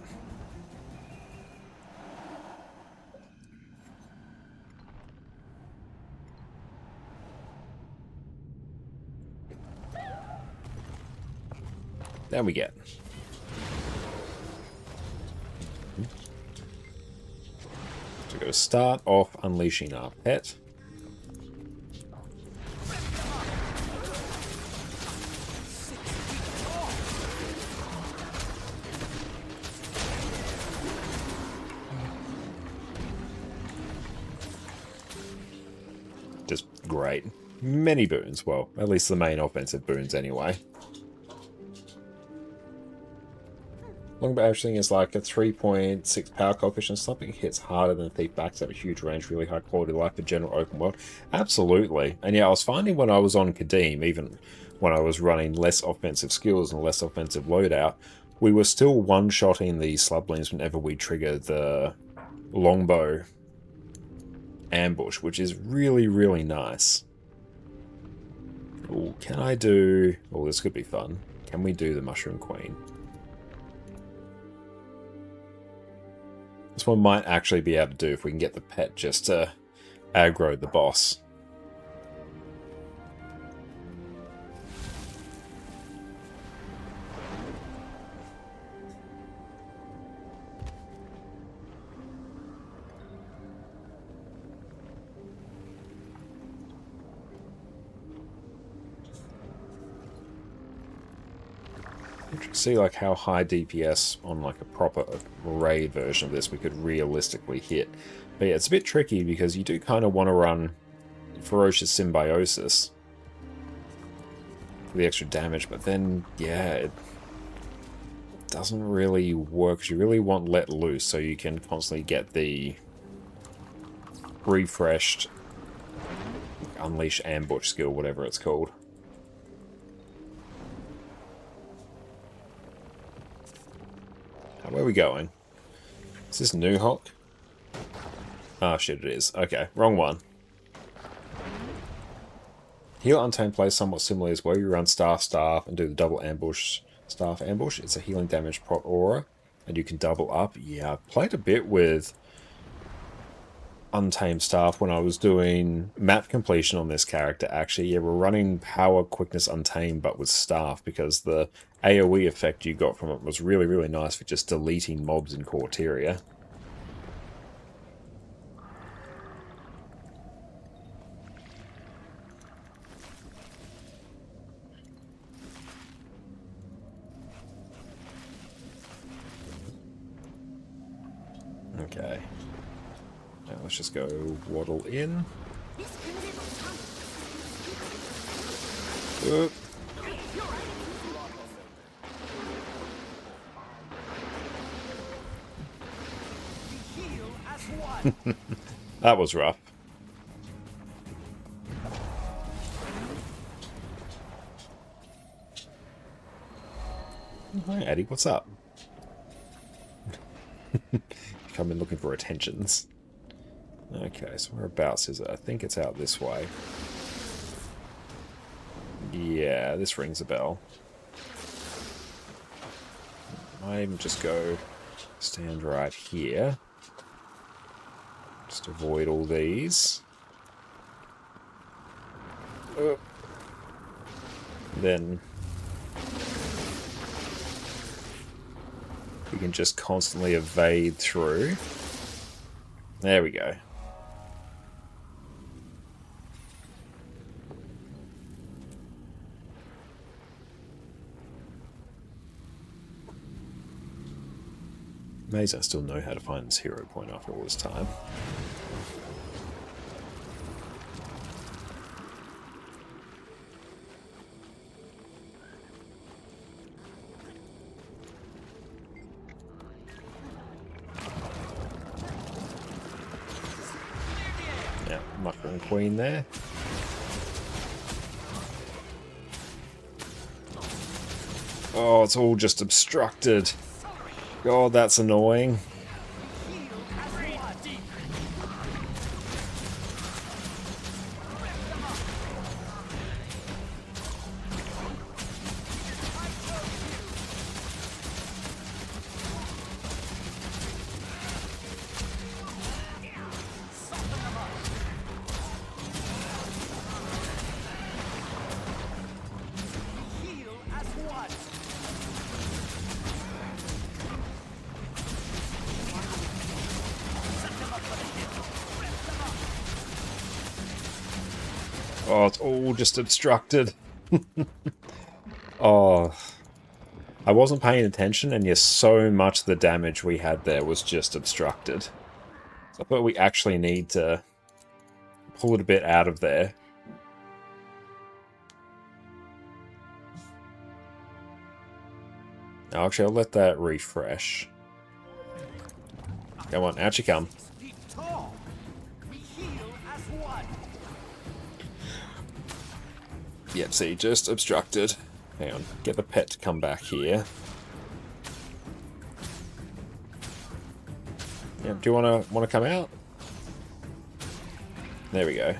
A: There we get. So we're going to start off unleashing our pet. Just great. Many boons. Well, at least the main offensive boons anyway. Longbow Arching is like a 3.6 power coefficient. Something hits harder than Thief Backs at a huge range, really high quality life for general open world. Absolutely. And yeah, I was finding when I was on Kadim, even when I was running less offensive skills and less offensive loadout, we were still one-shotting the slublings whenever we triggered the longbow ambush, which is really, really nice. Ooh, can I do... Oh, this could be fun. Can we do the Mushroom Queen? This one might actually be able to do if we can get the pet just to aggro the boss. See like how high DPS on like a proper raid version of this we could realistically hit. But yeah, it's a bit tricky because you do kind of want to run Ferocious Symbiosis for the extra damage, but then yeah, it doesn't really work. 'Cause you really want Let Loose so you can constantly get the refreshed Unleash Ambush skill, whatever it's called. Where are we going? Is this New Hulk? Oh shit, it is. Okay, wrong one. Heal Untamed plays somewhat similarly as well. You run Staff and do the double ambush. Staff ambush. It's a healing damage prot aura, and you can double up. Yeah, I played a bit with Untamed Staff when I was doing map completion on this character, actually. Yeah, we're running Power Quickness Untamed, but with Staff, because the AoE effect you got from it was really, really nice for just deleting mobs in Corteria. Okay. Now let's just go waddle in. Oop. That was rough. Hi Eddie, what's up? Come in looking for attentions. Okay, so whereabouts is it? I think it's out this way. Yeah, this rings a bell. I even just go stand right here. Just avoid all these. Then we can just constantly evade through. There we go. Amazing I still know how to find this hero point after all this time. Yeah, Mucker and Queen there. Oh, it's all just obstructed. God, that's annoying. Oh, it's all just obstructed. Oh, I wasn't paying attention, and yes, so much of the damage we had there was just obstructed. So I thought we actually need to pull it a bit out of there. Now, actually, I'll let that refresh. Come on, out you come. Yep, see, just obstructed. Hang on, get the pet to come back here. Yep, do you wanna come out? There we go.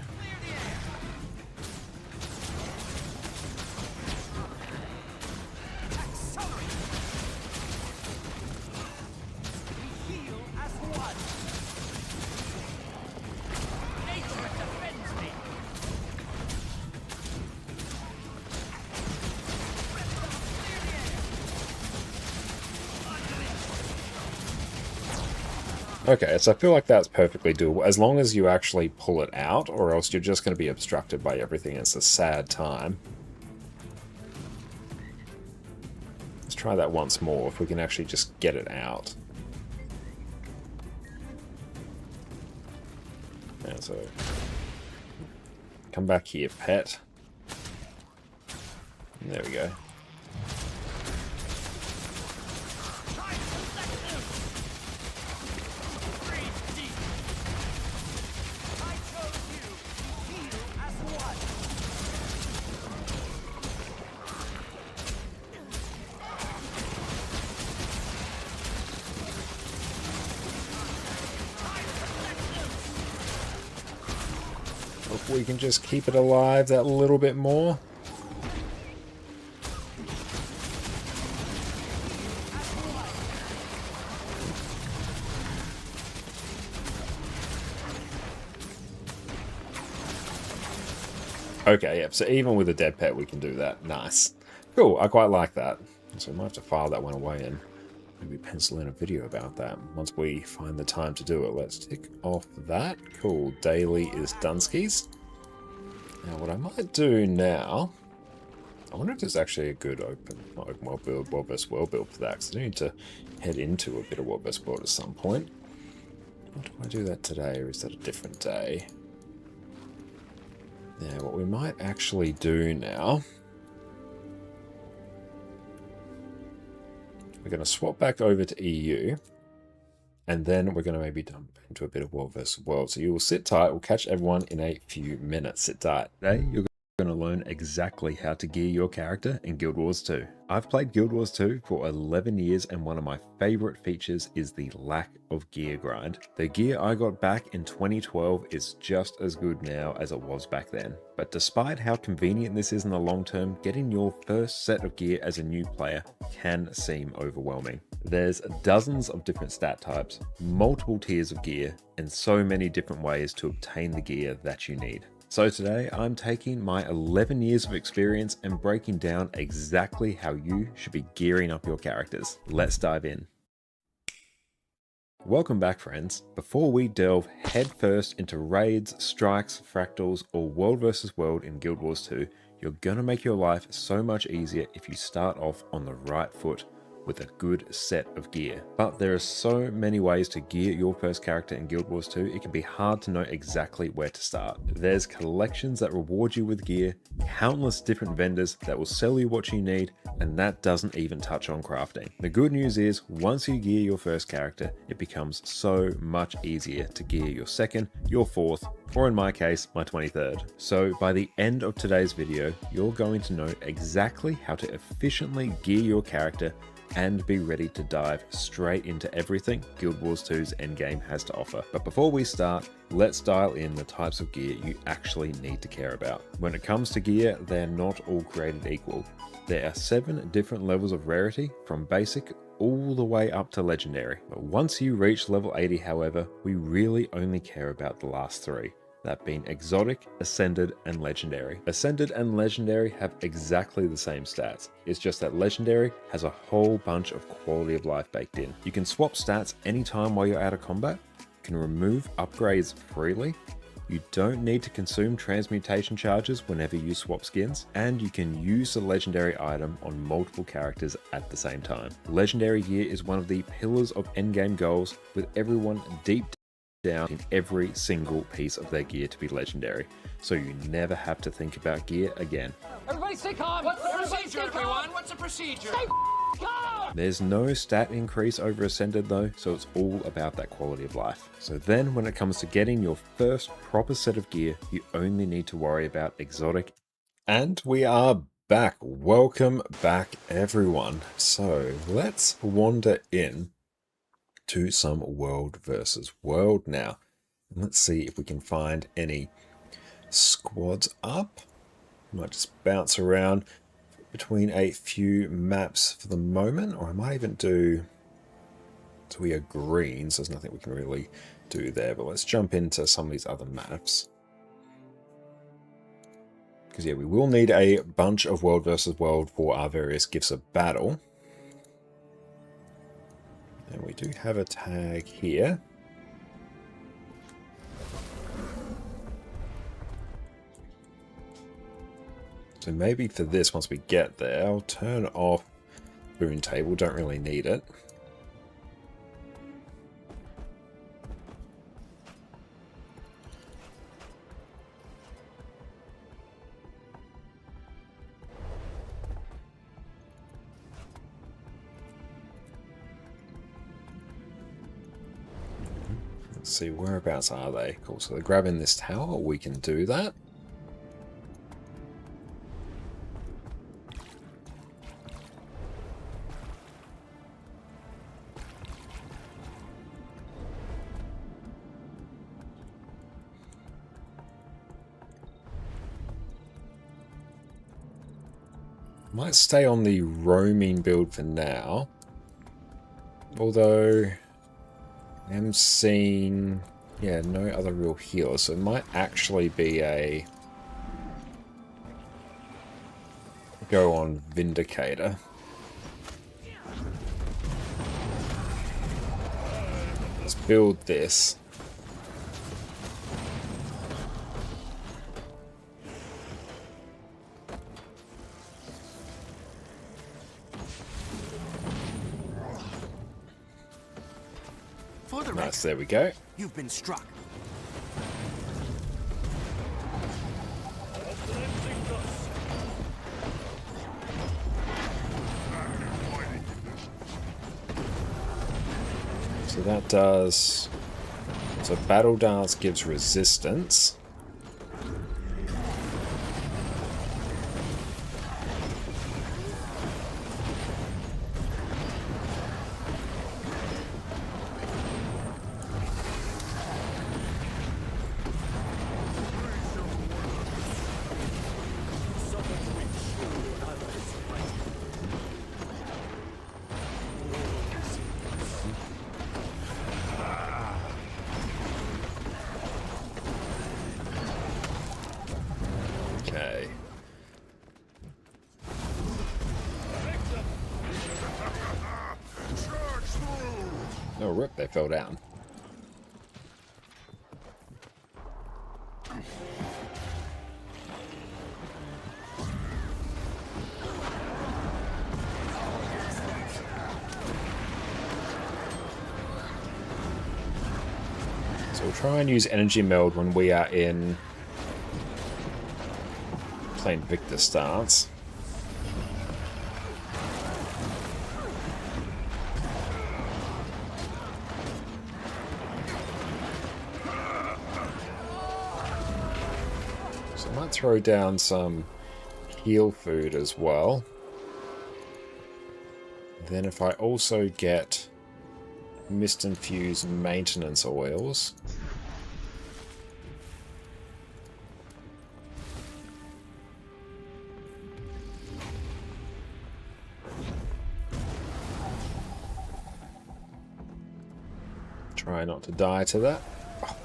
A: Okay, so I feel like that's perfectly doable, as long as you actually pull it out, or else you're just going to be obstructed by everything. It's a sad time. Let's try that once more, if we can actually just get it out. And so, come back here, pet. There we go. If we can just keep it alive that little bit more. Okay, yep, so even with a dead pet we can do that. Nice. Cool, I quite like that. So we might have to file that one away and maybe pencil in a video about that once we find the time to do it. Let's tick off that. Cool, daily is Dunskies. Now what I might do now, I wonder if there's actually a good not open world build, world versus world build for that, because I need to head into a bit of world versus world at some point. Do I do that today, or is that a different day? Yeah, what we might actually do now, we're going to swap back over to EU, and then we're going to maybe dump into a bit of world versus world. So you will sit tight. We'll catch everyone in a few minutes. Sit tight. Today, you're going to learn exactly how to gear your character in Guild Wars 2. I've played Guild Wars 2 for 11 years, and one of my favorite features is the lack of gear grind. The gear I got back in 2012 is just as good now as it was back then. But despite how convenient this is in the long term, getting your first set of gear as a new player can seem overwhelming. There's dozens of different stat types, multiple tiers of gear, and so many different ways to obtain the gear that you need. So today I'm taking my 11 years of experience and breaking down exactly how you should be gearing up your characters. Let's dive in. Welcome back, friends. Before we delve headfirst into raids, strikes, fractals, or world versus world in Guild Wars 2, you're gonna make your life so much easier if you start off on the right foot with a good set of gear. But there are so many ways to gear your first character in Guild Wars 2, it can be hard to know exactly where to start. There's collections that reward you with gear, countless different vendors that will sell you what you need, and that doesn't even touch on crafting. The good news is, once you gear your first character, it becomes so much easier to gear your second, your fourth, or in my case, my 23rd. So by the end of today's video, you're going to know exactly how to efficiently gear your character and be ready to dive straight into everything Guild Wars 2's endgame has to offer. But before we start, let's dial in the types of gear you actually need to care about. When it comes to gear, they're not all created equal. There are 7 different levels of rarity, from basic all the way up to legendary. But once you reach level 80, however, we really only care about the last 3. That being exotic, ascended, and legendary. Ascended and legendary have exactly the same stats. It's just that legendary has a whole bunch of quality of life baked in. You can swap stats anytime while you're out of combat, you can remove upgrades freely, you don't need to consume transmutation charges whenever you swap skins, and you can use the legendary item on multiple characters at the same time. Legendary gear is one of the pillars of endgame goals, with everyone deep down in every single piece of their gear to be legendary, so you never have to think about gear again.
E: Everybody stay calm. What's the procedure, everyone? What's the procedure? Stay calm.
A: There's no stat increase over Ascended though, so it's all about that quality of life. So then when it comes to getting your first proper set of gear, you only need to worry about exotic. And we are back. Welcome back, everyone. So let's wander in to some world versus world now. And let's see if we can find any squads up. Might just bounce around between a few maps for the moment, or I might even do, so we are green, so there's nothing we can really do there, but let's jump into some of these other maps. Because yeah, we will need a bunch of world versus world for our various gifts of battle. And we do have a tag here. So maybe for this, once we get there, I'll turn off Boon Table. Don't really need it. Let's see, whereabouts are they? Cool, so they're grabbing this tower. We can do that. Might stay on the roaming build for now. Although I am seeing, yeah, no other real healers, so it might actually be a go on Vindicator. Let's build this. Nice, there we go.
E: You've been struck.
A: So that does... So Battle Dance gives resistance. Okay. Oh, rip, they fell down. So we'll try and use Energy Meld when we are in plain Victor stance. So I might throw down some heal food as well. Then if I also get mist-infused maintenance oils, try not to die to that. Oh,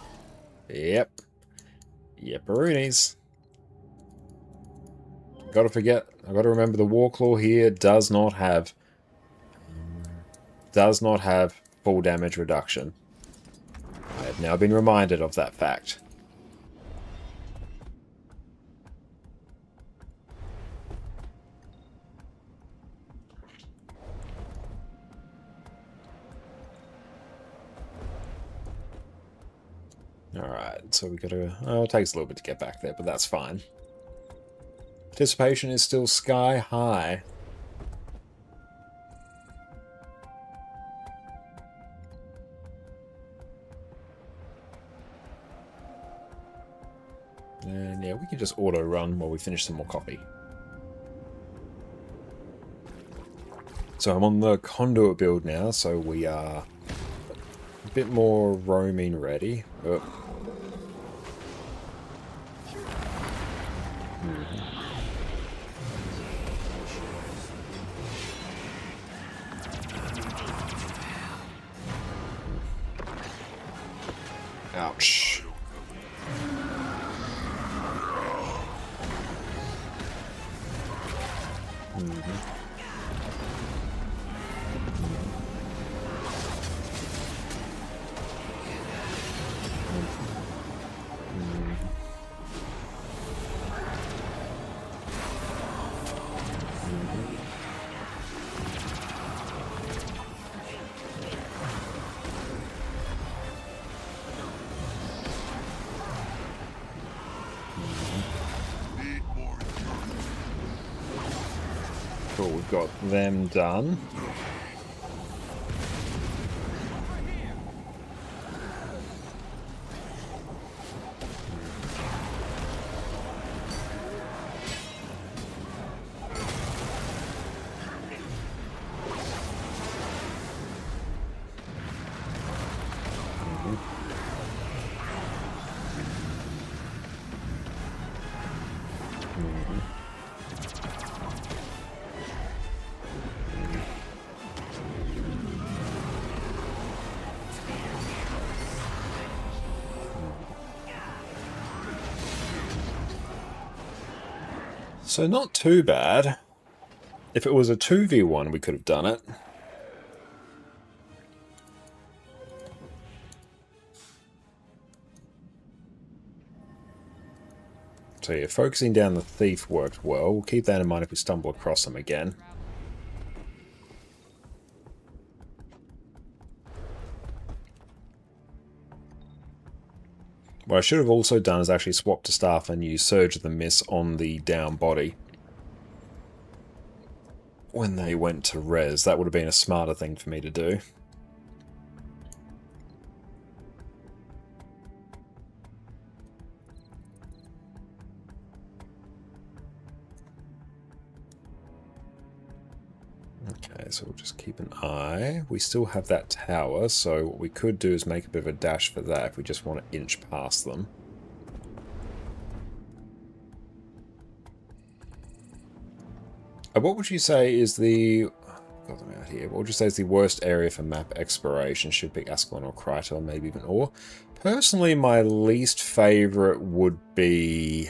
A: yep. Yepperoonies. Gotta remember the Warclaw here does not have full damage reduction. I have now been reminded of that fact. Alright, so we gotta... Oh, it takes a little bit to get back there, but that's fine. Participation is still sky high. And yeah, we can just auto run while we finish some more coffee. So I'm on the conduit build now, so we are a bit more roaming ready. Oh. Ouch. Cool, we've got them done. So not too bad. If it was a 2v1, we could have done it. So yeah, focusing down the thief worked well. We'll keep that in mind if we stumble across him again. What I should have also done is actually swap to staff and use Surge of the Mist on the down body when they went to res. That would have been a smarter thing for me to do. Okay, so we'll just keep an eye. We still have that tower, so what we could do is make a bit of a dash for that if we just want to inch past them. What would you say is the... got them out here. What would you say is the worst area for map exploration? Should be Ascalon or Krytor, maybe even Ore. Personally, my least favorite would be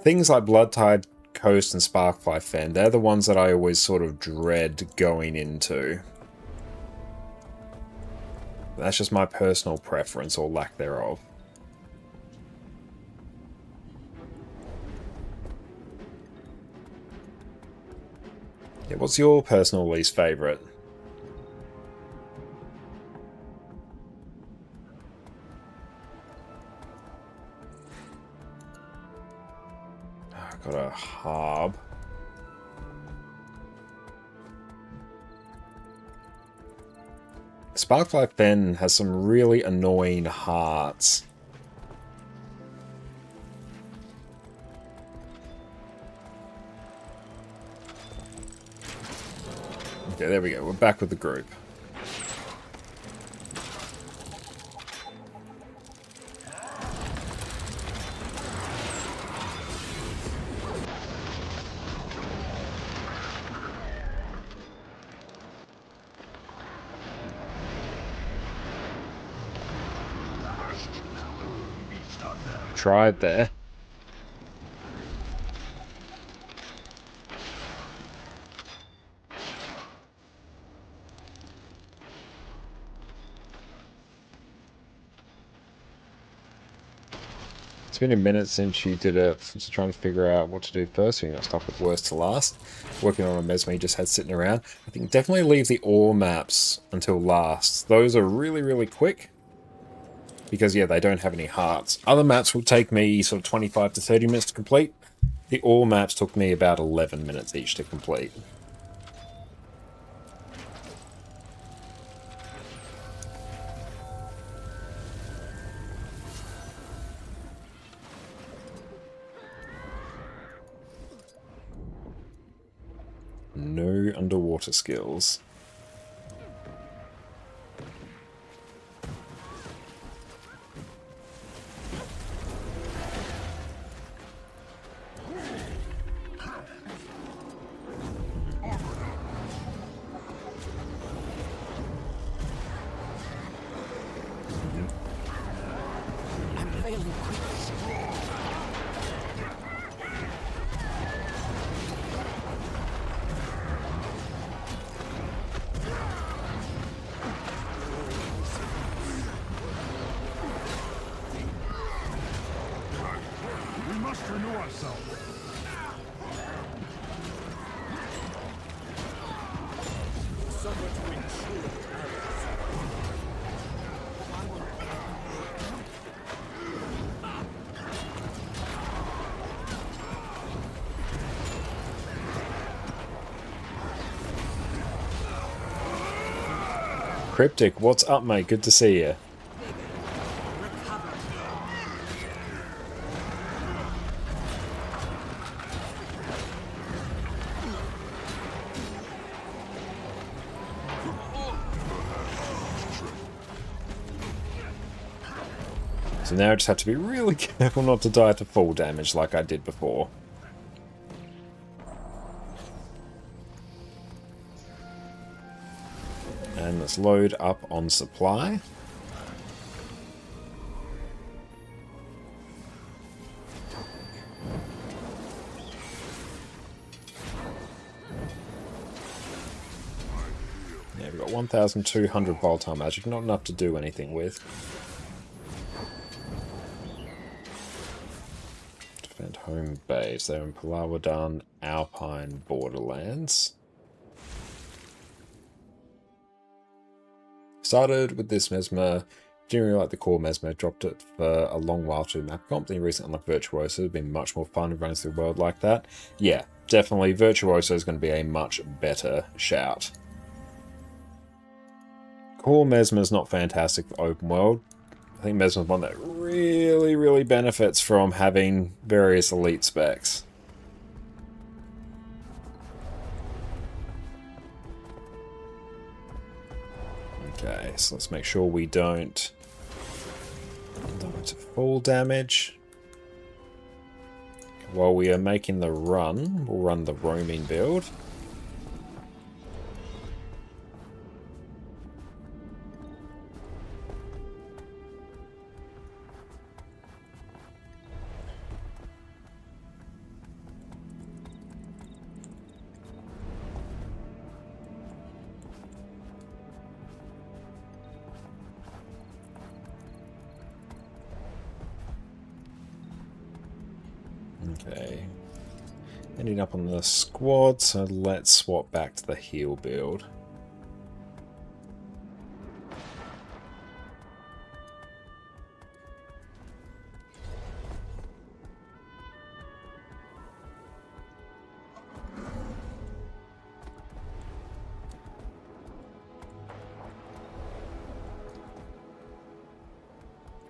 A: things like Bloodtide Coast and Sparkfly Fen. They're the ones that I always sort of dread going into. That's just my personal preference, or lack thereof. Yeah, what's your personal least favorite? Got a hub. Sparklight Fen has some really annoying hearts. Okay, there we go. We're back with the group. Tried there. It's been a minute since you did it, since trying to figure out what to do first. So you got stuff with worst to last. Working on a Mesmer you just had sitting around. I think definitely leave the ore maps until last. Those are really, really quick. Because, yeah, they don't have any hearts. Other maps will take me sort of 25 to 30 minutes to complete. The ore maps took me about 11 minutes each to complete. No underwater skills. Cryptic, what's up, mate? Good to see you. So now I just have to be really careful not to die to full damage like I did before. And let's load up on supply. Yeah, we've got 1,200 volatile magic, not enough to do anything with. Defend home base. They're in Palawadan, Alpine Borderlands. Started with this Mesmer, didn't really like the core Mesmer, dropped it for a long while to map comp, then recently unlocked Virtuoso, it's been much more fun running through the world like that. Yeah, definitely Virtuoso is going to be a much better shout. Core Mesmer's not fantastic for open world. I think Mesmer's one that really, really benefits from having various elite specs. Okay, so let's make sure we don't die to full damage. While we are making the run, we'll run the roaming build. Okay, ending up on the squad, so let's swap back to the heal build.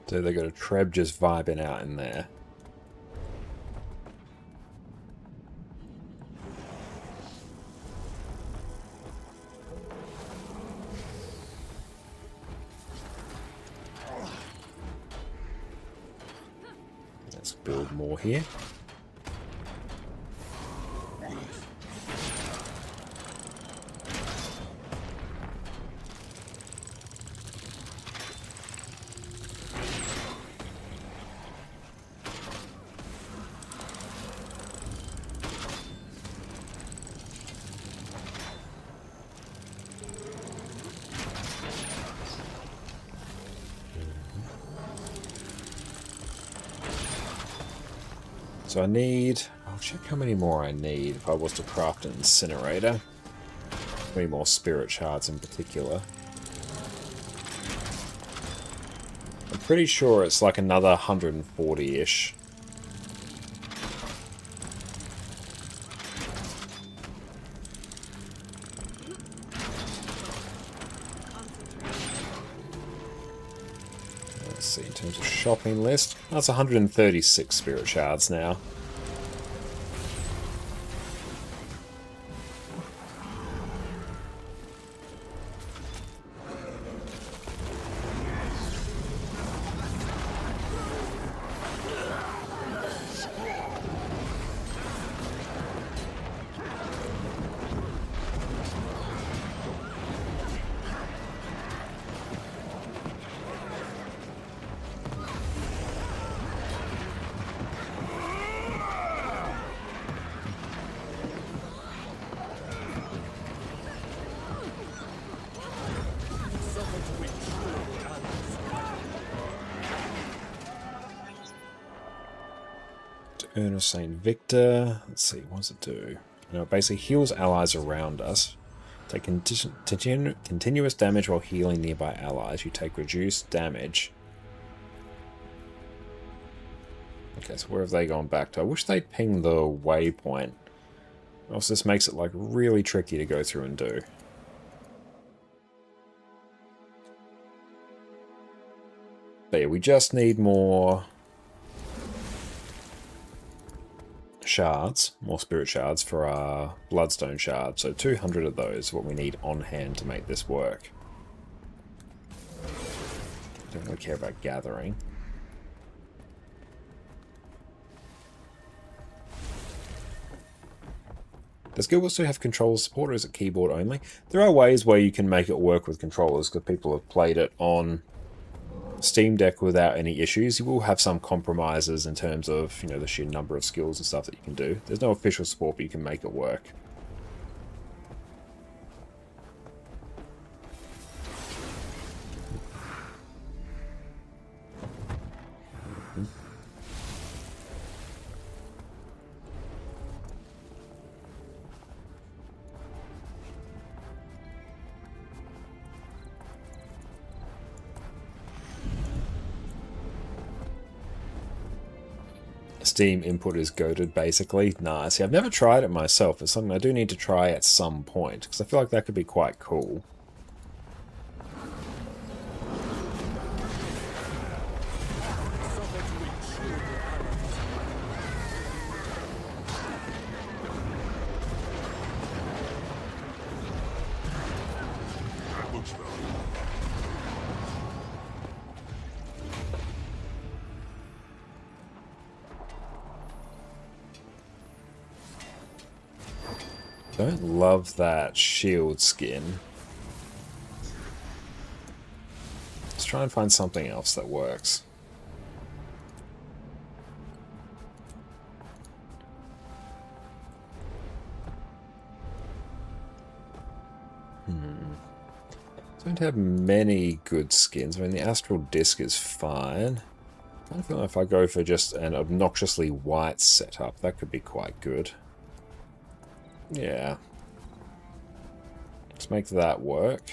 A: So they got a Treb just vibing out in there. Let's build more here. So I need... I'll check how many more I need if I was to craft an incinerator. How many more spirit shards in particular. I'm pretty sure it's like another 140-ish. Let's see, in terms of shopping list, that's 136 spirit shards now. Urn of St. Victor. Let's see, what does it do? You know, it basically heals allies around us. Take continuous damage while healing nearby allies. You take reduced damage. Okay, so where have they gone back to? I wish they'd ping the waypoint. Or else this makes it like really tricky to go through and do. But yeah, we just need more shards, more spirit shards for our bloodstone shards. So 200 of those, what we need on hand to make this work. I don't really care about gathering. Does Guild Wars 2 have controller support, or is it keyboard only? There are ways where you can make it work with controllers, because people have played it on Steam Deck without any issues. You will have some compromises in terms of, you know, the sheer number of skills and stuff that you can do. There's no official support, but you can make it work. Steam input is goated, basically. Nah, see, I've never tried it myself. It's something I do need to try at some point, because I feel like that could be quite cool. Don't love that shield skin. Let's try and find something else that works. Don't have many good skins. I mean, the Astral Disc is fine. I don't feel like if I go for just an obnoxiously white setup, that could be quite good. Yeah. Let's make that work.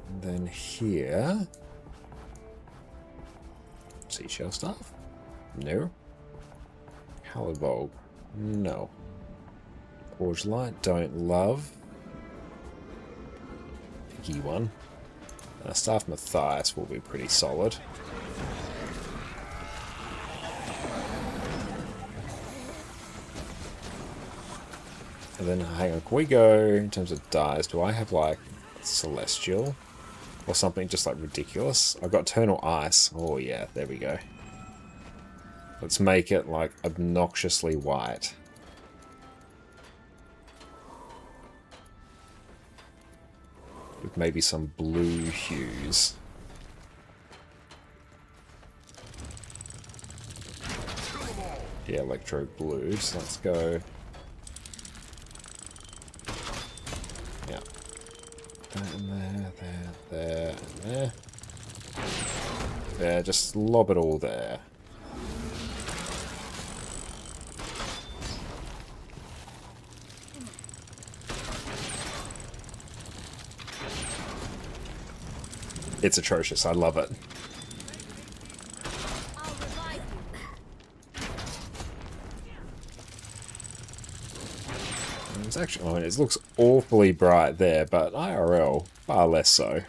A: And then here... Seashell Staff? No. Hallowed Bulb? No. Forge Light? Don't love. Picky one. Staff Matthias will be pretty solid. And then, hang on, can we go in terms of dyes? Do I have like Celestial or something just like ridiculous? I've got Eternal Ice. Oh yeah, there we go. Let's make it like obnoxiously white. With maybe some blue hues. Yeah, electro blue. So let's go. Yeah. That and there, and there. There, just lob it all there. It's atrocious. I love it. It's actually, it looks awfully bright there, but IRL, far less so.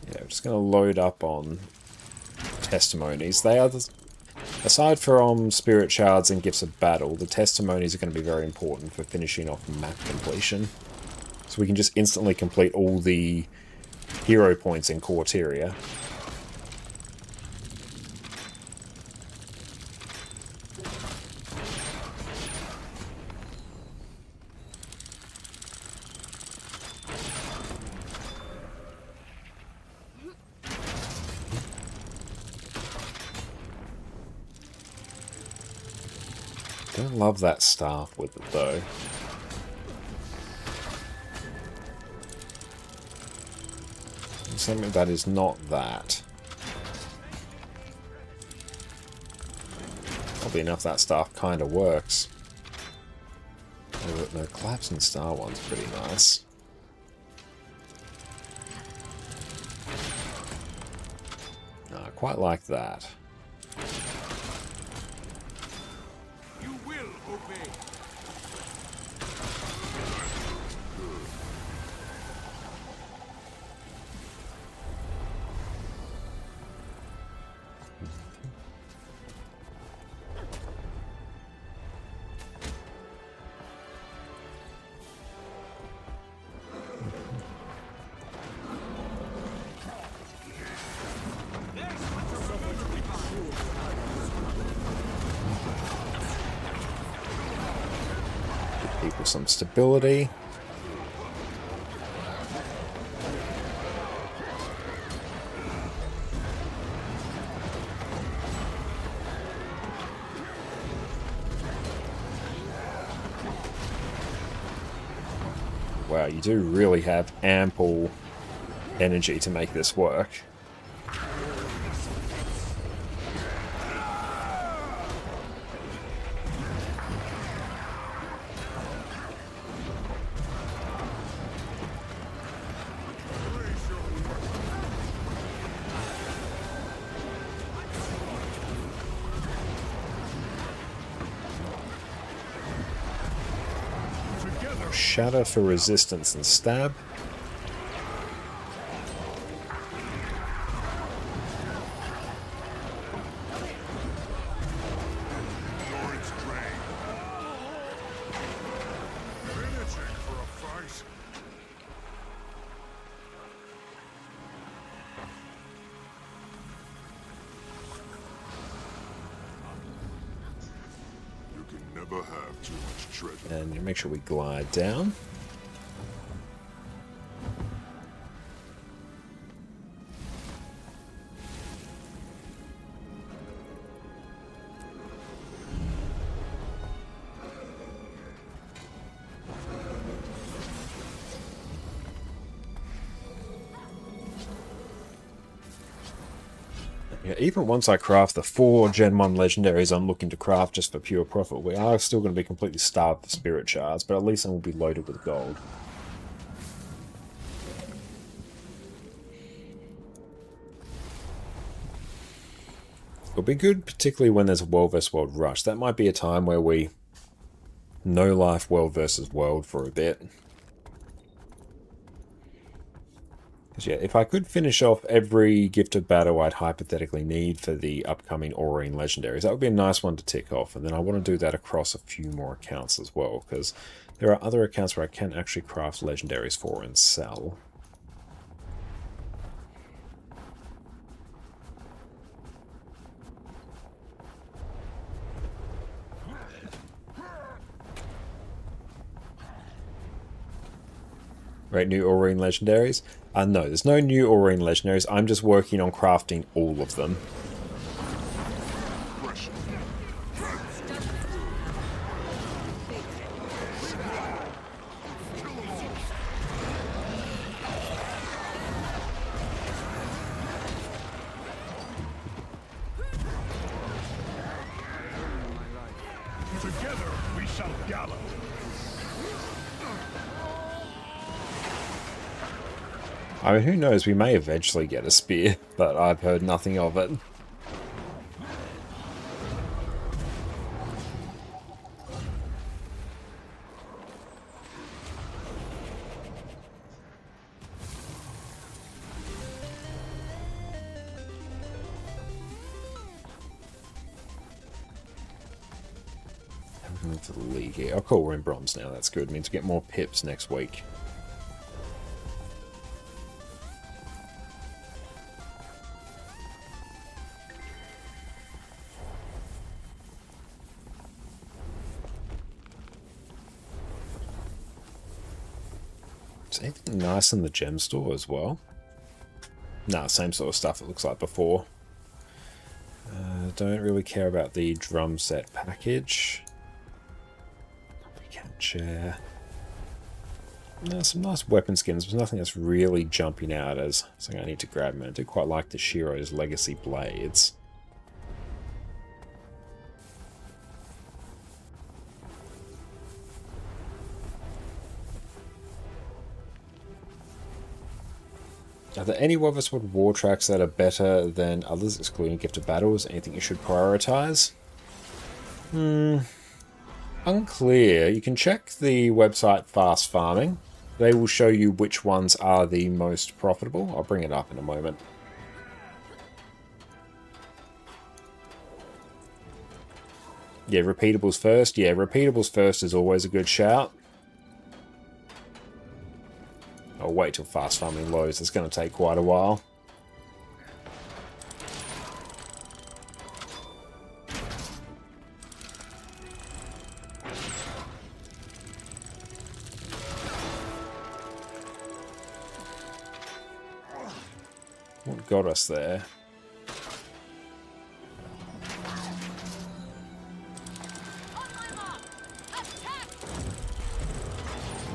A: Yeah, I'm just going to load up on testimonies. They are, aside from spirit shards and gifts of battle, the testimonies are going to be very important for finishing off map completion. So we can just instantly complete all the hero points in Quarteria. Don't love that staff with it though. Something that is not that. Oddly enough, that staff kind of works. The collapsing star one's pretty nice. I quite like that. People some stability. Wow, you do really have ample energy to make this work. Shatter for resistance and stab. And make sure we glide down. Yeah, even once I craft the 4 Gen 1 legendaries I'm looking to craft just for pure profit, we are still going to be completely starved for spirit shards, but at least I will be loaded with gold. It'll be good, particularly when there's a world vs. world rush. That might be a time where we no life world versus world for a bit. Because yeah, if I could finish off every gift of battle I'd hypothetically need for the upcoming Aurine legendaries, that would be a nice one to tick off. And then I want to do that across a few more accounts as well, because there are other accounts where I can actually craft legendaries for and sell. Right, new Aurine legendaries? No, there's no new Aurine legendaries. I'm just working on crafting all of them.
C: Together we shall gallop.
A: I mean, who knows, we may eventually get a spear, but I've heard nothing of it. To the league here. Oh cool, we're in bronze now, that's good. It means we get more pips next week. Is anything nice in the gem store as well? Nah, same sort of stuff it looks like before. Don't really care about the drum set package. Chair. No, some nice weapon skins, but nothing that's really jumping out as something I need to grab. Man, I do quite like the Shiro's Legacy blades. Are there any Weathersword war tracks that are better than others, excluding Gift of Battles? Anything you should prioritize? Unclear. You can check the website Fast Farming. They will show you which ones are the most profitable. I'll bring it up in a moment. Yeah, repeatables first. Yeah, repeatables first is always a good shout. I'll wait till Fast Farming loads. It's going to take quite a while. What got us there?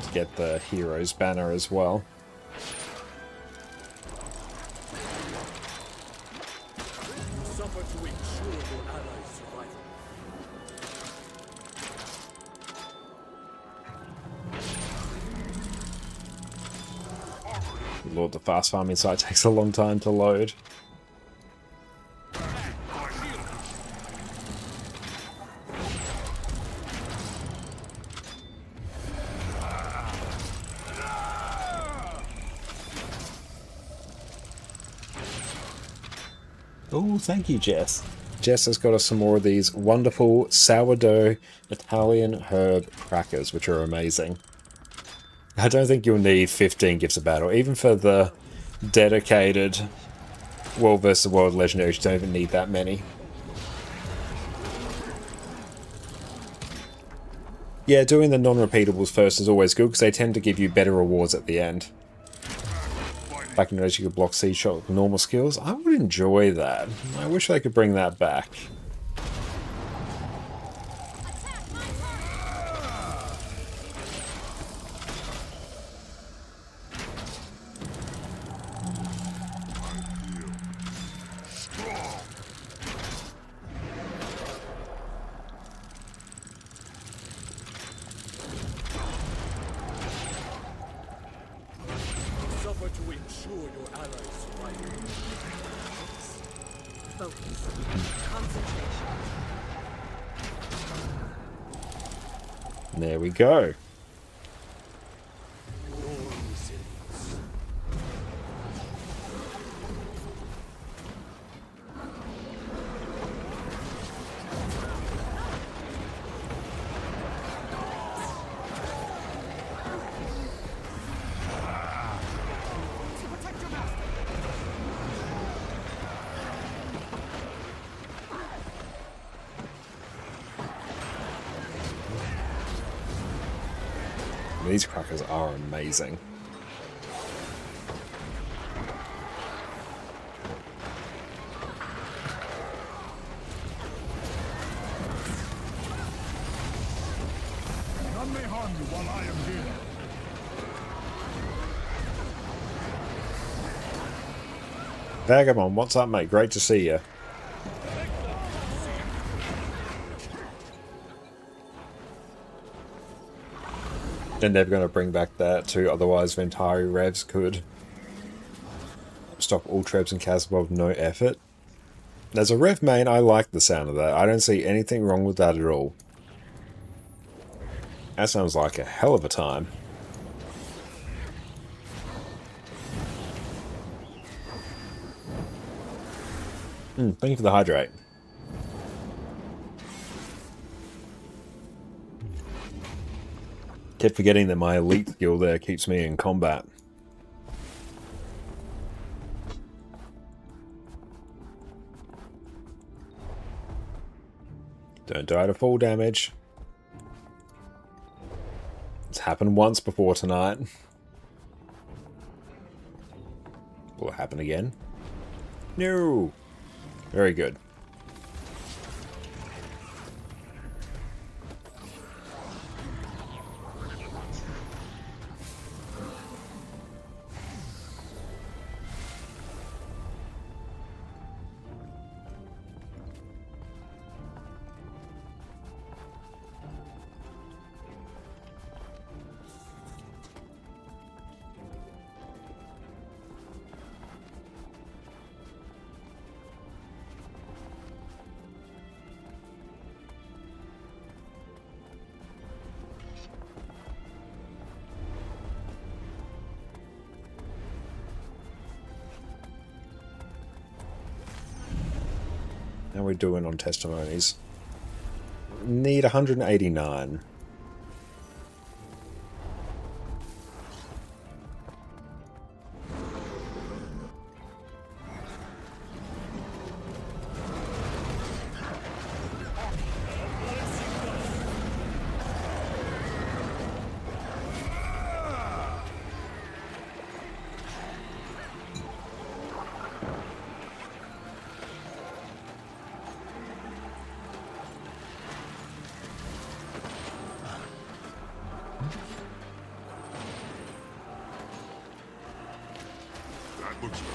A: To get the hero's banner as well.
C: Suffer to ensure your allies' survival.
A: Lord, the fast farming site takes a long time to load. Oh, thank you, Jess. Jess has got us some more of these wonderful sourdough Italian herb crackers, which are amazing. I don't think you'll need 15 Gifts of Battle. Even for the dedicated World vs. World Legendaries, you don't even need that many. Yeah, doing the non-repeatables first is always good, because they tend to give you better rewards at the end. Back in those you could block Seed Shot with normal skills. I would enjoy that. I wish they could bring that back.
C: Suffer to ensure your allies' survival.
B: Focus. Concentration.
A: There we go. These crackers are amazing.
C: None may harm you while I am here.
A: Vagabond, what's up, mate? Great to see you. And they're going to bring back that too, otherwise Ventari revs could stop all Trebs and Castle with no effort. As a rev main, I like the sound of that. I don't see anything wrong with that at all. That sounds like a hell of a time. Thank you for the hydrate. Kept forgetting that my elite skill there keeps me in combat. Don't die to full damage. It's happened once before tonight. Will it happen again? No! Very good. How are we doing on testimonies? Need 189.
C: That looks good.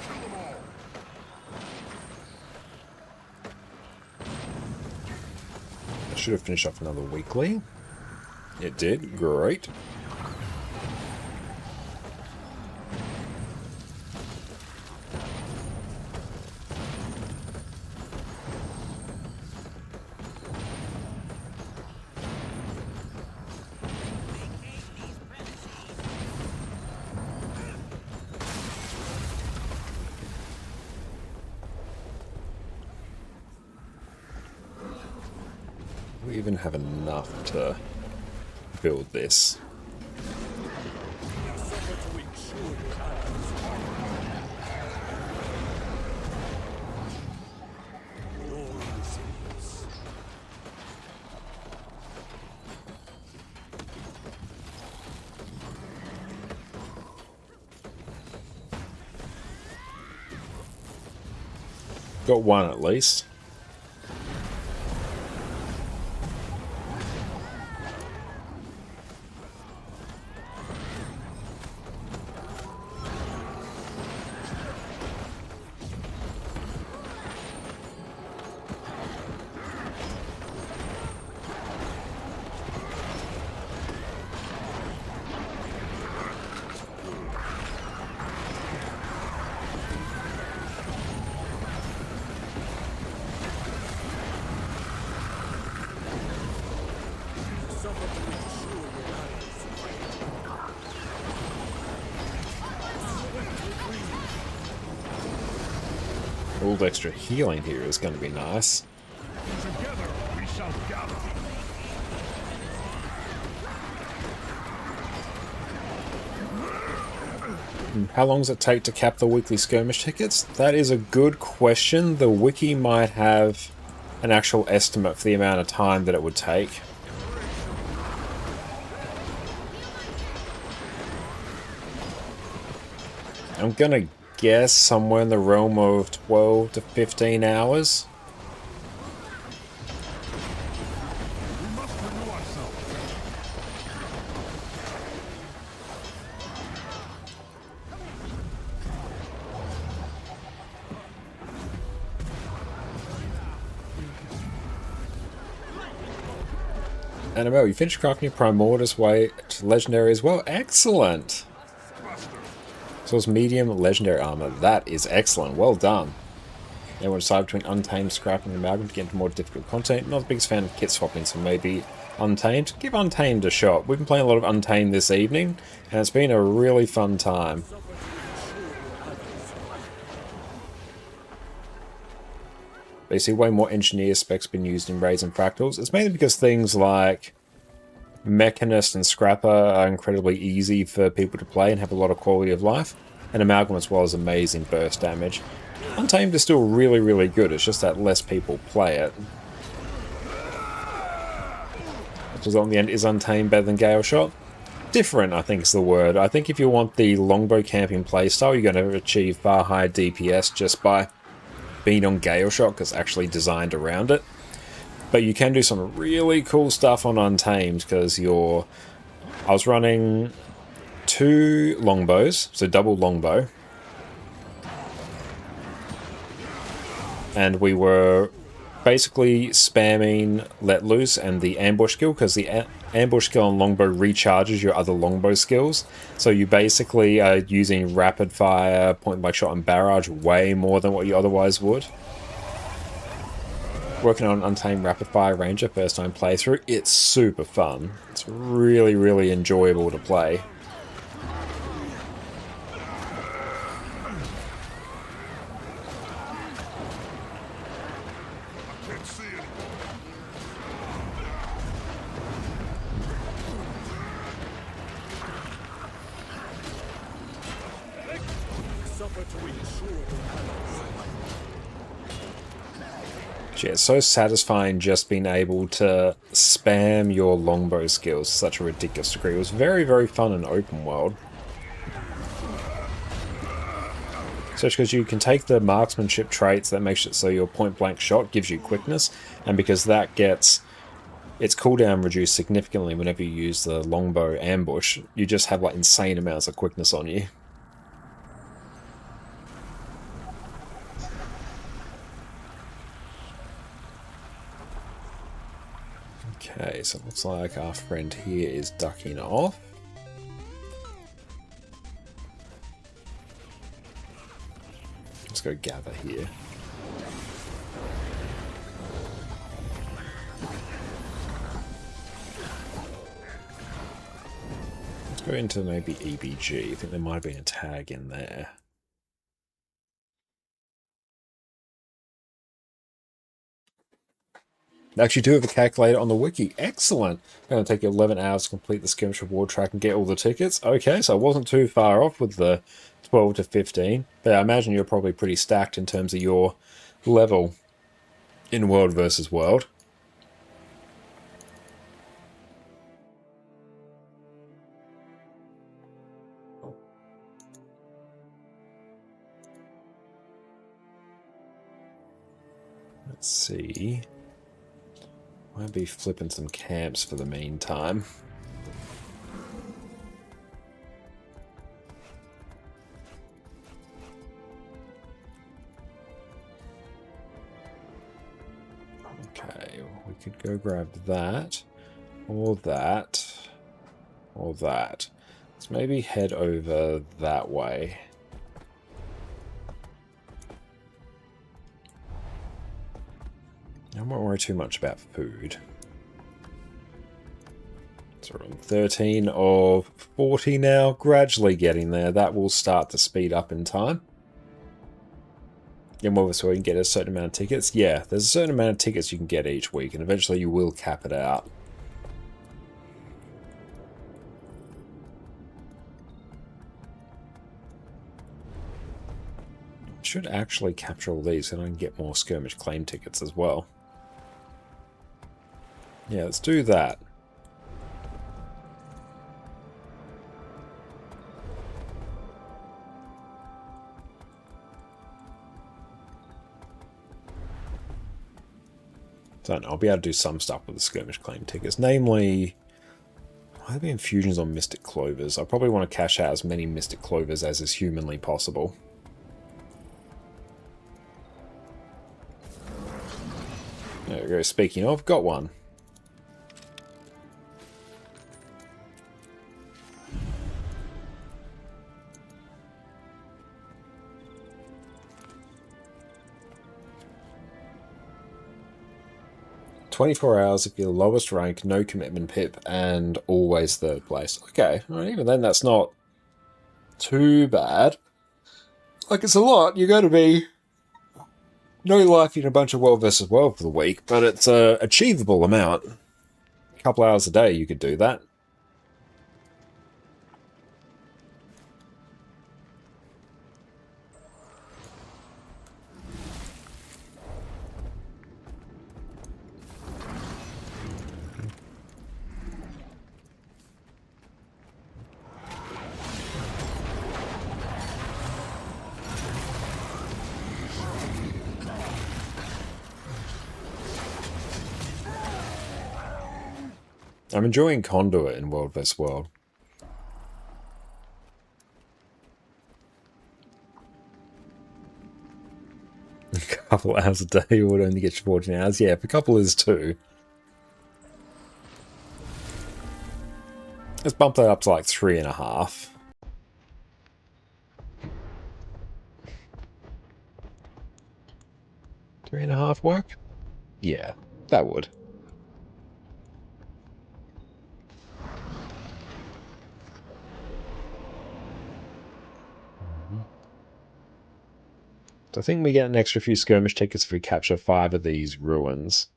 C: Kill them all.
A: I should have finished off another weekly. It did. Great. We even have enough to build this. Got one at least. All the extra healing here is going to be nice.
C: Together we shall gather.
A: How long does it take to cap the weekly skirmish tickets? That is a good question. The wiki might have an actual estimate for the amount of time that it would take. I'm gonna guess somewhere in the realm of 12 to 15 hours.
C: We must renew ourselves.
A: Annabelle, you finished crafting your Primordus way to Legendary as well? Excellent! So it's medium Legendary armor. That is excellent. Well done. Everyone decide between Untamed, Scrapping, and Amalgam to get into more difficult content. Not the biggest fan of kit swapping, so maybe Untamed. Give Untamed a shot. We've been playing a lot of Untamed this evening, and it's been a really fun time. But you see way more engineer specs been used in raids and fractals. It's mainly because things like Mechanist and Scrapper are incredibly easy for people to play and have a lot of quality of life. And Amalgam as well as amazing burst damage. Untamed is still really, really good. It's just that less people play it. Which is on the end, is Untamed better than Galeshot? Different, I think is the word. I think if you want the longbow camping playstyle, you're going to achieve far higher DPS just by being on Galeshot, because it's actually designed around it. But you can do some really cool stuff on Untamed, because I was running 2 longbows, so double longbow. And we were basically spamming Let Loose and the ambush skill, because the ambush skill on longbow recharges your other longbow skills. So you basically are using rapid fire, point blank shot, and barrage way more than what you otherwise would. Working on Untamed Rapid Fire Ranger first time playthrough, it's super fun. It's really, really enjoyable to play.
C: Can't see it. Suffer to ensure
A: Yeah, it's so satisfying just being able to spam your longbow skills to such a ridiculous degree. It was very, very fun in open world. So it's because you can take the marksmanship traits that makes it so your point blank shot gives you quickness, and because that gets its cooldown reduced significantly whenever you use the longbow ambush, you just have like insane amounts of quickness on you. Okay, so it looks like our friend here is ducking off. Let's go gather here. Let's go into maybe EBG. I think there might have been a tag in there. They actually do have a calculator on the wiki. Excellent. Going to take you 11 hours to complete the skirmish reward track and get all the tickets. Okay, so I wasn't too far off with the 12 to 15. But I imagine you're probably pretty stacked in terms of your level in World versus World. Let's see. Might be flipping some camps for the meantime. Okay, we could go grab that, or that, or that. Let's maybe head over that way. I won't worry too much about food. So we're on 13 of 40 now, gradually getting there. That will start to speed up in time. in World War you can get a certain amount of tickets. Yeah, there's a certain amount of tickets you can get each week, and eventually you will cap it out. Should actually capture all these and I can get more skirmish claim tickets as well. Yeah, let's do that. So I'll be able to do some stuff with the skirmish claim tickets, namely, I'll be infusions on Mystic Clovers. I probably want to cash out as many Mystic Clovers as is humanly possible. There we go, speaking of, got one. "24 hours if you're lowest rank, no commitment pip, and always third place." Okay, well, even then that's not too bad. Like, it's a lot. You're going to be no life in a bunch of World vs. World for the week, but it's a achievable amount. A couple hours a day you could do that. I'm enjoying Conduit in World vs. World. A couple hours a day would only get you 14 hours. Yeah, if a couple is 2. Let's bump that up to like 3.5. $3.5 work? Yeah, that would. So I think we get an extra few skirmish tickets if we capture 5 of these ruins.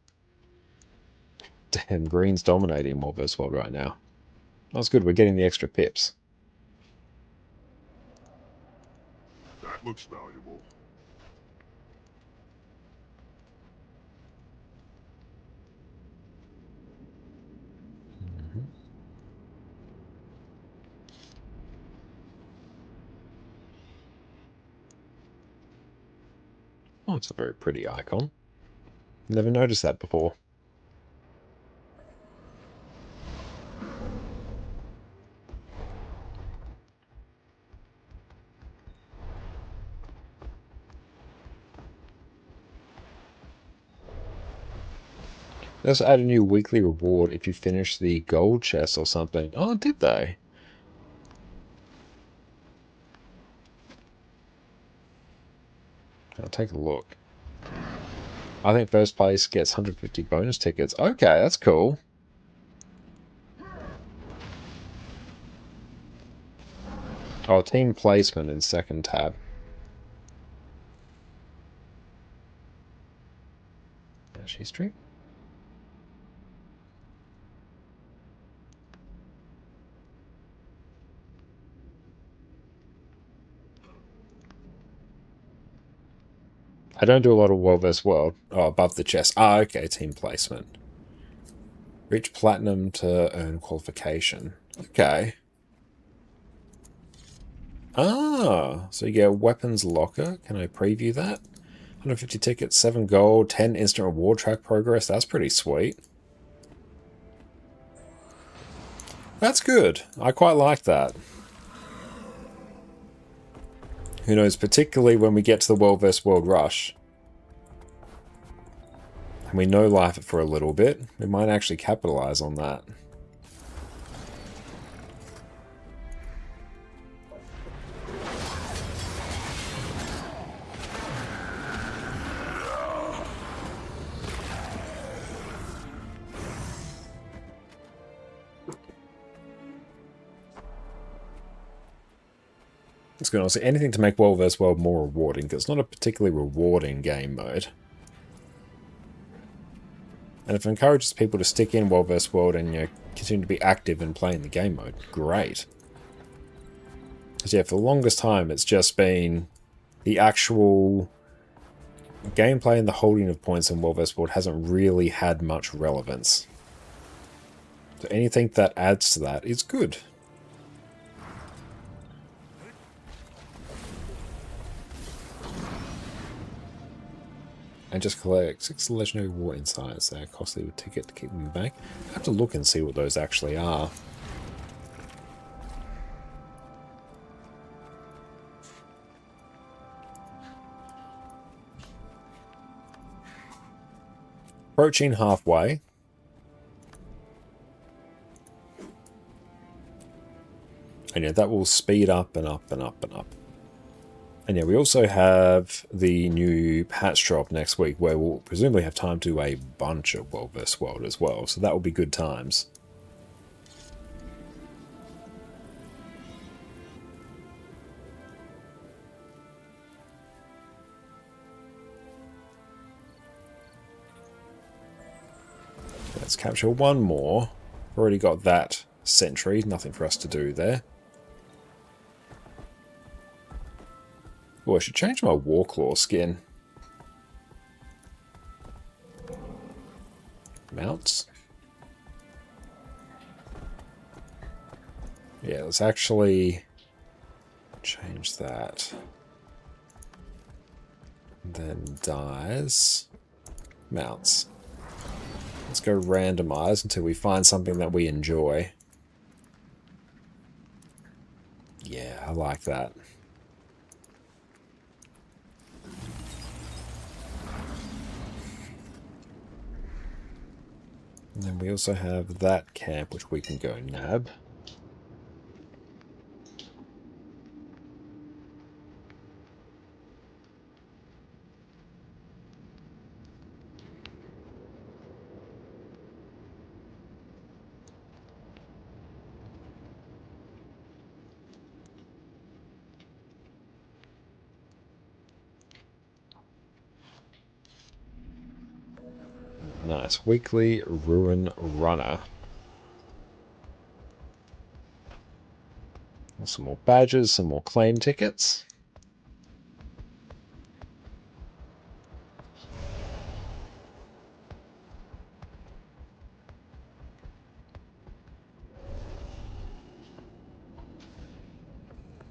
A: Damn, green's dominating World vs. World right now. That's good, we're getting the extra pips.
C: That looks valuable.
A: Oh, it's a very pretty icon. Never noticed that before. Let's add a new weekly reward if you finish the gold chest or something. Oh, did they? I'll take a look. I think first place gets 150 bonus tickets. Okay, that's cool. Oh, team placement in second tab. Match history. I don't do a lot of World vs. World. Oh, above the chest. Ah, okay, team placement. Reach platinum to earn qualification. Okay. Ah, so you get a weapons locker. Can I preview that? 150 tickets, 7 gold, 10 instant reward track progress. That's pretty sweet. That's good. I quite like that. Who knows, particularly when we get to the World vs. World rush. And we no life it for a little bit. We might actually capitalize on that. It's going to say anything to make World vs. World more rewarding, because it's not a particularly rewarding game mode. And if it encourages people to stick in World vs. World and, you know, continue to be active and playing the game mode, great. Because, yeah, for the longest time, it's just been the actual gameplay and the holding of points in World vs. World hasn't really had much relevance. So anything that adds to that is good. And just collect 6 legendary war insights. They're costly with ticket to keep them back. I have to look and see what those actually are. Approaching halfway. And yeah, that will speed up and up and up and up. And yeah, we also have the new patch drop next week, where we'll presumably have time to do a bunch of World vs. World as well, so that will be good times. Let's capture one more. Already got that sentry, nothing for us to do there. Oh, I should change my Warclaw skin. Mounts. Yeah, let's actually change that. Then dies. Mounts. Let's go randomize until we find something that we enjoy. Yeah, I like that. And then we also have that camp, which we can go nab. Nice. Weekly Ruin Runner. Some more badges, some more claim tickets.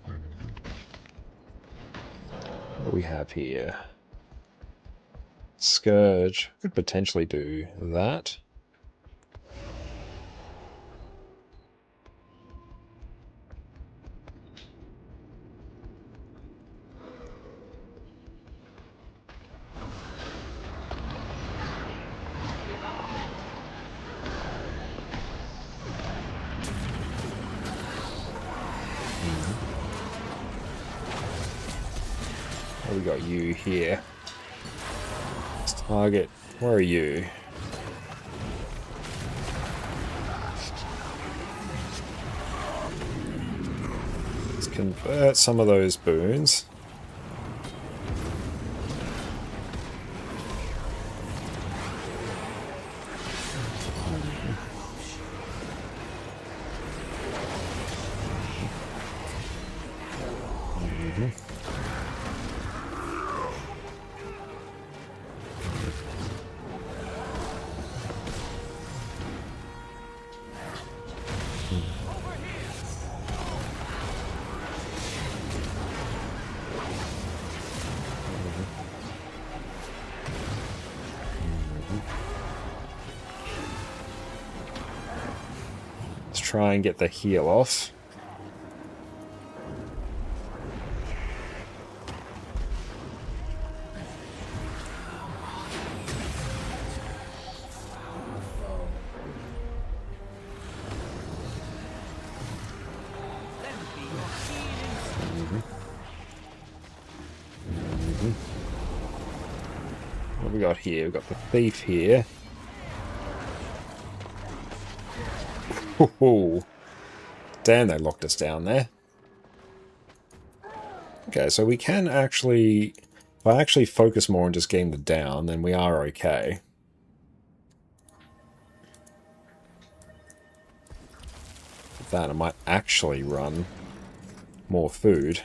A: What do we have here? Scourge. Could potentially do that. What we got you here? Let's target. Where are you? Let's convert some of those boons. Try and get the heal off. What we got here? We've got the thief here. Oh, damn, they locked us down there. Okay, so we can actually... If I actually focus more on just getting the down, then we are okay. With that, I might actually run more food.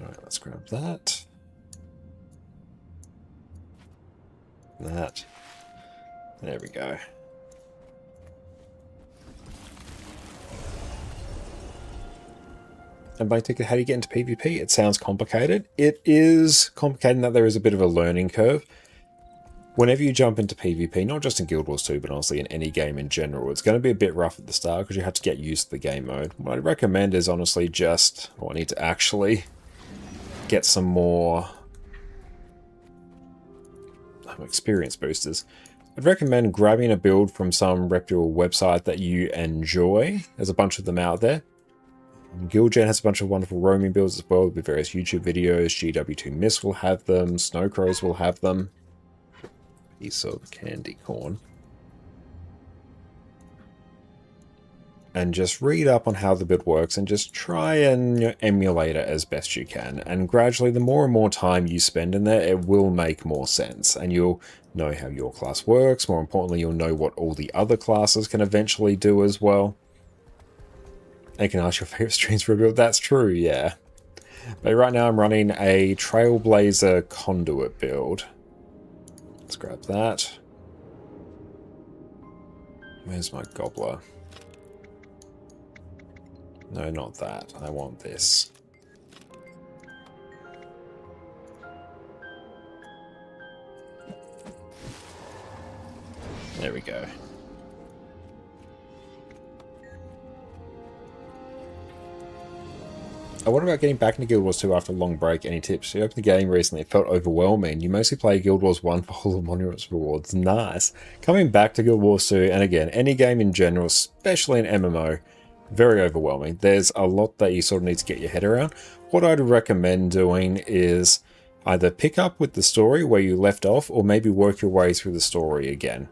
A: Alright, let's grab that. That. There we go. And by ticket, how do you get into PvP? It sounds complicated. It is complicated in that there is a bit of a learning curve. Whenever you jump into PvP, not just in Guild Wars 2, but honestly in any game in general, it's going to be a bit rough at the start because you have to get used to the game mode. What I'd recommend is honestly just... I need to actually get some more experience boosters. I'd recommend grabbing a build from some reputable website that you enjoy. There's a bunch of them out there. Guildgen has a bunch of wonderful roaming builds as well with various YouTube videos. GW2 Mist will have them. Snowcrows will have them. Piece of candy corn. And just read up on how the build works and just try and emulate it as best you can. And gradually, the more and more time you spend in there, it will make more sense. And you'll know how your class works. More importantly, you'll know what all the other classes can eventually do as well. You can ask your favorite streams for a build. That's true, yeah. But right now I'm running a Trailblazer Conduit build. Let's grab that. Where's my Gobbler? No, not that. I want this. There we go. What about getting back into Guild Wars 2 after a long break? Any tips? You opened the game recently, it felt overwhelming. You mostly play Guild Wars 1 for all the Monuments rewards. Nice. Coming back to Guild Wars 2, and again, any game in general, especially an MMO, very overwhelming. There's a lot that you sort of need to get your head around. What I'd recommend doing is either pick up with the story where you left off, or maybe work your way through the story again.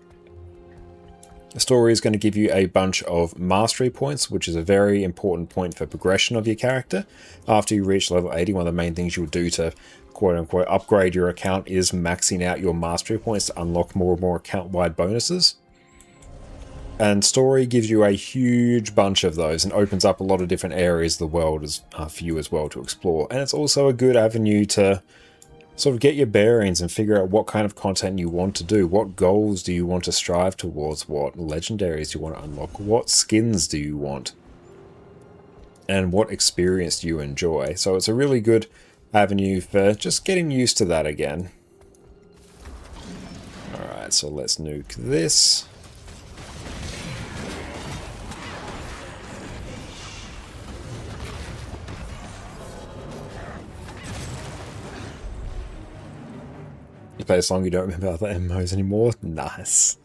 A: The story is going to give you a bunch of mastery points, which is a very important point for progression of your character. After you reach level 80, one of the main things you'll do to quote-unquote upgrade your account is maxing out your mastery points to unlock more and more account-wide bonuses. And story gives you a huge bunch of those and opens up a lot of different areas of the world for you as well to explore. And it's also a good avenue to sort of get your bearings and figure out what kind of content you want to do. What goals do you want to strive towards? What legendaries do you want to unlock? What skins do you want? And what experience do you enjoy? So it's a really good avenue for just getting used to that again. Alright, so let's nuke this. You play a song you don't remember other MMOs anymore? Nice.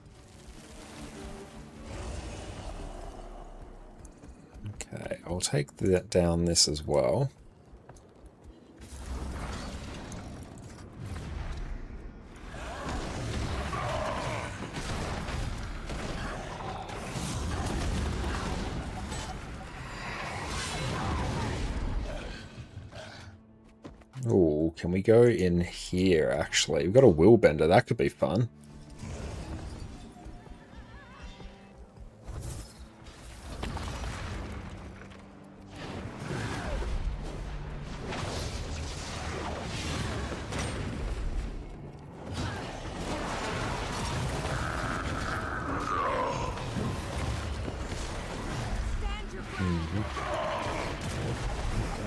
A: Okay, I'll take that down this as well. Oh, can we go in here, actually? We've got a wheel bender. That could be fun.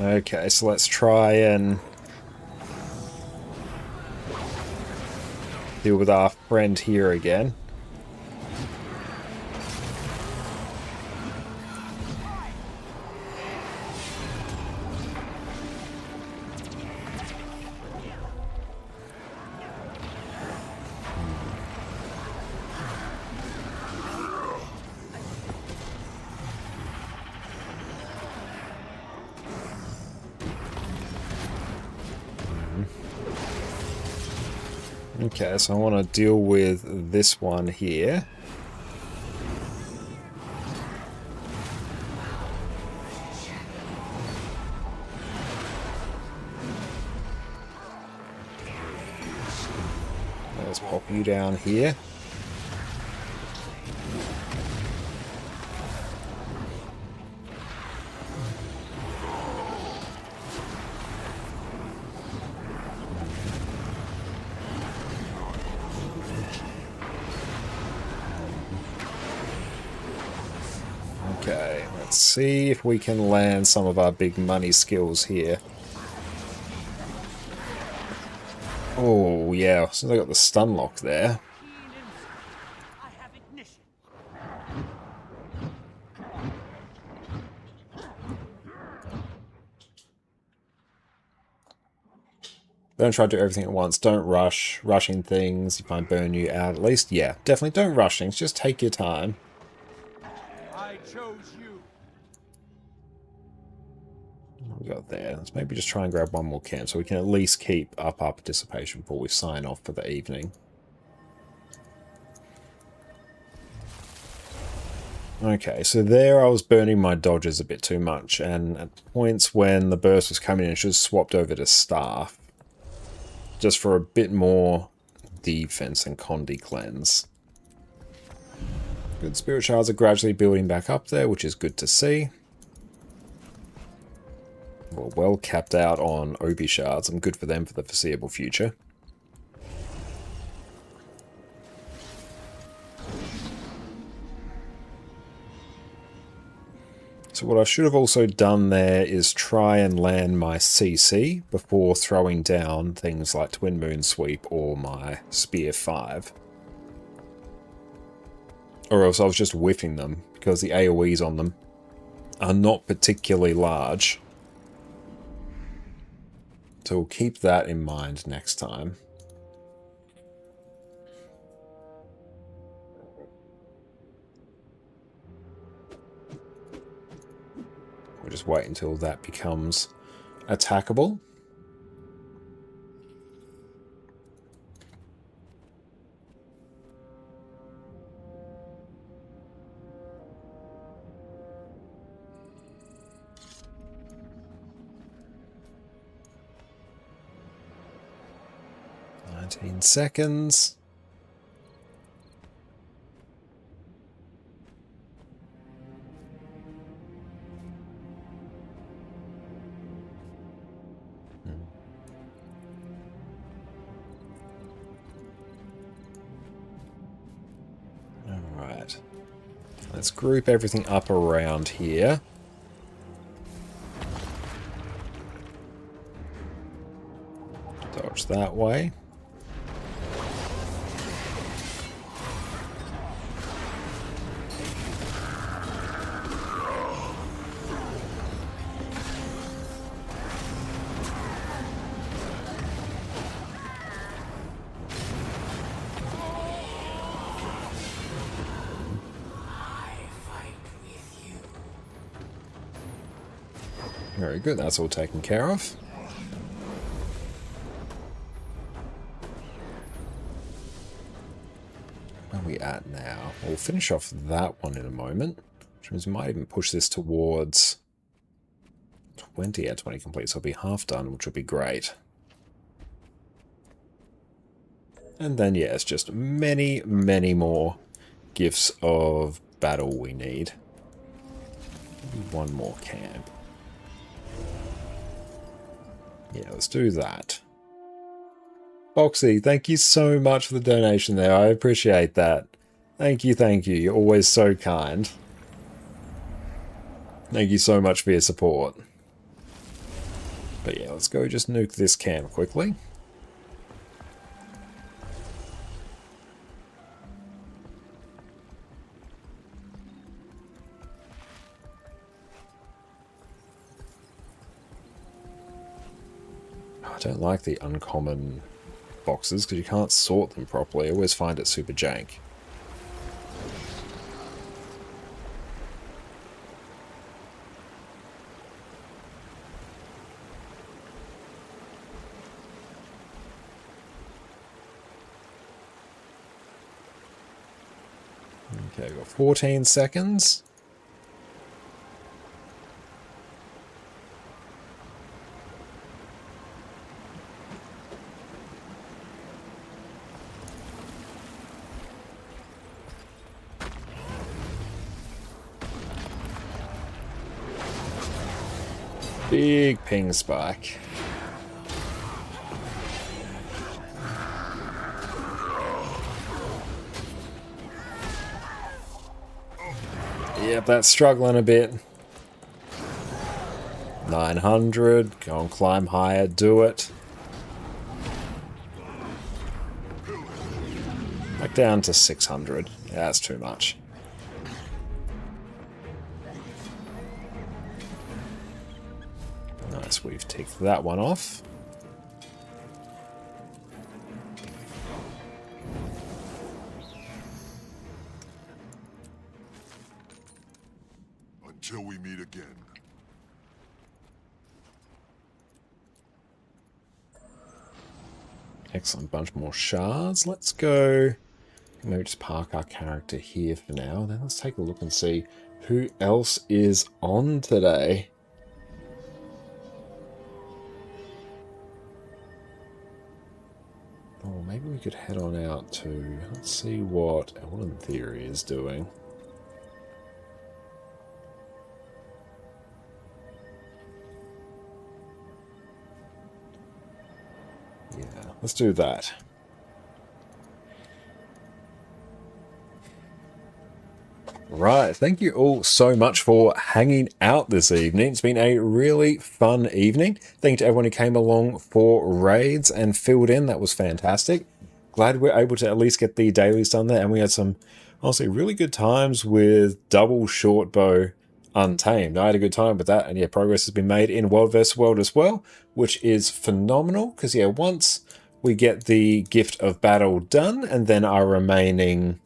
A: Okay, so let's try and deal with our friend here again. Okay, so I want to deal with this one here. let's pop you down here. Okay, let's see if we can land some of our big money skills here. Oh, yeah, so they got the stun lock there.
B: I have ignition.
A: Don't try to do everything at once. Don't rush. Rushing things, you might burn you out. At least, yeah, definitely don't rush things. Just take your time.
B: I chose you.
A: What we got there? Let's maybe just try and grab one more camp so we can at least keep up our participation before we sign off for the evening. Okay, so there I was burning my dodges a bit too much, and at points when the burst was coming in, I should have swapped over to staff. Just for a bit more defense and Condi cleanse. Good, spirit shards are gradually building back up there, which is good to see. We're well capped out on Obi shards. I'm good for them for the foreseeable future. So what I should have also done there is try and land my CC before throwing down things like Twin Moon Sweep or my Spear 5. Or else I was just whiffing them, because the AoEs on them are not particularly large. So we'll keep that in mind next time. We'll just wait until that becomes attackable. Seconds. Alright. Let's group everything up around here. Dodge that way. Very good, that's all taken care of. Where are we at now? We'll finish off that one in a moment, which means we might even push this towards 20 out 20 complete, so it'll be half done, which will be great. And then, yeah, it's just many, many more gifts of battle we need. One more camp. Yeah, let's do that. Boxy, thank you so much for the donation there. I appreciate that. Thank you, thank you. You're always so kind. Thank you so much for your support. But yeah, let's go just nuke this camp quickly. I don't like the uncommon boxes because you can't sort them properly. I always find it super jank. Okay, we've got 14 seconds. Big ping spike. Yep, that's struggling a bit. 900. Go and climb higher. Do it. Back down to 600. Yeah, that's too much. Nice, we've ticked that one off.
C: Until we meet again.
A: Excellent, bunch more shards. Let's go. Maybe just park our character here for now. Then let's take a look and see who else is on today. Oh, maybe we could head on out to... Let's see what Ellen Theory is doing. Yeah, let's do that. Right, thank you all so much for hanging out this evening. It's been a really fun evening. Thank you to everyone who came along for raids and filled in. That was fantastic. Glad we're able to at least get the dailies done there. And we had some, honestly, really good times with double short bow Untamed. I had a good time with that. And yeah, progress has been made in World vs. World as well, which is phenomenal. Because yeah, once we get the Gift of Battle done and then our remaining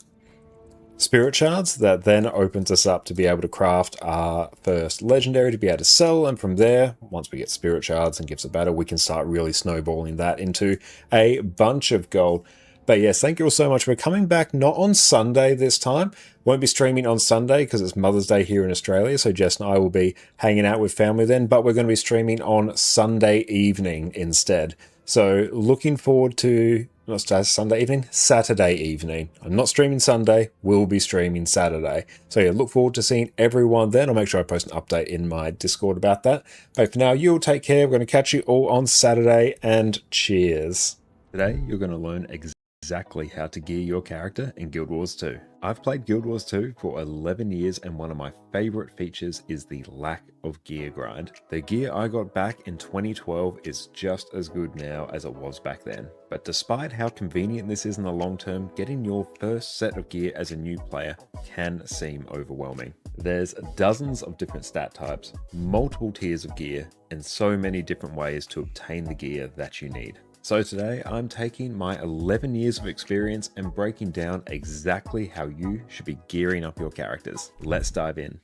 A: Spirit Shards, that then opens us up to be able to craft our first Legendary to be able to sell, and from there, once we get Spirit Shards and Gifts of Battle, we can start really snowballing that into a bunch of gold. But yes, thank you all so much. We're coming back not on Sunday this time. Won't be streaming on Sunday because it's Mother's Day here in Australia, so Jess and I will be hanging out with family then, but we're going to be streaming on Sunday evening instead. So looking forward to, not Sunday evening, Saturday evening. I'm not streaming Sunday, we'll be streaming Saturday. So yeah, look forward to seeing everyone then. I'll make sure I post an update in my Discord about that. But for now, you'll take care. We're going to catch you all on Saturday, and cheers. Today, you're going to learn exactly how to gear your character in Guild Wars 2. I've played Guild Wars 2 for 11 years, and one of my favorite features is the lack of gear grind. The gear I got back in 2012 is just as good now as it was back then. But despite how convenient this is in the long term, getting your first set of gear as a new player can seem overwhelming. There's dozens of different stat types, multiple tiers of gear, and so many different ways to obtain the gear that you need. So today I'm taking my 11 years of experience and breaking down exactly how you should be gearing up your characters. Let's dive in.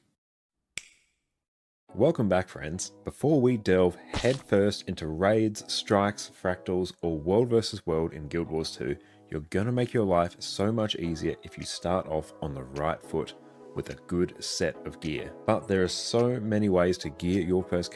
A: Welcome back, friends. Before we delve headfirst into raids, strikes, fractals, or World vs. World in Guild Wars 2, you're gonna make your life so much easier if you start off on the right foot with a good set of gear. But there are so many ways to gear your first character